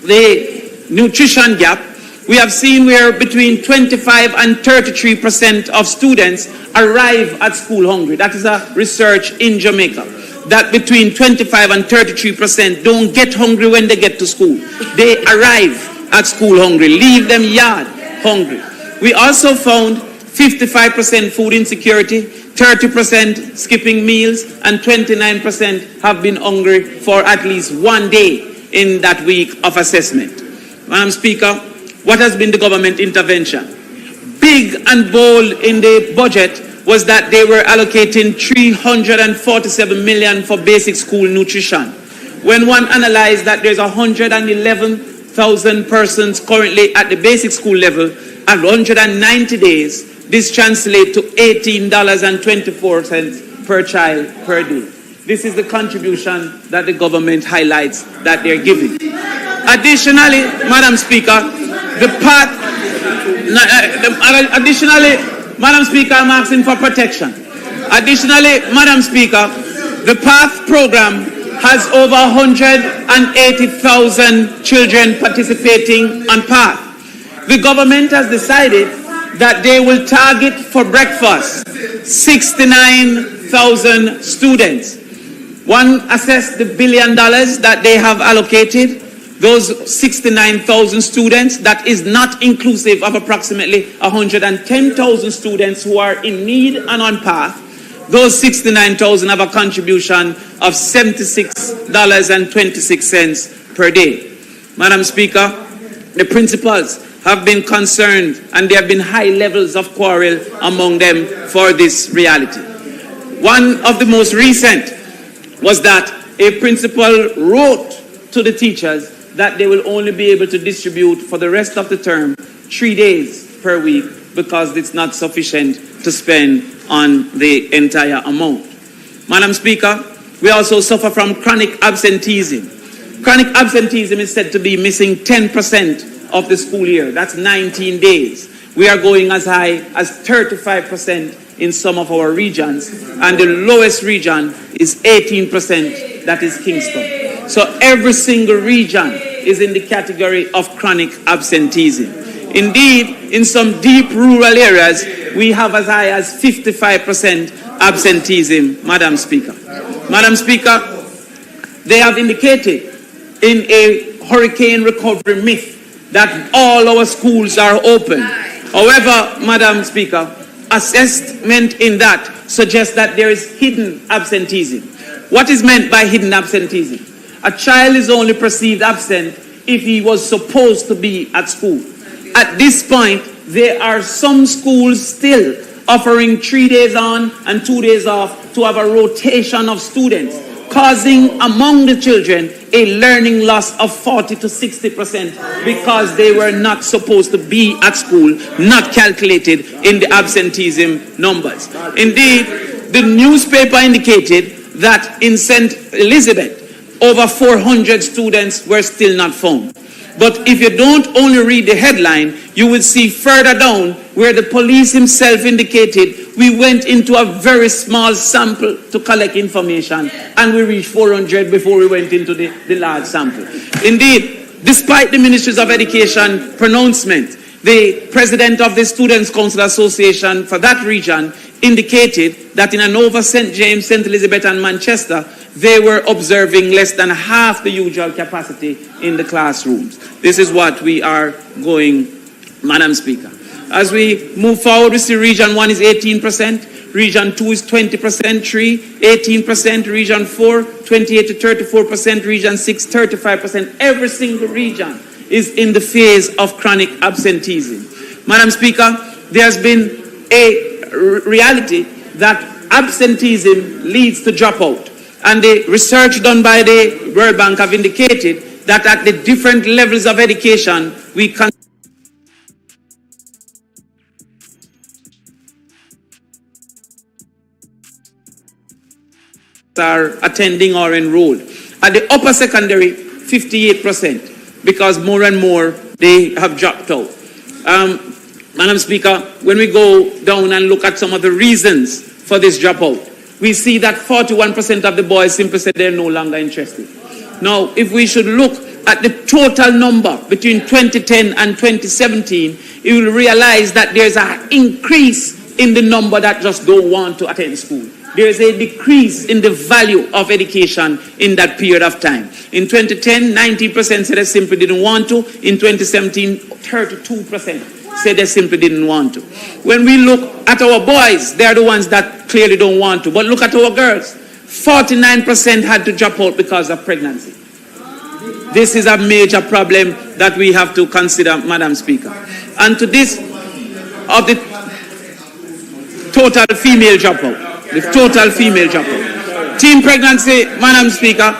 the nutrition gap, we have seen where between 25 and 33% of students arrive at school hungry. That is a research in Jamaica. that between 25 and 33% don't get hungry when they get to school. They arrive at school hungry, leave them yard hungry. We also found 55% food insecurity, 30% skipping meals, and 29% have been hungry for at least one day in that week of assessment. Madam Speaker, what has been the government intervention? Big and bold in the budget was that they were allocating $347 million for basic school nutrition. When one analyzed that there's 111,000 persons currently at the basic school level at 190 days, this translates to $18.24 per child per day. This is the contribution that the government highlights that they're giving. Additionally, Madam Speaker, Madam Speaker, I'm asking for protection. Additionally, Madam Speaker, the PATH program has over 180,000 children participating on PATH. The government has decided that they will target for breakfast 69,000 students. One assessed the $1 billion that they have allocated. Those 69,000 students, that is not inclusive of approximately 110,000 students who are in need and on path. Those 69,000 have a contribution of $76.26 per day. Madam Speaker, the principals have been concerned and there have been high levels of quarrel among them for this reality. One of the most recent was that a principal wrote to the teachers that they will only be able to distribute for the rest of the term 3 days per week because it's not sufficient to spend on the entire amount. Madam Speaker, we also suffer from chronic absenteeism. Chronic absenteeism is said to be missing 10% of the school year. That's 19 days. We are going as high as 35% in some of our regions, and the lowest region is 18%, that is Kingston. So every single region is in the category of chronic absenteeism. Indeed, in some deep rural areas, we have as high as 55% absenteeism, Madam Speaker. Madam Speaker, they have indicated in a hurricane recovery myth that all our schools are open. However, Madam Speaker, assessment in that suggests that there is hidden absenteeism. What is meant by hidden absenteeism? A child is only perceived absent if he was supposed to be at school. At this point, there are some schools still offering 3 days on and 2 days off to have a rotation of students, causing among the children a learning loss of 40 to 60% because they were not supposed to be at school, not calculated in the absenteeism numbers. Indeed, the newspaper indicated that in St. Elizabeth, over 400 students were still not found. But if you don't only read the headline, you will see further down where the police himself indicated we went into a very small sample to collect information and we reached 400 before we went into the large sample. Indeed, despite the Ministries of Education pronouncement, the president of the Students' Council Association for that region indicated that in and over St. James, St. Elizabeth and Manchester, they were observing less than half the usual capacity in the classrooms. This is what we are going, Madam Speaker. As we move forward, we see Region 1 is 18%, Region 2 is 20%, 3, 18%, Region 4, 28 to 34%, Region 6, 35%. Every single region is in the phase of chronic absenteeism. Madam Speaker, there has been a reality that absenteeism leads to dropout. And the research done by the World Bank have indicated that at the different levels of education, we can are attending or enrolled. At the upper secondary, 58%, because more and more they have dropped out. Madam Speaker, when we go down and look at some of the reasons for this dropout, we see that 41% of the boys simply said they're no longer interested. Now, if we should look at the total number between 2010 and 2017, you will realize that there's an increase in the number that just don't want to attend school. there is a decrease in the value of education in that period of time. In 2010, 90% said they simply didn't want to. In 2017, 32% said they simply didn't want to. When we look at our boys, they are the ones that clearly don't want to. But look at our girls. 49% had to drop out because of pregnancy. This is a major problem that we have to consider, Madam Speaker. And to this, of the total female dropout, teen pregnancy, Madam Speaker,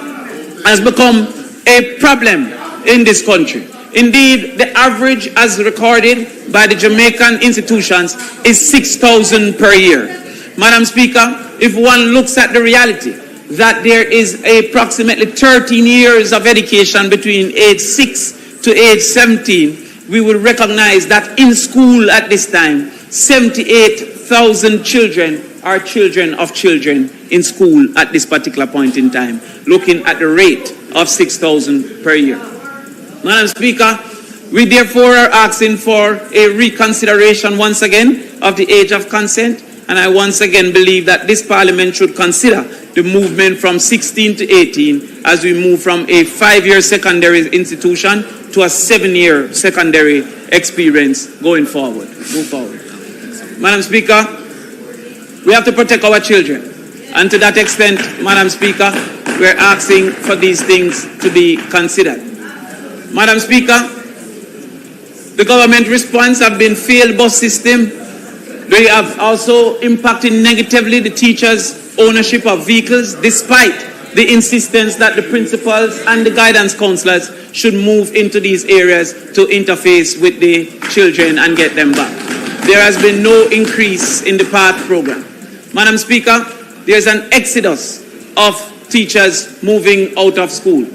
has become a problem in this country. Indeed, the average as recorded by the Jamaican institutions is 6,000 per year. Madam Speaker, if one looks at the reality that there is approximately 13 years of education between age 6 to age 17, we will recognize that in school at this time, 78,000 children are children of children in school at this particular point in time, looking at the rate of 6,000 per year. Madam Speaker, we therefore are asking for a reconsideration once again of the age of consent, and I once again believe that this Parliament should consider the movement from 16 to 18 as we move from a 5-year secondary institution to a 7-year secondary experience going forward. Madam Speaker, we have to protect our children, and to that extent, Madam Speaker, we're asking for these things to be considered. Madam Speaker, the government response have been failed bus system. They have also impacted negatively the teachers' ownership of vehicles, despite the insistence that the principals and the guidance counselors should move into these areas to interface with the children and get them back. There has been no increase in the PATH program. Madam Speaker, there is an exodus of teachers moving out of school.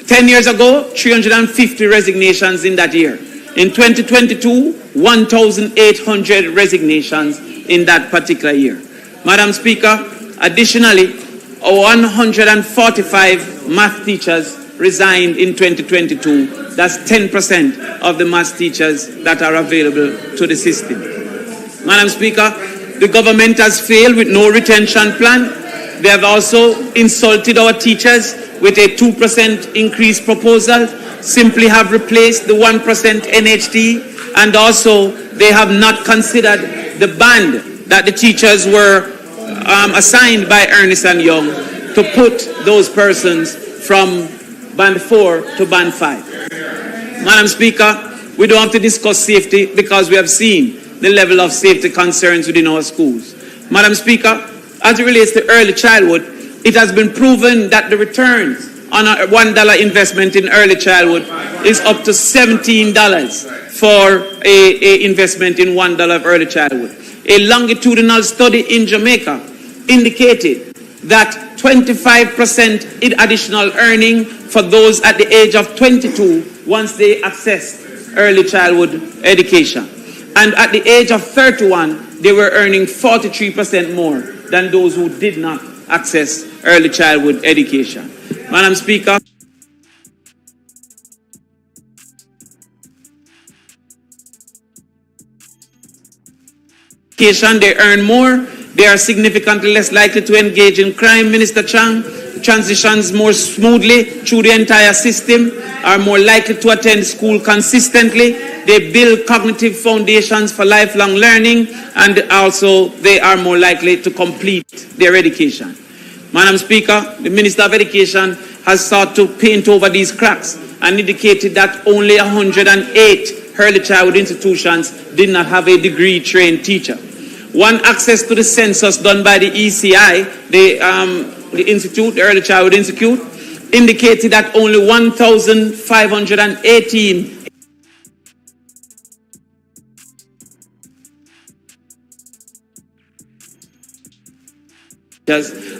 10 years ago, 350 resignations in that year. In 2022, 1,800 resignations in that particular year. Madam Speaker, additionally, 145 math teachers resigned in 2022. That's 10% of the math teachers that are available to the system. Madam Speaker, the government has failed with no retention plan. They have also insulted our teachers with a 2% increase proposal, simply have replaced the 1% NHT, and also they have not considered the band that the teachers were assigned by Ernst & Young to put those persons from band 4 to band 5. Madam Speaker, we don't have to discuss safety because we have seen the level of safety concerns within our schools. Madam Speaker, as it relates to early childhood, it has been proven that the returns on a $1 investment in early childhood is up to $17 for a investment in $1 of early childhood. A longitudinal study in Jamaica indicated that 25% in additional earning for those at the age of 22 once they accessed early childhood education. And at the age of 31, they were earning 43% more than those who did not access early childhood education. Madam Speaker, they earn more, they are significantly less likely to engage in crime. Minister Chang, transitions more smoothly through the entire system, are more likely to attend school consistently. They build cognitive foundations for lifelong learning, and also they are more likely to complete their education. Madam Speaker, the Minister of Education has sought to paint over these cracks and indicated that only 108 early childhood institutions did not have a degree-trained teacher. One access to the census done by the ECI, the Institute, the Early Childhood Institute, indicated that only 1,518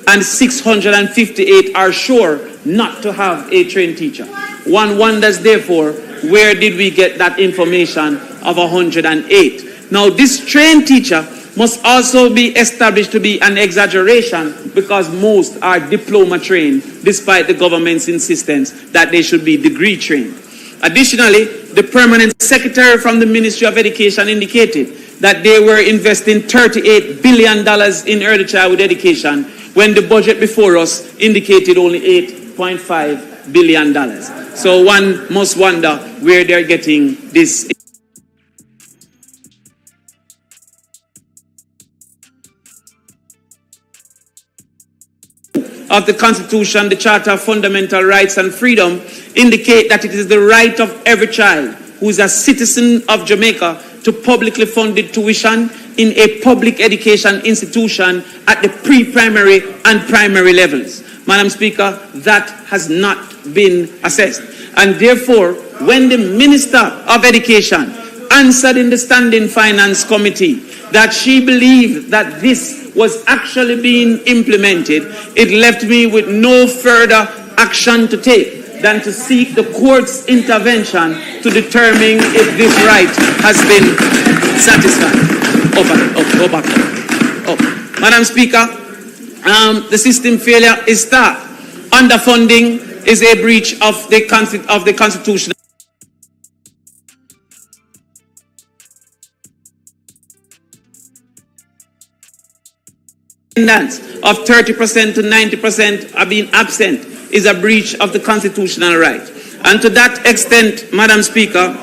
and 658 are sure not to have a trained teacher. One wonders, therefore, where did we get that information of 108? Now, this trained teacher must also be established to be an exaggeration because most are diploma trained, despite the government's insistence that they should be degree trained. Additionally, the permanent secretary from the Ministry of Education indicated that they were investing $38 billion in early childhood education, when the budget before us indicated only $8.5 billion. So one must wonder where they're getting this. Of the Constitution, the Charter of Fundamental Rights and Freedom indicate that it is the right of every child who is a citizen of Jamaica to publicly funded tuition in a public education institution at the pre-primary and primary levels. Madam Speaker, that has not been assessed. And therefore, when the Minister of Education answered in the Standing Finance Committee that she believed that this was actually being implemented, it left me with no further action to take than to seek the court's intervention to determine if this right has been satisfied. Madam Speaker, the system failure is stark. Underfunding is a breach of the Constitution. Of 30% to 90% are being absent is a breach of the constitutional right. And to that extent, Madam Speaker,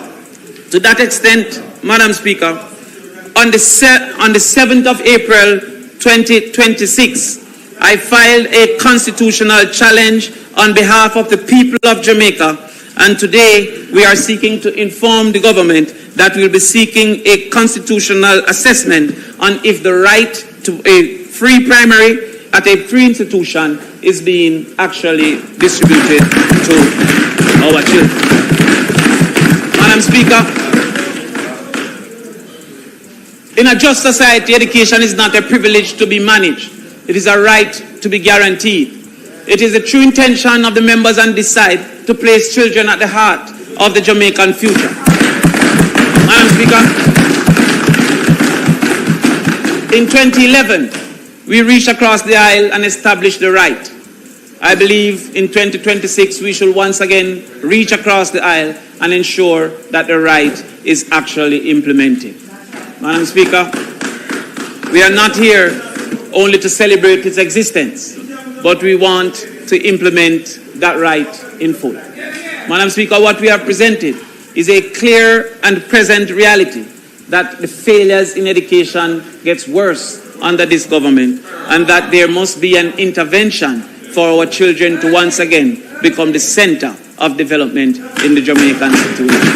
on the 7th of April 2026, I filed a constitutional challenge on behalf of the people of Jamaica, and today we are seeking to inform the government that we'll be seeking a constitutional assessment on if the right to a free primary at a free institution is being actually distributed to our children. Madam Speaker, in a just society, education is not a privilege to be managed. It is a right to be guaranteed. It is the true intention of the members and decide to place children at the heart of the Jamaican future. Madam Speaker, in 2011, we reached across the aisle and established the right. I believe in 2026 we should once again reach across the aisle and ensure that the right is actually implemented. Madam Speaker, we are not here only to celebrate its existence, but we want to implement that right in full. Madam Speaker, what we have presented is a clear and present reality that the failures in education gets worse under this government, and that there must be an intervention for our children to once again become the center of development in the Jamaican situation.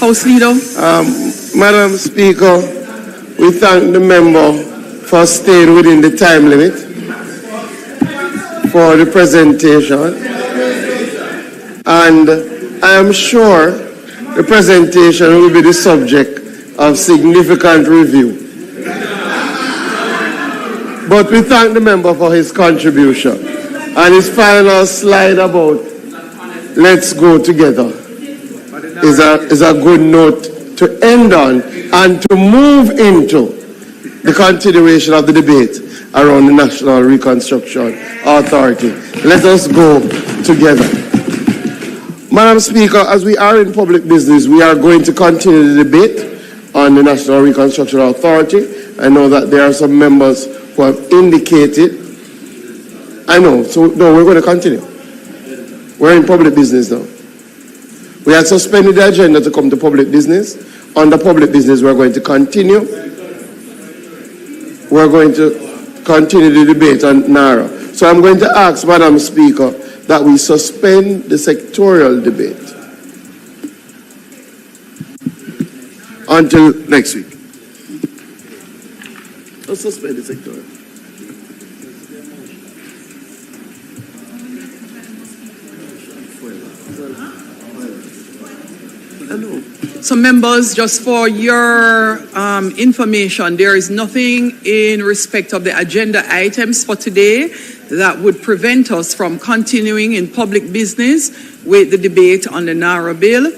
House Leader. Madam Speaker, we thank the member for staying within the time limit for the presentation. And I am sure the presentation will be the subject of significant review. But we thank the member for his contribution. And his final slide about let's go together is a good note to end on and to move into the continuation of the debate around the National Reconstruction Authority. Let us go together. Madam Speaker, as we are in public business, we are going to continue the debate on the National Reconstruction Authority. I know that there are some members who have indicated. I know, so no, we're going to continue. We're in public business now. We had suspended the agenda to come to public business under public business, we're going to continue. We're going to continue the debate on NARA. So I'm going to ask, Madam Speaker, that we suspend the sectorial debate until next week. Let's suspend the sectorial. So members, just for your information, there is nothing in respect of the agenda items for today that would prevent us from continuing in public business with the debate on the NARA bill.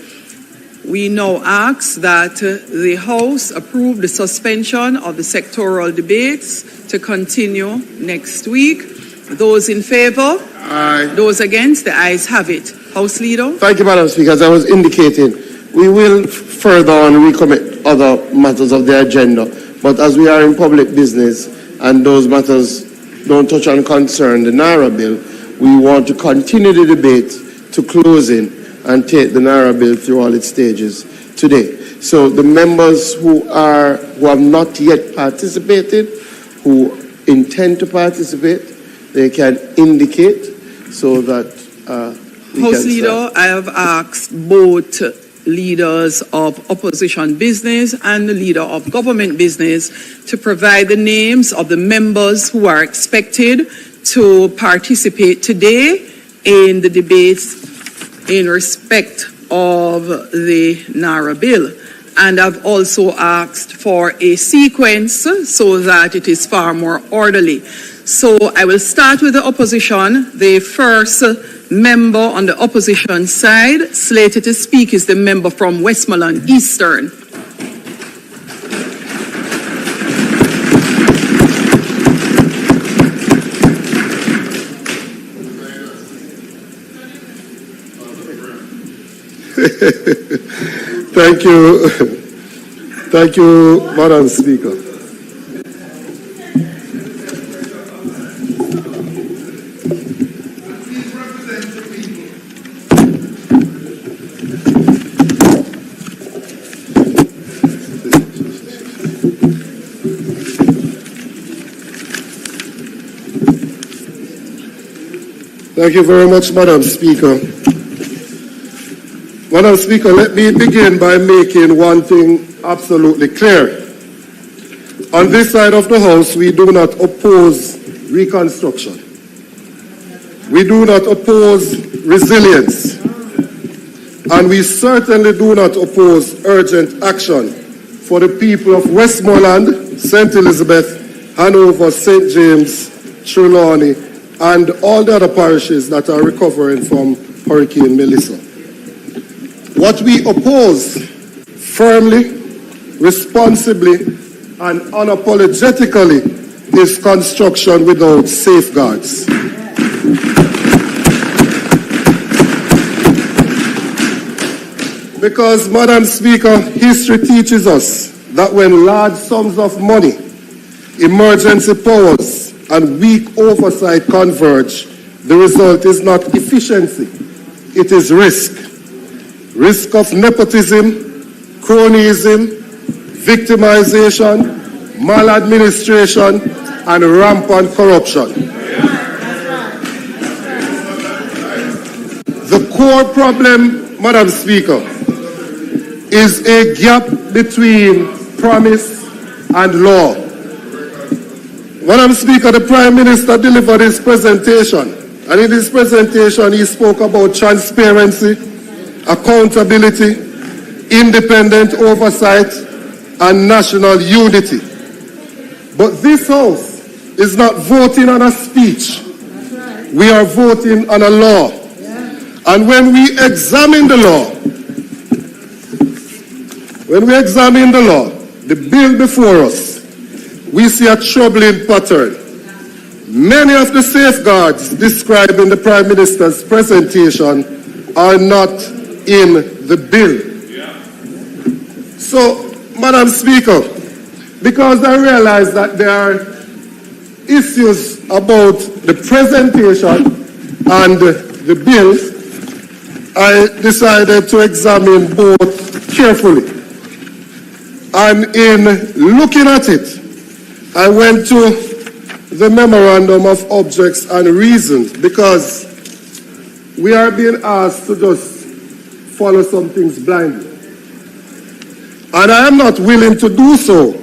We now ask that the House approve the suspension of the sectoral debates to continue next week. Those in favor? Aye. Those against? The ayes have it. House Leader? Thank you, Madam Speaker. As I was indicating, we will further on recommit other matters of the agenda. But as we are in public business and those matters don't touch on concern the NARA bill, we want to continue the debate to closing and take the NARA bill through all its stages today. So the members who have not yet participated, who intend to participate, they can indicate so that House Leader, I have asked both leaders of opposition business and the leader of government business to provide the names of the members who are expected to participate today in the debates in respect of the NARA bill. And I've also asked for a sequence so that it is far more orderly. So I will start with the opposition. The first member on the opposition side slated to speak is the member from Westmoreland Eastern. Thank you. Thank you, Madam Speaker. Thank you very much, Madam Speaker. Madam Speaker, let me begin by making one thing absolutely clear. On this side of the House, we do not oppose reconstruction. We do not oppose resilience. And we certainly do not oppose urgent action for the people of Westmoreland, St. Elizabeth, Hanover, St. James, Trelawney, and all the other parishes that are recovering from Hurricane Melissa. What we oppose firmly, responsibly, and unapologetically is construction without safeguards. Because, Madam Speaker, history teaches us that when large sums of money, emergency powers, and weak oversight converge, the result is not efficiency, it is risk. Risk of nepotism, cronyism, victimization, maladministration, and rampant corruption. The core problem, Madam Speaker, is a gap between promise and law. Madam Speaker, the Prime Minister delivered his presentation, and in his presentation he spoke about transparency, accountability, independent oversight, and national unity. But this House is not voting on a speech. We are voting on a law. And when we examine the law, the bill before us, we see a troubling pattern. Many of the safeguards described in the Prime Minister's presentation are not in the bill. So, Madam Speaker, because I realize that there are issues about the presentation and the bill, I decided to examine both carefully. And in looking at it, I went to the memorandum of objects and reasons, because we are being asked to just follow some things blindly. And I am not willing to do so,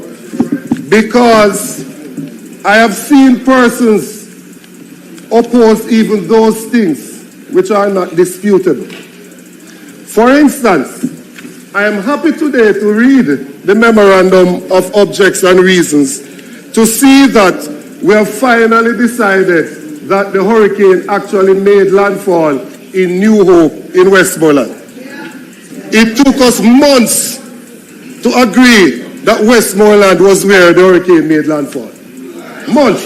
because I have seen persons oppose even those things which are not disputable. For instance, I am happy today to read the memorandum of objects and reasons to see that we have finally decided that the hurricane actually made landfall in New Hope in Westmoreland. It took us months to agree that Westmoreland was where the hurricane made landfall. Months.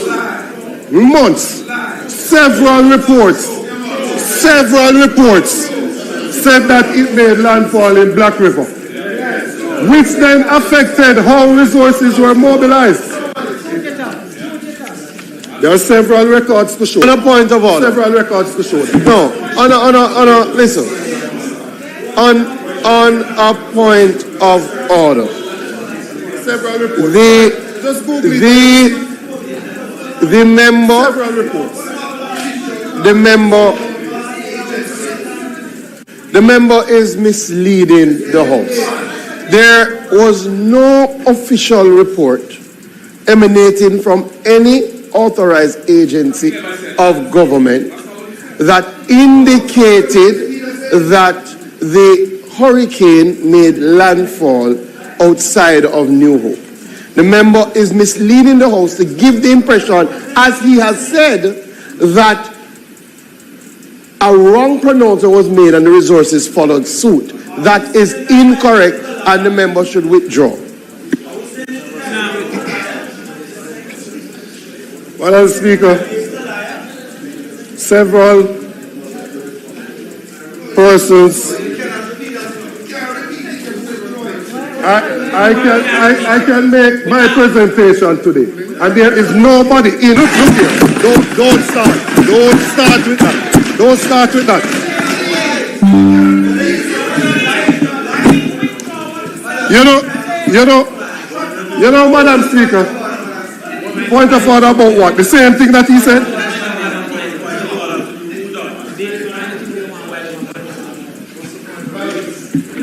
Several reports said that it made landfall in Black River, which then affected how resources were mobilized. There are several records to show. On a point of order. Several records to show. No, listen. On a point of order. Several reports. The member. Several reports. The member is misleading the House. There was no official report emanating from any authorized agency of government that indicated that the hurricane made landfall outside of New Hope. The member is misleading the House to give the impression, as he has said, that a wrong pronouncement was made and the resources followed suit. That is incorrect, and the member should withdraw. Madam Speaker, several persons. I can make my presentation today, and there is nobody in. Look here. Don't start with that. Don't start with that. You know, Madam Speaker, point of order about what? The same thing that he said?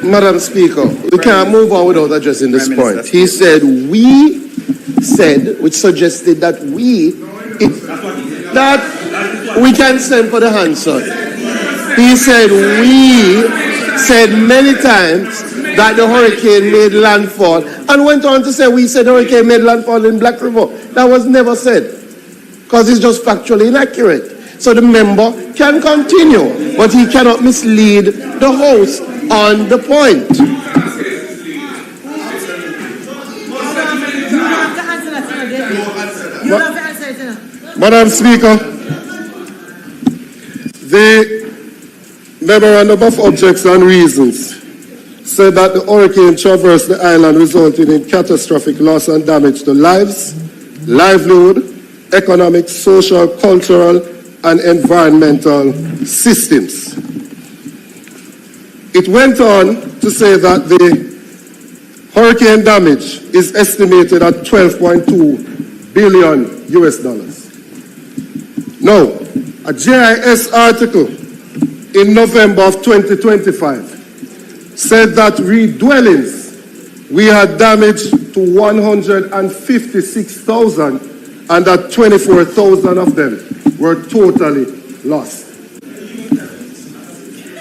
Madam Speaker, we can't move on without addressing this point. He said, which suggested that we can send for the answer. He said, we said many times that the hurricane made landfall, and went on to say we said the hurricane made landfall in Black River. That was never said, because it's just factually inaccurate. So the member can continue, but he cannot mislead the House on the point. Madam Speaker, the memorandum of objects and reasons said that the hurricane traversed the island, resulting in catastrophic loss and damage to lives, livelihood, economic, social, cultural, and environmental systems. It went on to say that the hurricane damage is estimated at $12.2 billion US. Now, a GIS article in November of 2025 said that redwellings, we had damage to 156,000, and that 24,000 of them were totally lost.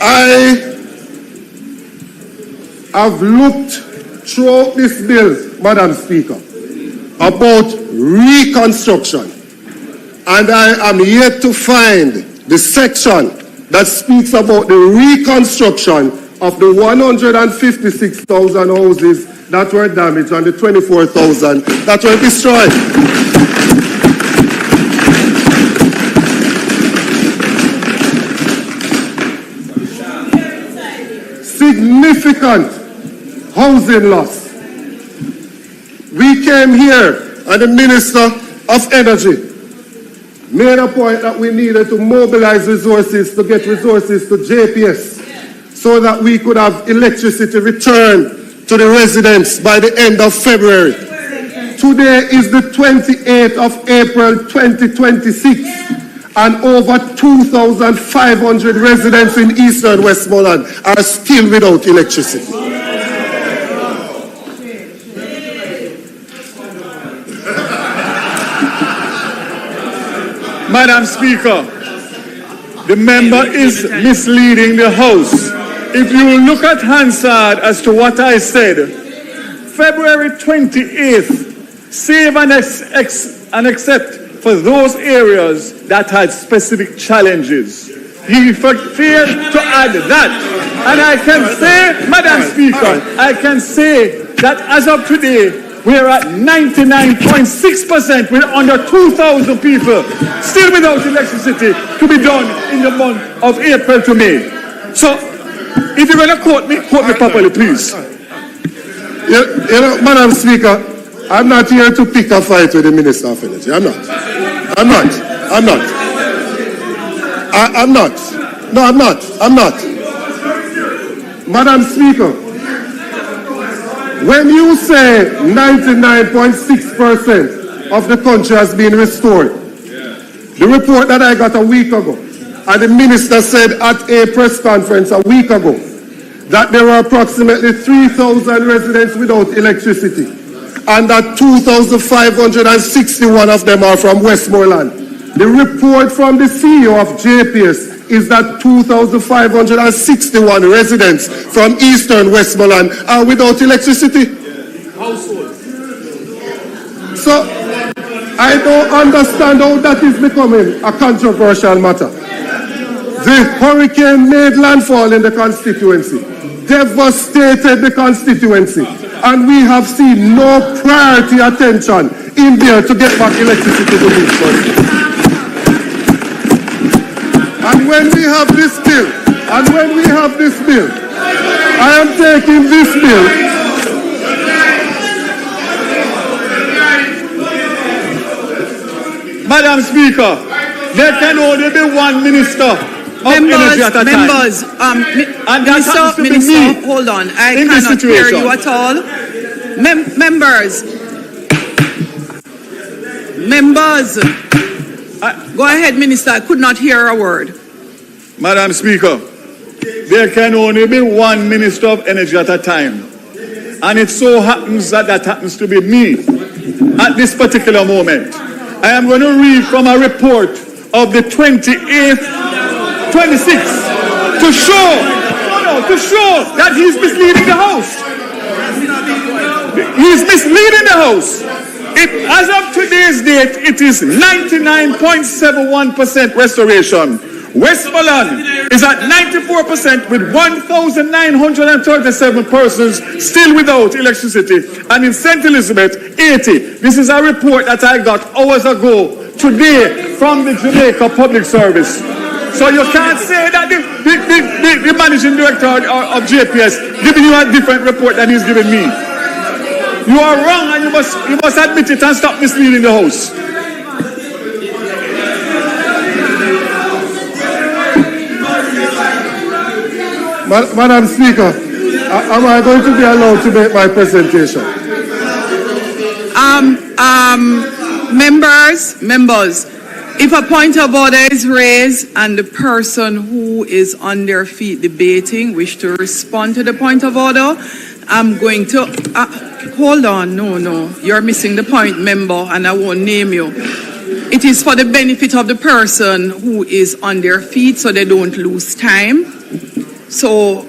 I have looked throughout this bill, Madam Speaker, about reconstruction, and I am yet to find the section that speaks about the reconstruction of the 156,000 houses that were damaged and the 24,000 that were destroyed. Significant housing loss. We came here and the Minister of Energy made a point that we needed to mobilize resources to get resources to JPS so that we could have electricity return to the residents by the end of February. Today is the 28th of April 2026, and over 2,500 residents in Eastern Westmoreland are still without electricity. Madam Speaker, the member is misleading the House. If you look at Hansard as to what I said, February 28th, save and accept for those areas that had specific challenges. He failed to add that. And I can say, Madam Speaker, I can say that as of today, we're at 99.6% with under 2,000 people still without electricity to be done in the month of April to May. So, if you're going to quote me properly, please. You know, Madam Speaker, I'm not here to pick a fight with the Minister of Energy. I'm not. Madam Speaker, when you say 99.6% of the country has been restored, the report that I got a week ago, and the Minister said at a press conference a week ago, that there were approximately 3,000 residents without electricity, and that 2,561 of them are from Westmoreland. The report from the CEO of JPS is that 2,561 residents from Eastern Westmoreland are without electricity. So, I don't understand how that is becoming a controversial matter. The hurricane made landfall in the constituency, devastated the constituency, and we have seen no priority attention in there to get back electricity to these persons. And when we have this bill, I am taking this bill. Madam Speaker, there can only be one minister of energy at a time. Minister, hold on. I cannot hear you at all. Members. Go ahead, Minister. I could not hear a word. Madam Speaker, there can only be one Minister of Energy at a time. And it so happens that happens to be me at this particular moment. I am going to read from a report of the 28th, 26th, to show that he's misleading the House. He's misleading the House. As of today's date, it is 99.71% restoration. Westmoreland is at 94% with 1,937 persons still without electricity. And in St. Elizabeth, 80. This is a report that I got hours ago today from the Jamaica Public Service. So you can't say that the managing director of JPS giving you a different report than he's giving me. You are wrong, and you must admit it and stop misleading the House. Madam Speaker, am I going to be allowed to make my presentation? Members, if a point of order is raised and the person who is on their feet debating wish to respond to the point of order, I'm going to... hold on, no. You're missing the point, member, and I won't name you. It is for the benefit of the person who is on their feet so they don't lose time. So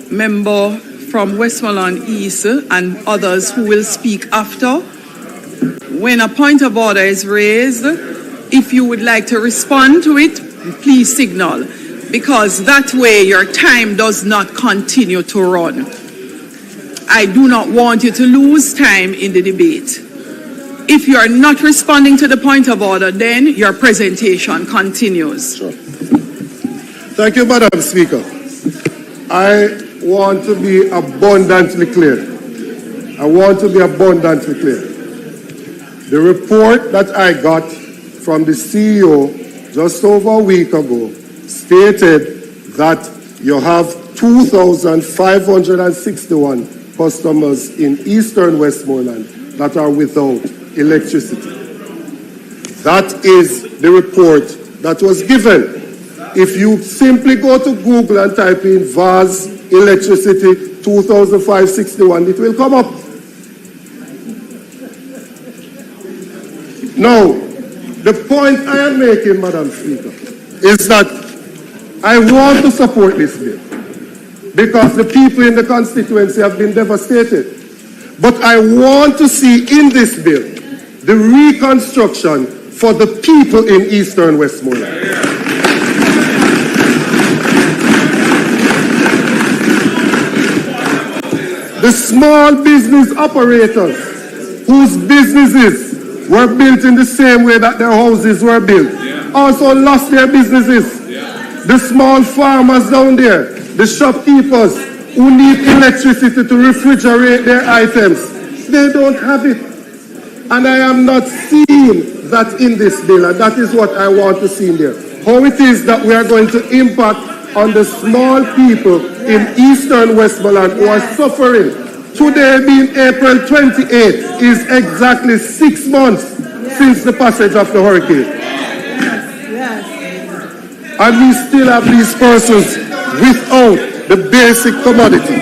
member from Westmoreland East and others who will speak after, when a point of order is raised, if you would like to respond to it, please signal, because that way your time does not continue to run. I do not want you to lose time in the debate. If you are not responding to the point of order, then your presentation continues. Sure. Thank you, Madam Speaker. I want to be abundantly clear. The report that I got from the CEO just over a week ago stated that you have 2,561 customers in eastern Westmoreland that are without electricity. That is the report that was given. If you simply go to Google and type in VAS electricity 2005-61, it will come up. Now, the point I am making, Madam Speaker, is that I want to support this bill because the people in the constituency have been devastated. But I want to see in this bill the reconstruction for the people in eastern Westmoreland. The small business operators whose businesses were built in the same way that their houses were built also lost their businesses. The small farmers down there, the shopkeepers who need electricity to refrigerate their items, they don't have it. And I am not seeing that in this bill, and that is what I want to see in there. How it is that we are going to impact on the small people in eastern Westmoreland who are suffering. Today being April 28th is exactly 6 months since the passage of the hurricane. And we still have these persons without the basic commodity.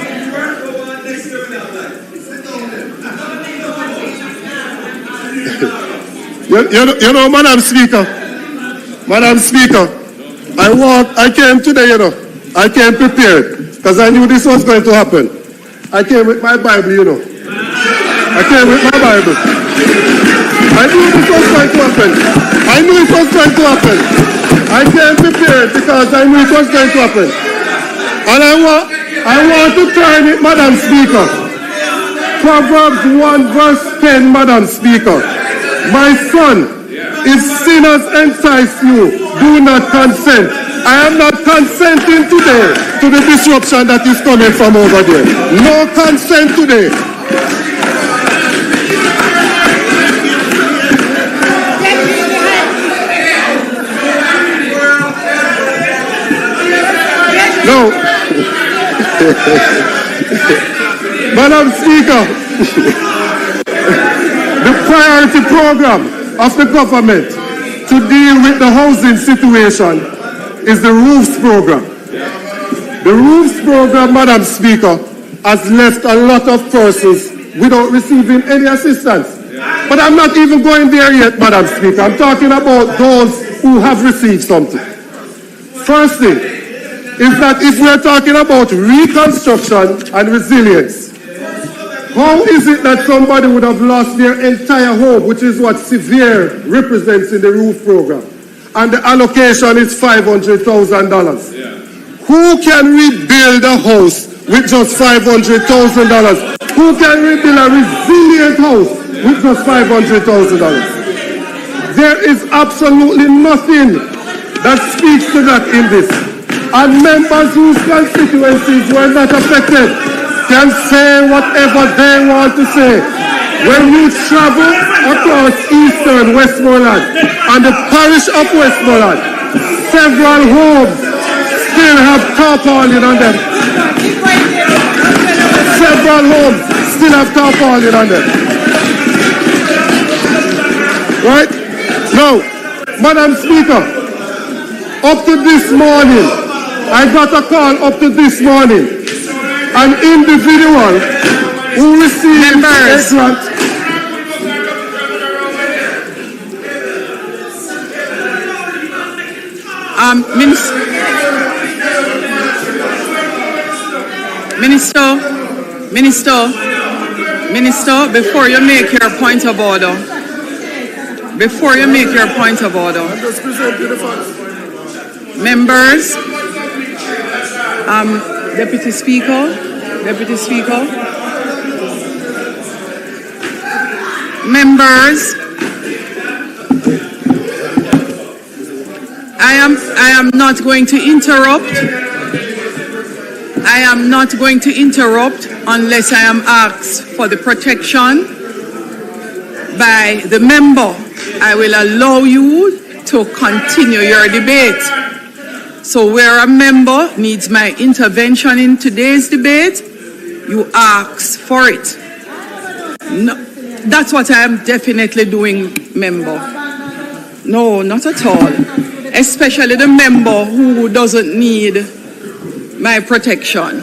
you know, Madam Speaker, I came today, I came prepared because I knew this was going to happen. I came with my Bible, I came with my Bible. I knew this was going to happen. I knew it was going to happen. I came prepared because I knew it was going to happen. And I want to turn it, Madam Speaker. Proverbs 1 verse 10, Madam Speaker. My son, if sinners entice you, do not consent. I am not consenting today to the disruption that is coming from over there. No consent today. No. Madam Speaker, the priority program of the government to deal with the housing situation is the roofs program. The roofs program, Madam Speaker, has left a lot of persons without receiving any assistance. But I'm not even going there yet, Madam Speaker. I'm talking about those who have received something. First thing is that if we're talking about reconstruction and resilience, how is it that somebody would have lost their entire home, which is what severe represents in the roof program, and the allocation is $500,000? Who can rebuild a house with just $500,000? Who can rebuild a resilient house with just $500,000? There is absolutely nothing that speaks to that in this. And members whose constituencies were not affected can say whatever they want to say. When you travel across eastern Westmoreland and the parish of Westmoreland, several homes still have tarpaulin on them. Several homes still have tarpaulin on them. Right? Now, Madam Speaker, up to this morning, I got a call up to this morning. An individual who received a grant. Minister, before you make your point of order, members, Deputy Speaker, members, I am not going to interrupt. I am not going to interrupt unless I am asked for the protection by the member. I will allow you to continue your debate. So where a member needs my intervention in today's debate, you ask for it. No, that's what I am definitely doing, member. No, not at all. Especially the member who doesn't need my protection.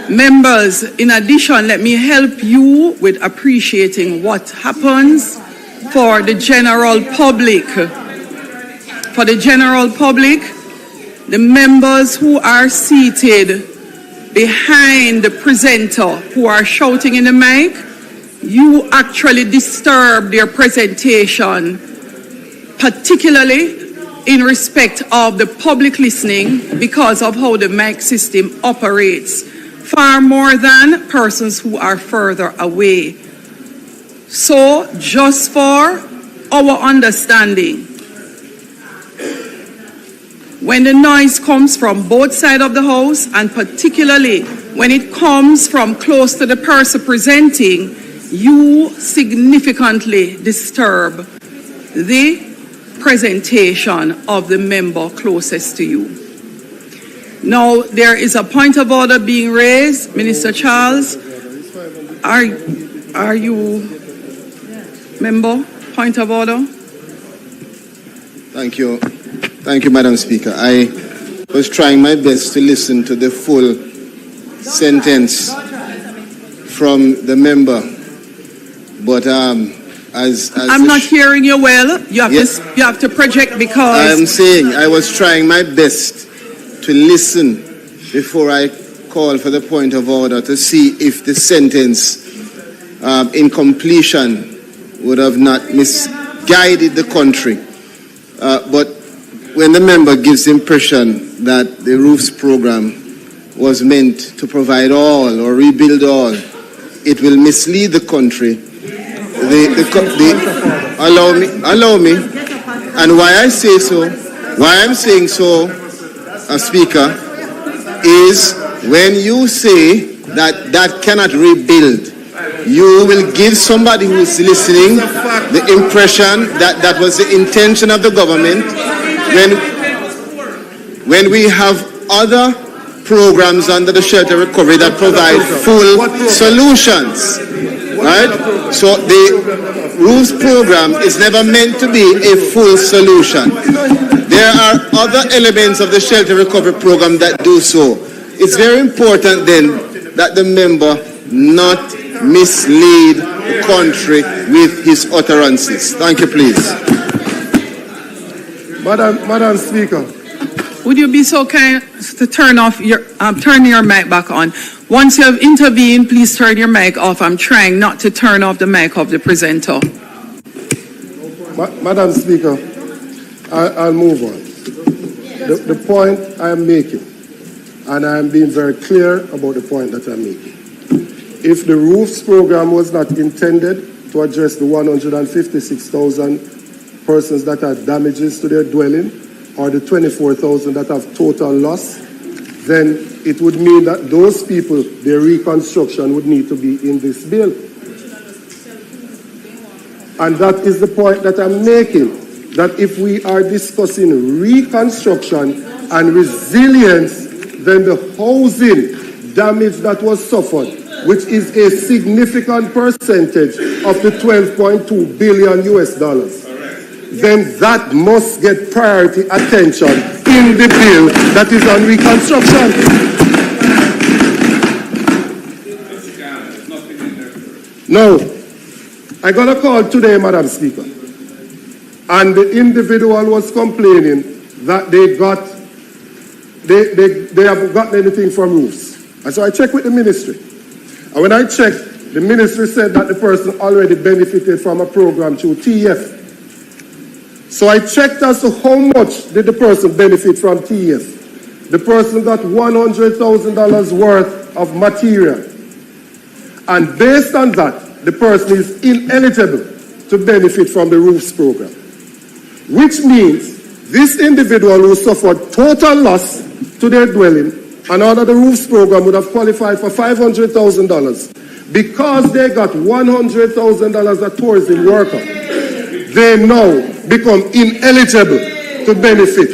Members, in addition, let me help you with appreciating what happens for the general public. For the general public, the members who are seated behind the presenter who are shouting in the mic, you actually disturb their presentation, particularly in respect of the public listening because of how the mic system operates, far more than persons who are further away. So, just for our understanding, when the noise comes from both sides of the house, and particularly when it comes from close to the person presenting, you significantly disturb the presentation of the member closest to you. Now, there is a point of order being raised. Minister Charles, are you, member? Point of order? Thank you. Thank you, Madam Speaker. I was trying my best to listen to the full sentence from the member, but as I'm not hearing you well. You have to project because I'm saying I was trying my best to listen before I call for the point of order to see if the sentence in completion would have not misguided the country. But when the member gives the impression that the roofs program was meant to provide all or rebuild all, it will mislead the country. Allow me. And why I say so, why I'm saying so, Speaker, is when you say that that cannot rebuild, you will give somebody who's listening the impression that that was the intention of the government when we have other programs under the shelter recovery that provide full solutions, right? So the roofs program is never meant to be a full solution. There are other elements of the shelter recovery program that do so. It's very important then that the member not mislead the country with his utterances. Thank you, please. Madam Speaker. Would you be so kind to turn your mic back on? Once you have intervened, please turn your mic off. I'm trying not to turn off the mic of the presenter. Madam Speaker, I'll move on. The point I am making, and I am being very clear about the point that I'm making. If the roofs program was not intended to address the 156,000 persons that had damages to their dwelling, or the 24,000 that have total loss, then it would mean that those people, their reconstruction would need to be in this bill. And that is the point that I'm making, that if we are discussing reconstruction and resilience, then the housing damage that was suffered, which is a significant percentage of the $12.2 billion US, then that must get priority attention in the bill that is on reconstruction. Now, I got a call today, Madam Speaker, and the individual was complaining that they haven't gotten anything from roofs. And so I checked with the ministry. And when I checked, the ministry said that the person already benefited from a program through TEF. So I checked as to how much did the person benefit from TEF. The person got $100,000 worth of material. And based on that, the person is ineligible to benefit from the roofs program. Which means this individual who suffered total loss to their dwelling and under the roofs program would have qualified for $500,000. Because they got $100,000 a tourism worker, they now become ineligible to benefit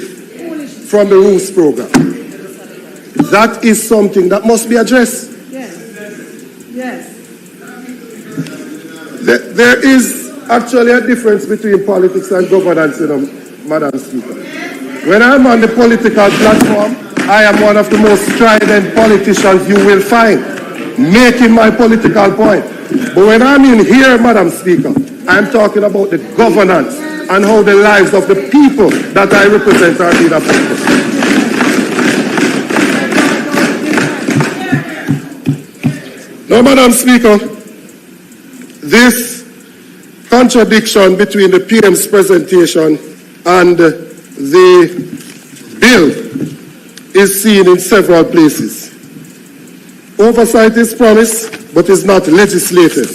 from the roofs program. That is something that must be addressed. Yes. There is actually a difference between politics and governance, Madam Speaker. When I'm on the political platform, I am one of the most strident politicians you will find, making my political point. But when I'm in here, Madam Speaker, I'm talking about the governance and how the lives of the people that I represent are being affected. Now, Madam Speaker, this contradiction between the PM's presentation and the bill is seen in several places. Oversight is promised, but is not legislated.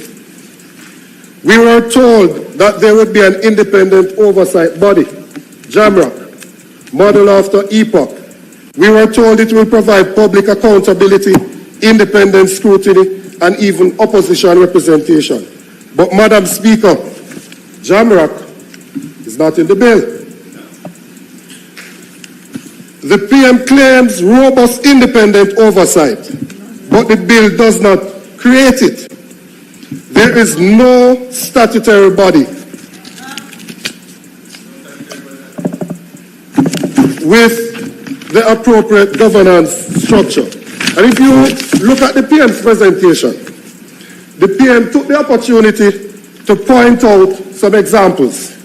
We were told that there would be an independent oversight body, JAMROC, modeled after EPOC. We were told it will provide public accountability, independent scrutiny, and even opposition representation. But, Madam Speaker, JAMROC is not in the bill. The PM claims robust independent oversight, but the bill does not create it. There is no statutory body with the appropriate governance structure. And if you look at the PM's presentation, the PM took the opportunity to point out some examples.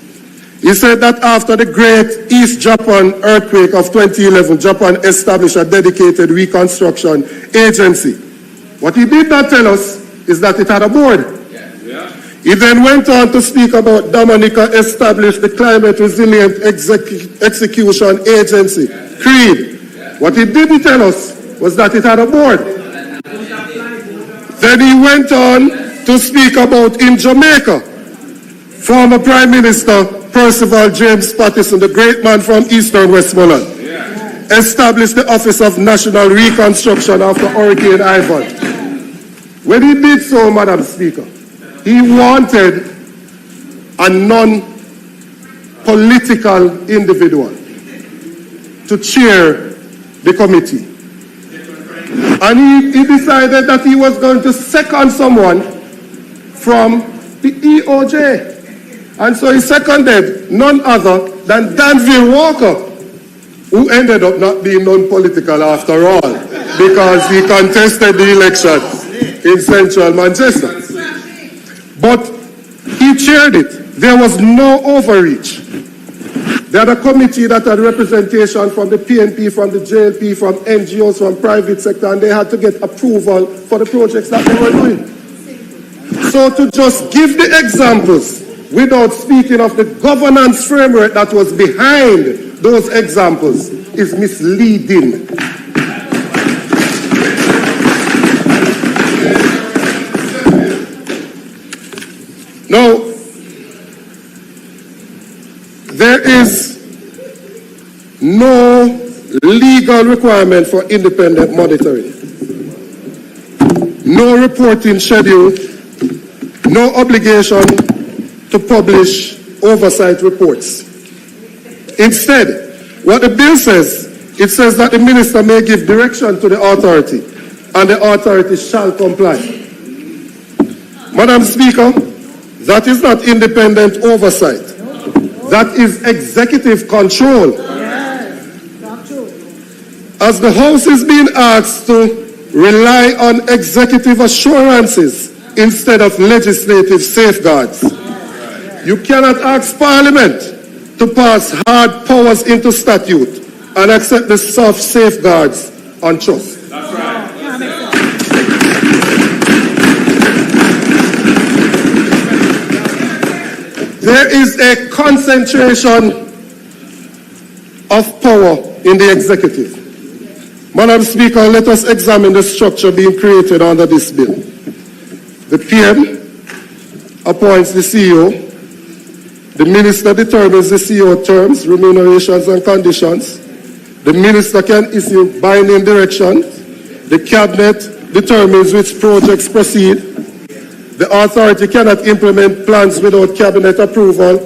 He said that after the Great East Japan earthquake of 2011, Japan established a dedicated reconstruction agency. What he did not tell us is that it had a board. He then went on to speak about Dominica established the Climate Resilient Execution Agency, CREED. What he didn't tell us was that it had a board. Then he went on to speak about in Jamaica, former Prime Minister Percival James Patterson, the great man from Eastern Westmoreland, established the Office of National Reconstruction after Hurricane Ivan. When he did so, Madam Speaker, he wanted a non-political individual to chair the committee. And he decided that he was going to second someone from the EOJ. And so he seconded none other than Danville Walker, who ended up not being non-political after all, because he contested the election in central Manchester. But he chaired it. There was no overreach. They had a committee that had representation from the PNP, from the JLP, from NGOs, from private sector, and they had to get approval for the projects that they were doing. So to just give the examples without speaking of the governance framework that was behind those examples is misleading. Now, there is no legal requirement for independent monitoring, no reporting schedule, no obligation to publish oversight reports. Instead, what the bill says, it says that the minister may give direction to the authority, and the authority shall comply. Madam Speaker, that is not independent oversight. That is executive control. As the House is being asked to rely on executive assurances instead of legislative safeguards, you cannot ask Parliament to pass hard powers into statute and accept the soft safeguards on trust. That's right. There is a concentration of power in the executive. Madam Speaker, let us examine the structure being created under this bill. The PM appoints the CEO. The minister determines the CEO terms, remunerations, and conditions. The minister can issue binding directions. The cabinet determines which projects proceed. The authority cannot implement plans without cabinet approval.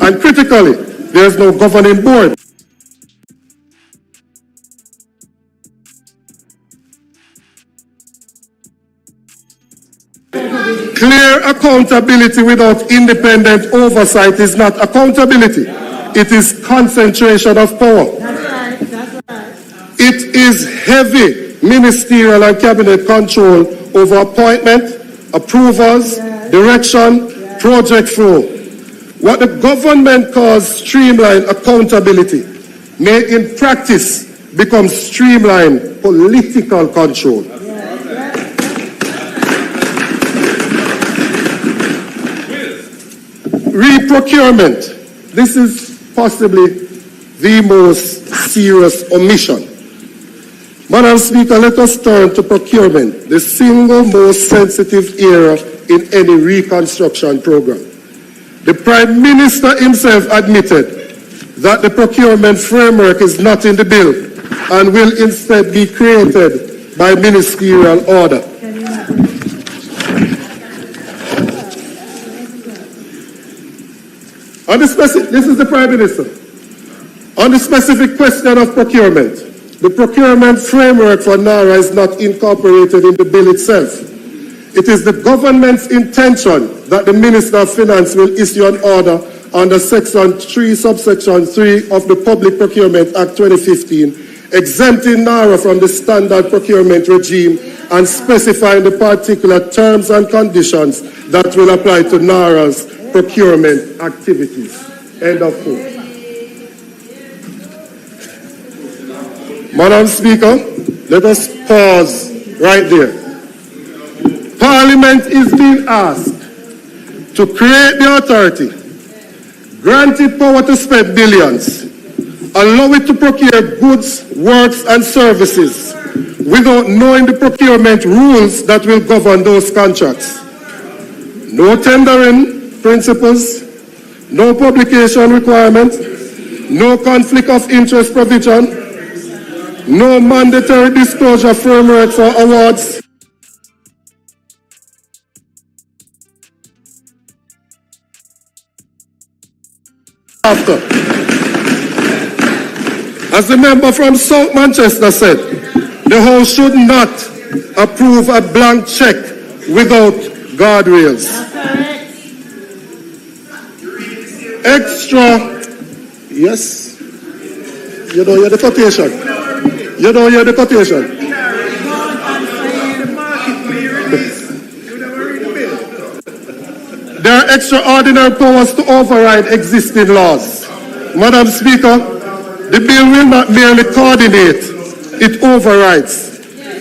And critically, there is no governing board. Clear accountability without independent oversight is not accountability. It is concentration of power. It is heavy ministerial and cabinet control over appointment, approvals, direction, project flow. What the government calls streamlined accountability may in practice become streamlined political control. Reprocurement. This is possibly the most serious omission. Madam Speaker, let us turn to procurement, the single most sensitive area in any reconstruction program. The Prime Minister himself admitted that the procurement framework is not in the bill and will instead be created by ministerial order. This is the Prime Minister. On the specific question of procurement, the procurement framework for NARA is not incorporated in the bill itself. It is the government's intention that the Minister of Finance will issue an order under Section 3, Subsection 3 of the Public Procurement Act 2015, exempting NARA from the standard procurement regime and specifying the particular terms and conditions that will apply to NARA's procurement activities. End of quote. Madam Speaker, let us pause right there. Parliament is being asked to create the authority, grant it power to spend billions, allow it to procure goods, works, and services without knowing the procurement rules that will govern those contracts. No tendering principles, no publication requirements, no conflict of interest provision, no mandatory disclosure framework for awards. After, as the member from South Manchester said, the House should not approve a blank check without guardrails. Extra, yes, you don't hear the quotation. You don't hear the quotation. There are extraordinary powers to override existing laws. Madam Speaker, the bill will not merely coordinate, it overrides.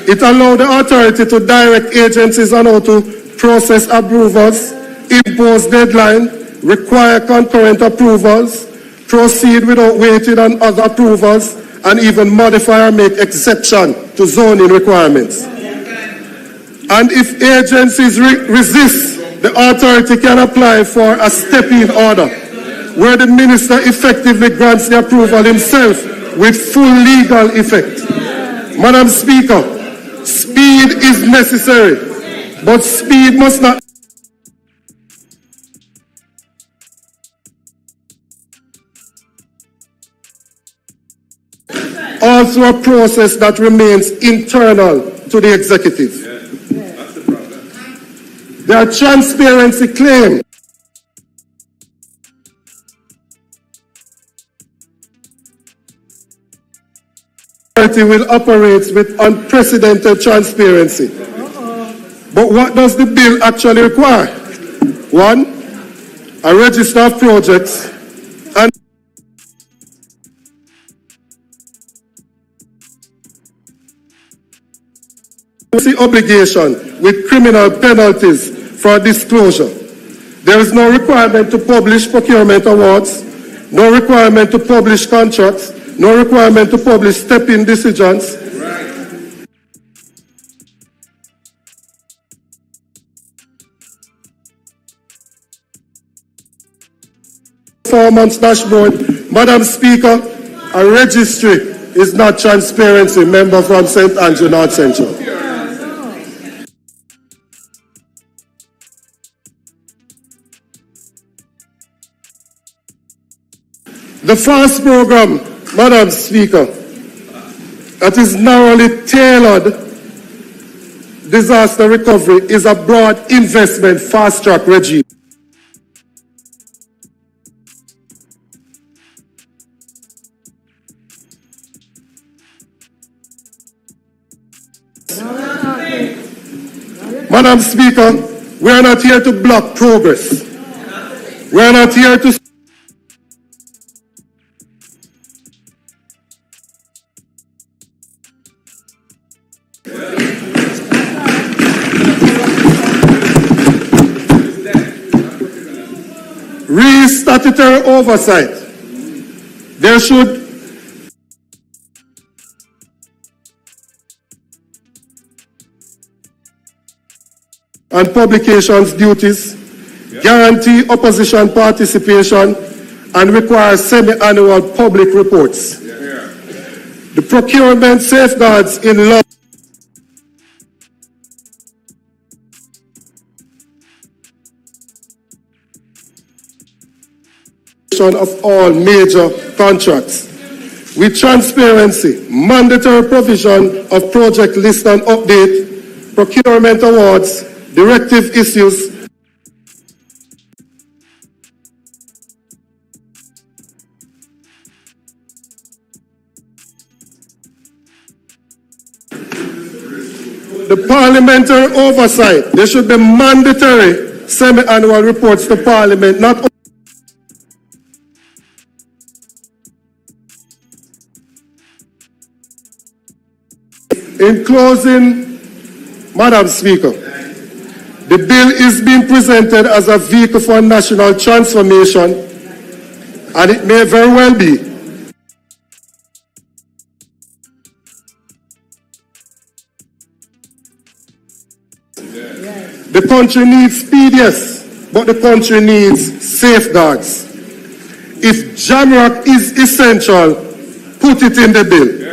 It allows the authority to direct agencies on how to process approvals, impose deadlines, require concurrent approvals, proceed without waiting on other approvals, and even modify or make exception to zoning requirements. And if agencies resist, the authority can apply for a step-in order, where the minister effectively grants the approval himself with full legal effect. Madam Speaker, speed is necessary, but speed must not also a process that remains internal to the executive. There are transparency claims. Authority will operate with unprecedented transparency. But what does the bill actually require? One, a register of projects and obligation with criminal penalties for disclosure. There is no requirement to publish procurement awards, no requirement to publish contracts, no requirement to publish step-in decisions. Performance dashboard. Madam Speaker, a registry is not transparency. Member from St. Andrew North Central. The FAST program, Madam Speaker, that is narrowly tailored disaster recovery is a broad investment fast-track regime. Madam Speaker, we are not here to block progress. We are not here to statutory oversight. There should and publications duties, guarantee opposition participation, and require semi-annual public reports. The procurement safeguards in law of all major contracts. With transparency, mandatory provision of project list and update, procurement awards, directive issues, the parliamentary oversight. There should be mandatory semi-annual reports to Parliament, not in closing, Madam Speaker, the bill is being presented as a vehicle for national transformation, and it may very well be. The country needs speed, yes, but the country needs safeguards. If JAMROC is essential, put it in the bill.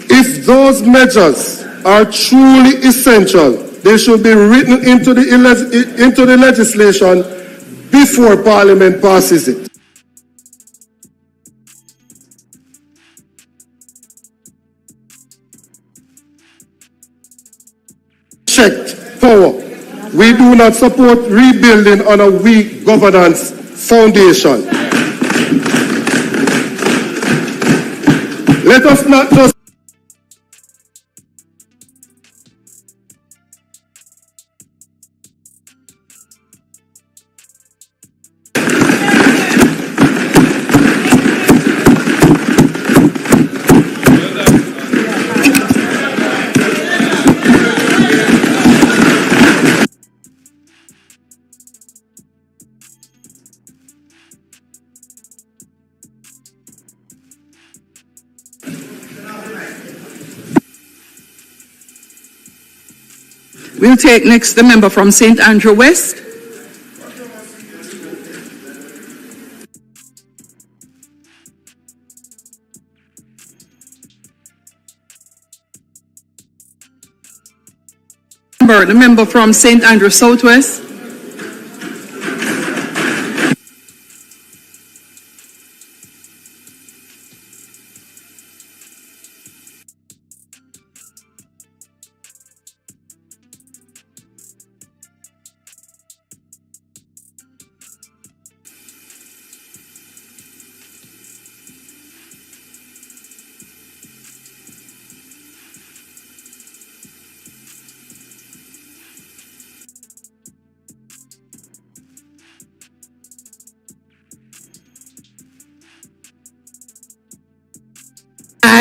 If those measures are truly essential, they should be written into the legislation before Parliament passes it. Checked power. We do not support rebuilding on a weak governance foundation. Let us not just We'll take next the member from St. Andrew West. The member from St. Andrew Southwest.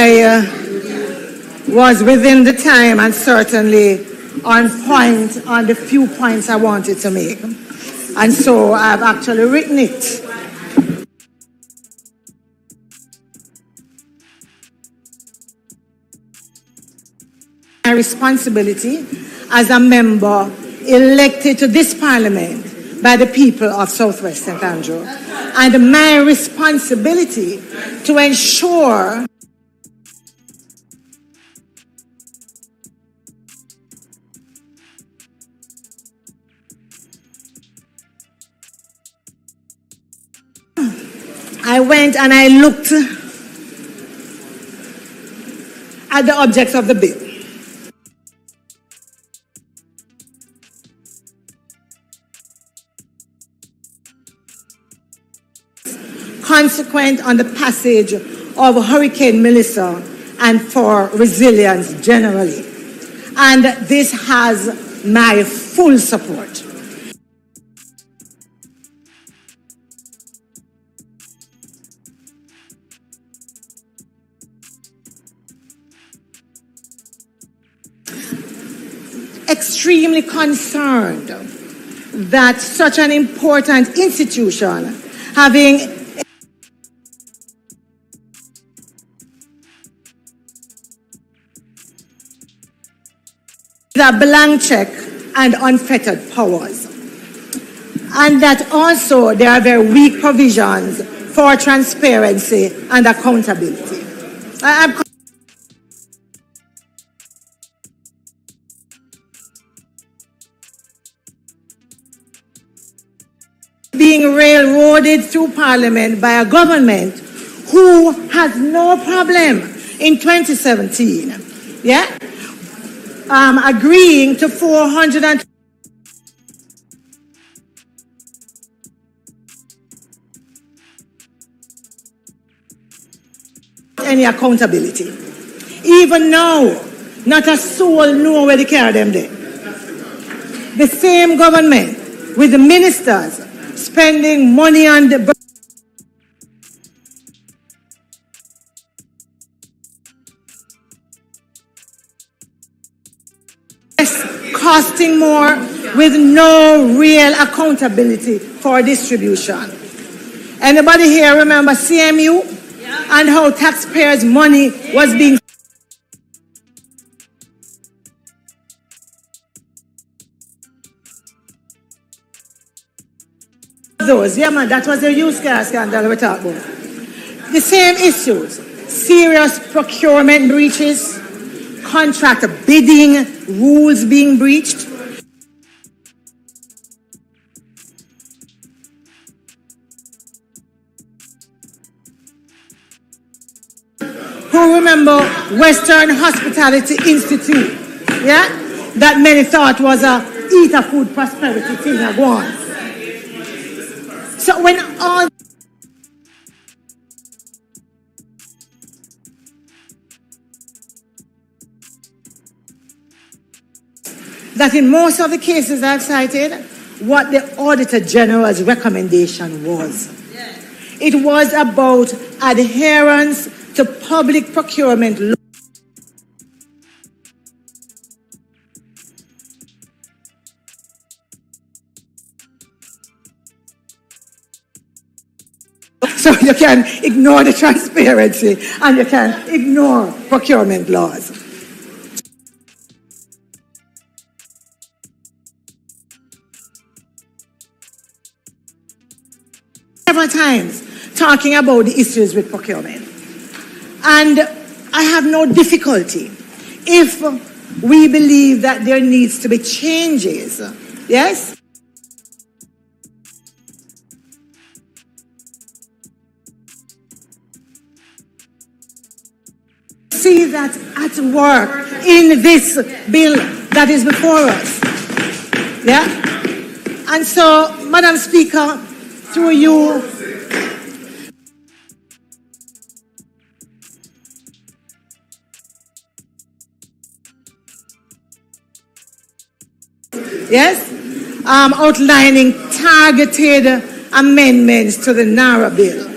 I was within the time and certainly on point on the few points I wanted to make. And so I've actually written it. My responsibility as a member elected to this Parliament by the people of Southwest St. Andrew, and my responsibility to ensure I went and I looked at the objects of the bill. Consequent on the passage of Hurricane Melissa and for resilience generally. And this has my full support. Extremely concerned that such an important institution having a blank check and unfettered powers, and that also there are very weak provisions for transparency and accountability. Being railroaded through Parliament by a government who has no problem in 2017, agreeing to 400 any accountability. Even now, not a soul know where they carry them there. The same government with the ministers spending money on the costing more with no real accountability for distribution. Anybody here remember CMU and how taxpayers' money was being those, man, that was the used car scandal we talked about. The same issues, serious procurement breaches, contract bidding rules being breached. Who remember Western Hospitality Institute, that many thought was a eat a food prosperity thing I go on. So when all that in most of the cases I've cited, what the Auditor General's recommendation was. It was about adherence to public procurement law. So you can ignore the transparency and you can ignore procurement laws. Several times talking about the issues with procurement. And I have no difficulty if we believe that there needs to be changes. Yes? See that at work in this bill that is before us. And so, Madam Speaker, through you, outlining targeted amendments to the NARA bill,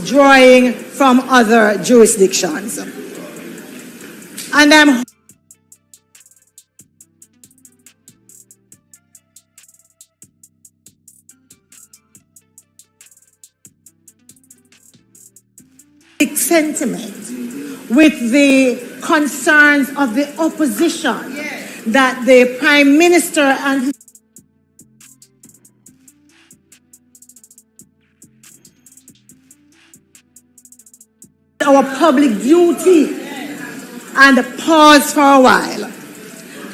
drawing from other jurisdictions. And I'm sentiment with the concerns of the opposition that the Prime Minister and our public duty and pause for a while,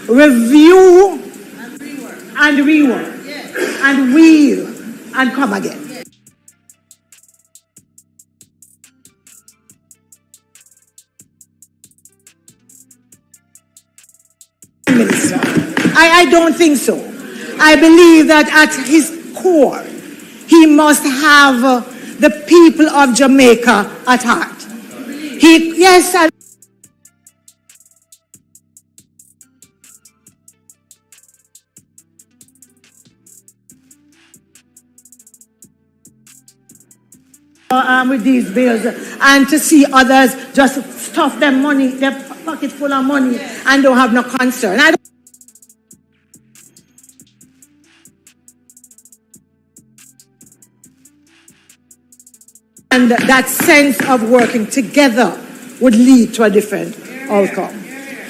review and rework and wheel and come again. don't think so. I believe that at his core, he must have the people of Jamaica at heart. With these bills, and to see others just stuff their money, their pocket full of money, and don't have no concern. And that sense of working together would lead to a different outcome.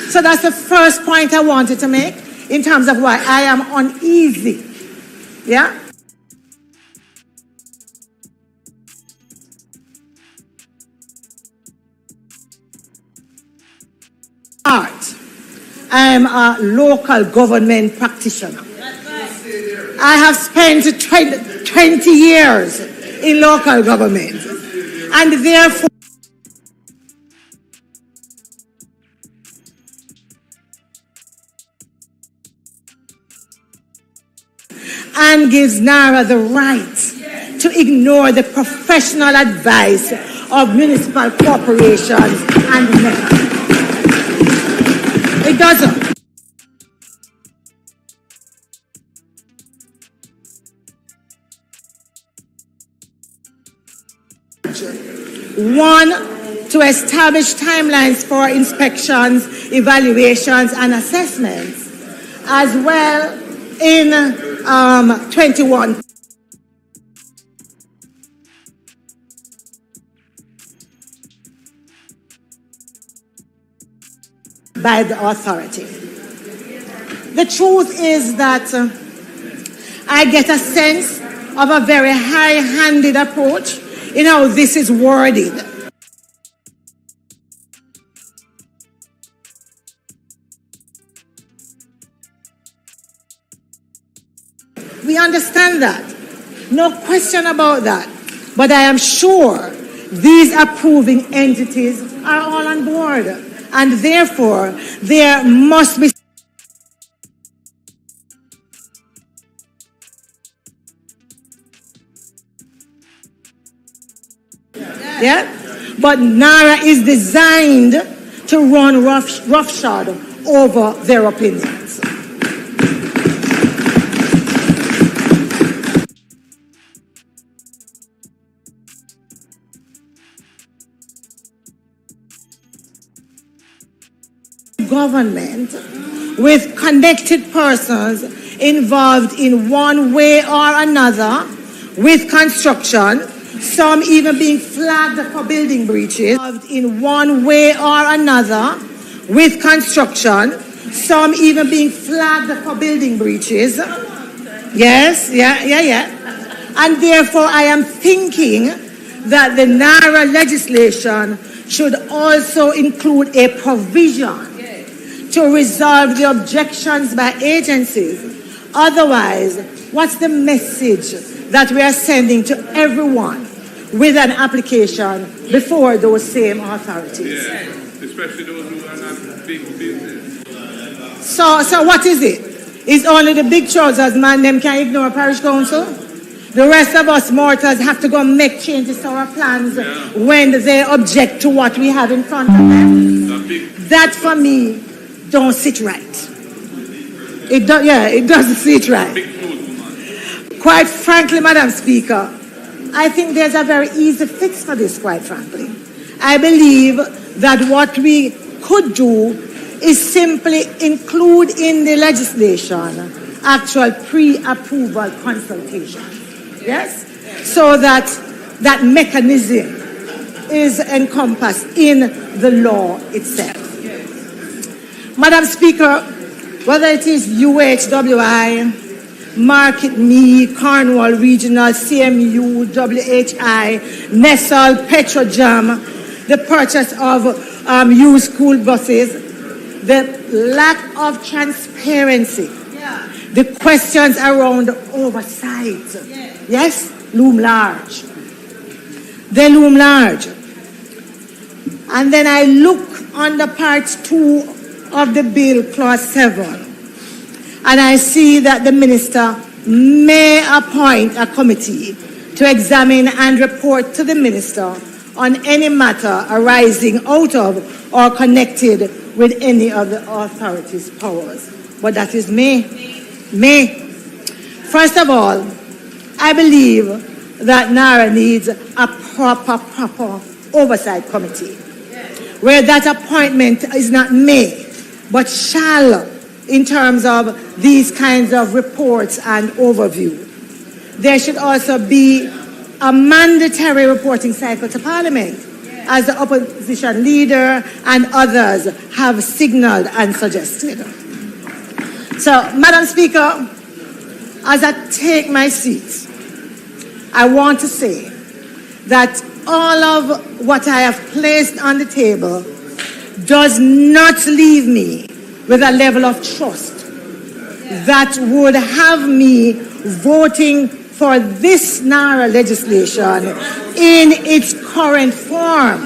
So that's the first point I wanted to make in terms of why I am uneasy. Yeah? I am a local government practitioner. I have spent 20 years in local government, and therefore and gives NARA the right to ignore the professional advice of municipal corporations and mayors. It doesn't. One, to establish timelines for inspections, evaluations, and assessments, as well in 21. By the authority. The truth is that I get a sense of a very high-handed approach in how this is worded. We understand that. No question about that. But I am sure these approving entities are all on board. And therefore, there must be But NARA is designed to run roughshod over their opinions. Government with connected persons involved in one way or another with construction, some even being flagged for building breaches, in one way or another with construction, some even being flagged for building breaches. Yes, yeah. And therefore I am thinking that the NARA legislation should also include a provision to resolve the objections by agencies. Otherwise, what's the message that we are sending to everyone with an application before those same authorities? Yeah, especially those who are not big business. So what is it? Is only the big trousers man them can ignore parish council? The rest of us mortals have to go make changes to our plans when they object to what we have in front of them. That for me don't sit right. It doesn't sit right. Quite frankly, Madam Speaker, I think there's a very easy fix for this, quite frankly. I believe that what we could do is simply include in the legislation actual pre-approval consultation. Yes? So that that mechanism is encompassed in the law itself. Madam Speaker, whether it is UHWI, Market Me, Cornwall Regional, CMU, WHI, Nestle, Petrojam, the purchase of used school buses, the lack of transparency, the questions around oversight, yes, loom large. They loom large. And then I look under part 2 of the bill, clause 7, and I see that the minister may appoint a committee to examine and report to the minister on any matter arising out of or connected with any of the authority's powers. But that is may. First of all, I believe that NARA needs a proper oversight committee, where that appointment is not may, but shall, in terms of these kinds of reports and overview. There should also be a mandatory reporting cycle to Parliament, as the opposition leader and others have signalled and suggested. So, Madam Speaker, as I take my seat, I want to say that all of what I have placed on the table does not leave me with a level of trust that would have me voting for this NARA legislation in its current form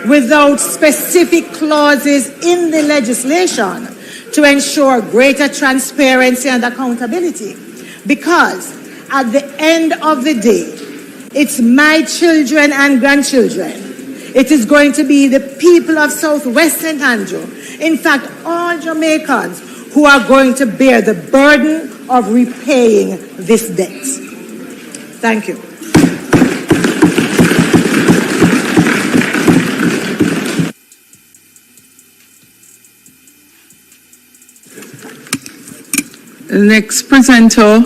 without specific clauses in the legislation to ensure greater transparency and accountability. Because at the end of the day, it's my children and grandchildren. It is going to be the people of Southwest St. Andrew, in fact, all Jamaicans, who are going to bear the burden of repaying this debt. Thank you. The next presenter,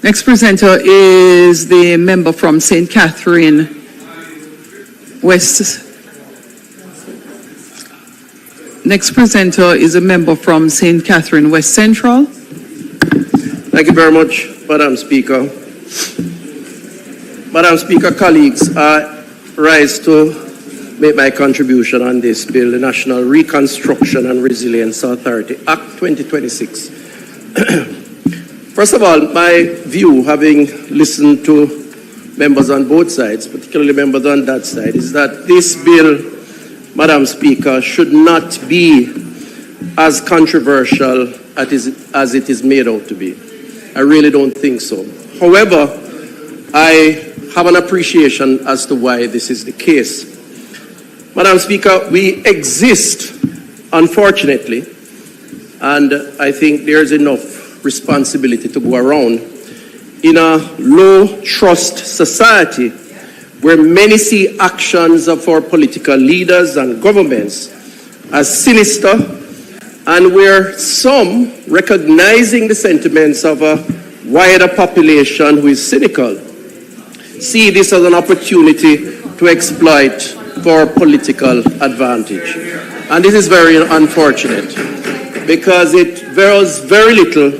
next presenter is the member from St. Catherine West. Next presenter is a member from St. Catherine West Central. Thank you very much, Madam Speaker. Madam Speaker, colleagues, I rise to make my contribution on this bill, the National Reconstruction and Resilience Authority, Act 2026. First of all, my view, having listened to members on both sides, particularly members on that side, is that this bill, Madam Speaker, should not be as controversial as it is made out to be. I really don't think so. However, I have an appreciation as to why this is the case. Madam Speaker, we exist, unfortunately, and I think there's enough responsibility to go around, in a low-trust society where many see actions of our political leaders and governments as sinister, and where some, recognizing the sentiments of a wider population who is cynical, see this as an opportunity to exploit for political advantage. And this is very unfortunate, because it does very little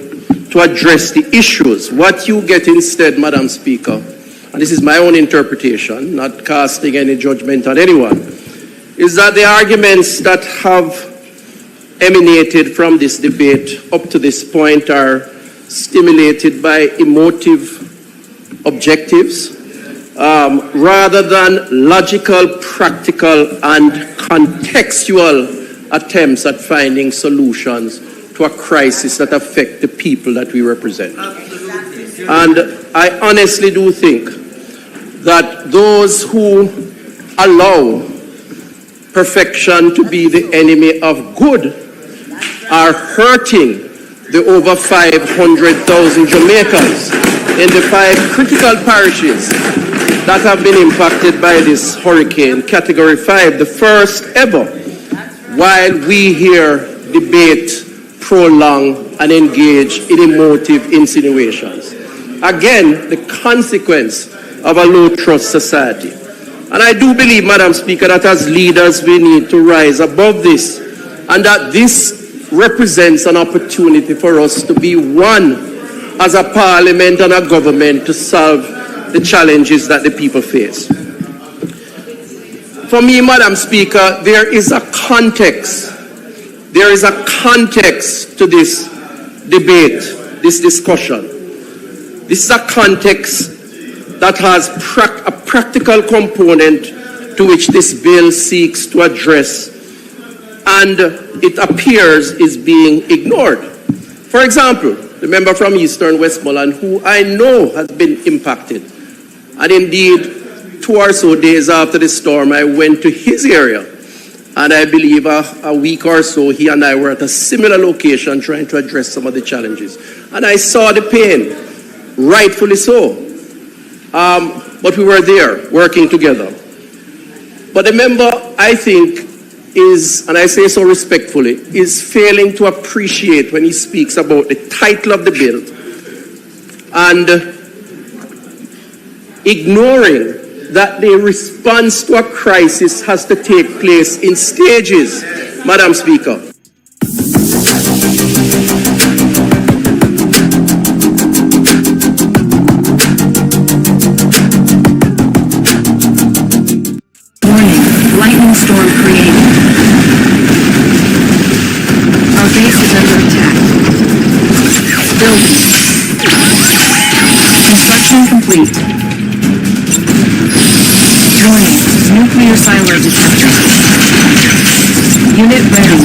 to address the issues. What you get instead, Madam Speaker, and this is my own interpretation, not casting any judgment on anyone, is that the arguments that have emanated from this debate up to this point are stimulated by emotive objectives, rather than logical, practical, and contextual attempts at finding solutions to a crisis that affect the people that we represent. And I honestly do think that those who allow perfection to be the enemy of good are hurting the over 500,000 Jamaicans in the 5 critical parishes that have been impacted by this hurricane, Category 5, the first ever, while we here debate, prolong, and engage in emotive insinuations. Again, the consequence of a low-trust society. And I do believe, Madam Speaker, that as leaders we need to rise above this, and that this represents an opportunity for us to be one as a parliament and a government to solve the challenges that the people face. For me, Madam Speaker, there is a context. There is a context to this debate, this discussion. This is a context that has a practical component to to which this bill seeks to address, and it appears is being ignored. For example, the member from Eastern Westmoreland, who I know has been impacted, and indeed 2 or so days after the storm, I went to his area, and I believe a week or so, he and I were at a similar location trying to address some of the challenges. And I saw the pain, rightfully so. But we were there, working together. But the member, I think, is, and I say so respectfully, is failing to appreciate when he speaks about the title of the bill and ignoring that the response to a crisis has to take place in stages, Madam Speaker. Warning, lightning storm created. Our base is under attack. Building. Construction complete. Warning, nuclear silo detected. Unit ready.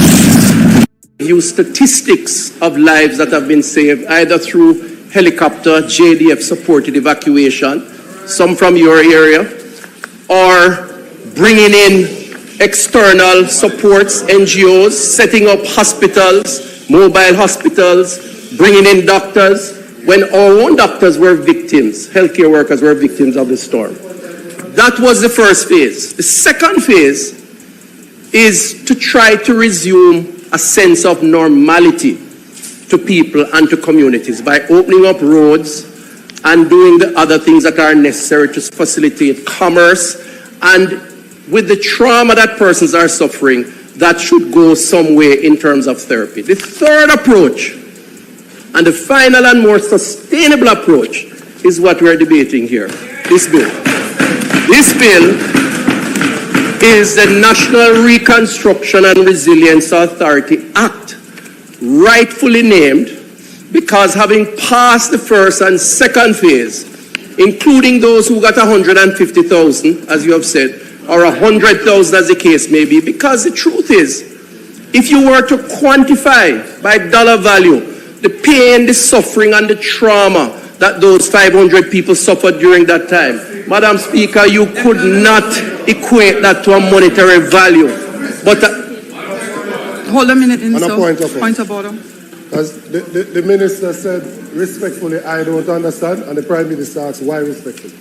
Use statistics of lives that have been saved either through helicopter, JDF supported evacuation, some from your area, or bringing in external supports, NGOs, setting up hospitals, mobile hospitals, bringing in doctors, when our own doctors were victims, healthcare workers were victims of the storm. That was the first phase. The second phase is to try to resume a sense of normality to people and to communities by opening up roads and doing the other things that are necessary to facilitate commerce. And with the trauma that persons are suffering, that should go some way in terms of therapy. The third approach, and the final and more sustainable approach, is what we're debating here, this bill. This bill is the National Reconstruction and Resilience Authority Act, rightfully named because having passed the first and second phase, including those who got 150,000, as you have said, or 100,000 as the case may be, because the truth is, if you were to quantify by dollar value the pain, the suffering, and the trauma that those 500 people suffered during that time, Madam Speaker, you could not equate that to a monetary value. But hold a minute, On a point of order. As the minister said, respectfully, I don't understand, and the Prime Minister asked why respectfully,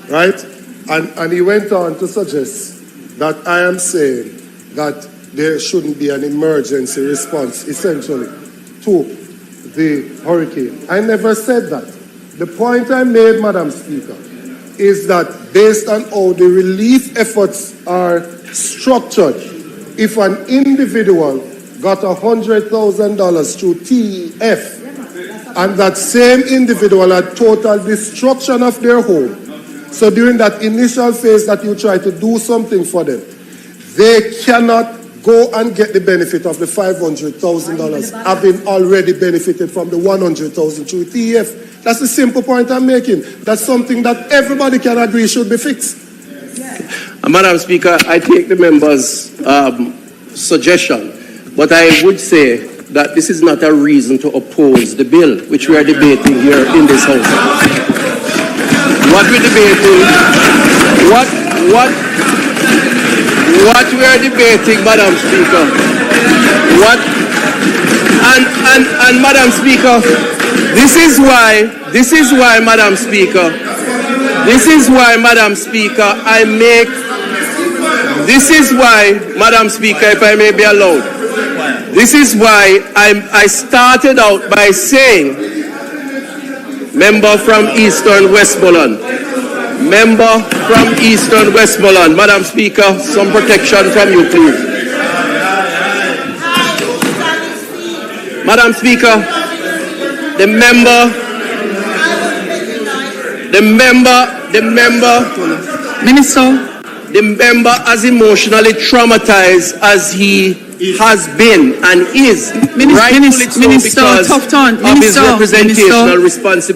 right? And he went on to suggest that I am saying that there shouldn't be an emergency response, essentially, to the hurricane. I never said that. The point I made, Madam Speaker, is that based on how the relief efforts are structured, if an individual got $100,000 through TEF, and that same individual had total destruction of their home, so during that initial phase that you try to do something for them, they cannot go and get the benefit of the $500,000, having already benefited from the $100,000 through TEF. That's the simple point I'm making. That's something that everybody can agree should be fixed. Madam Speaker, I take the member's suggestion, but I would say that this is not a reason to oppose the bill which we are debating here in this House. What we're debating, what we are debating, Madam Speaker, and Madam Speaker, this is why, Madam Speaker, if I may be allowed, this is why I started out by saying, member from Eastern Westmoreland, Madam Speaker, some protection from you, please. Madam Speaker, the member as emotionally traumatized as he has been and is, rightfully so, because of his representational responsibility.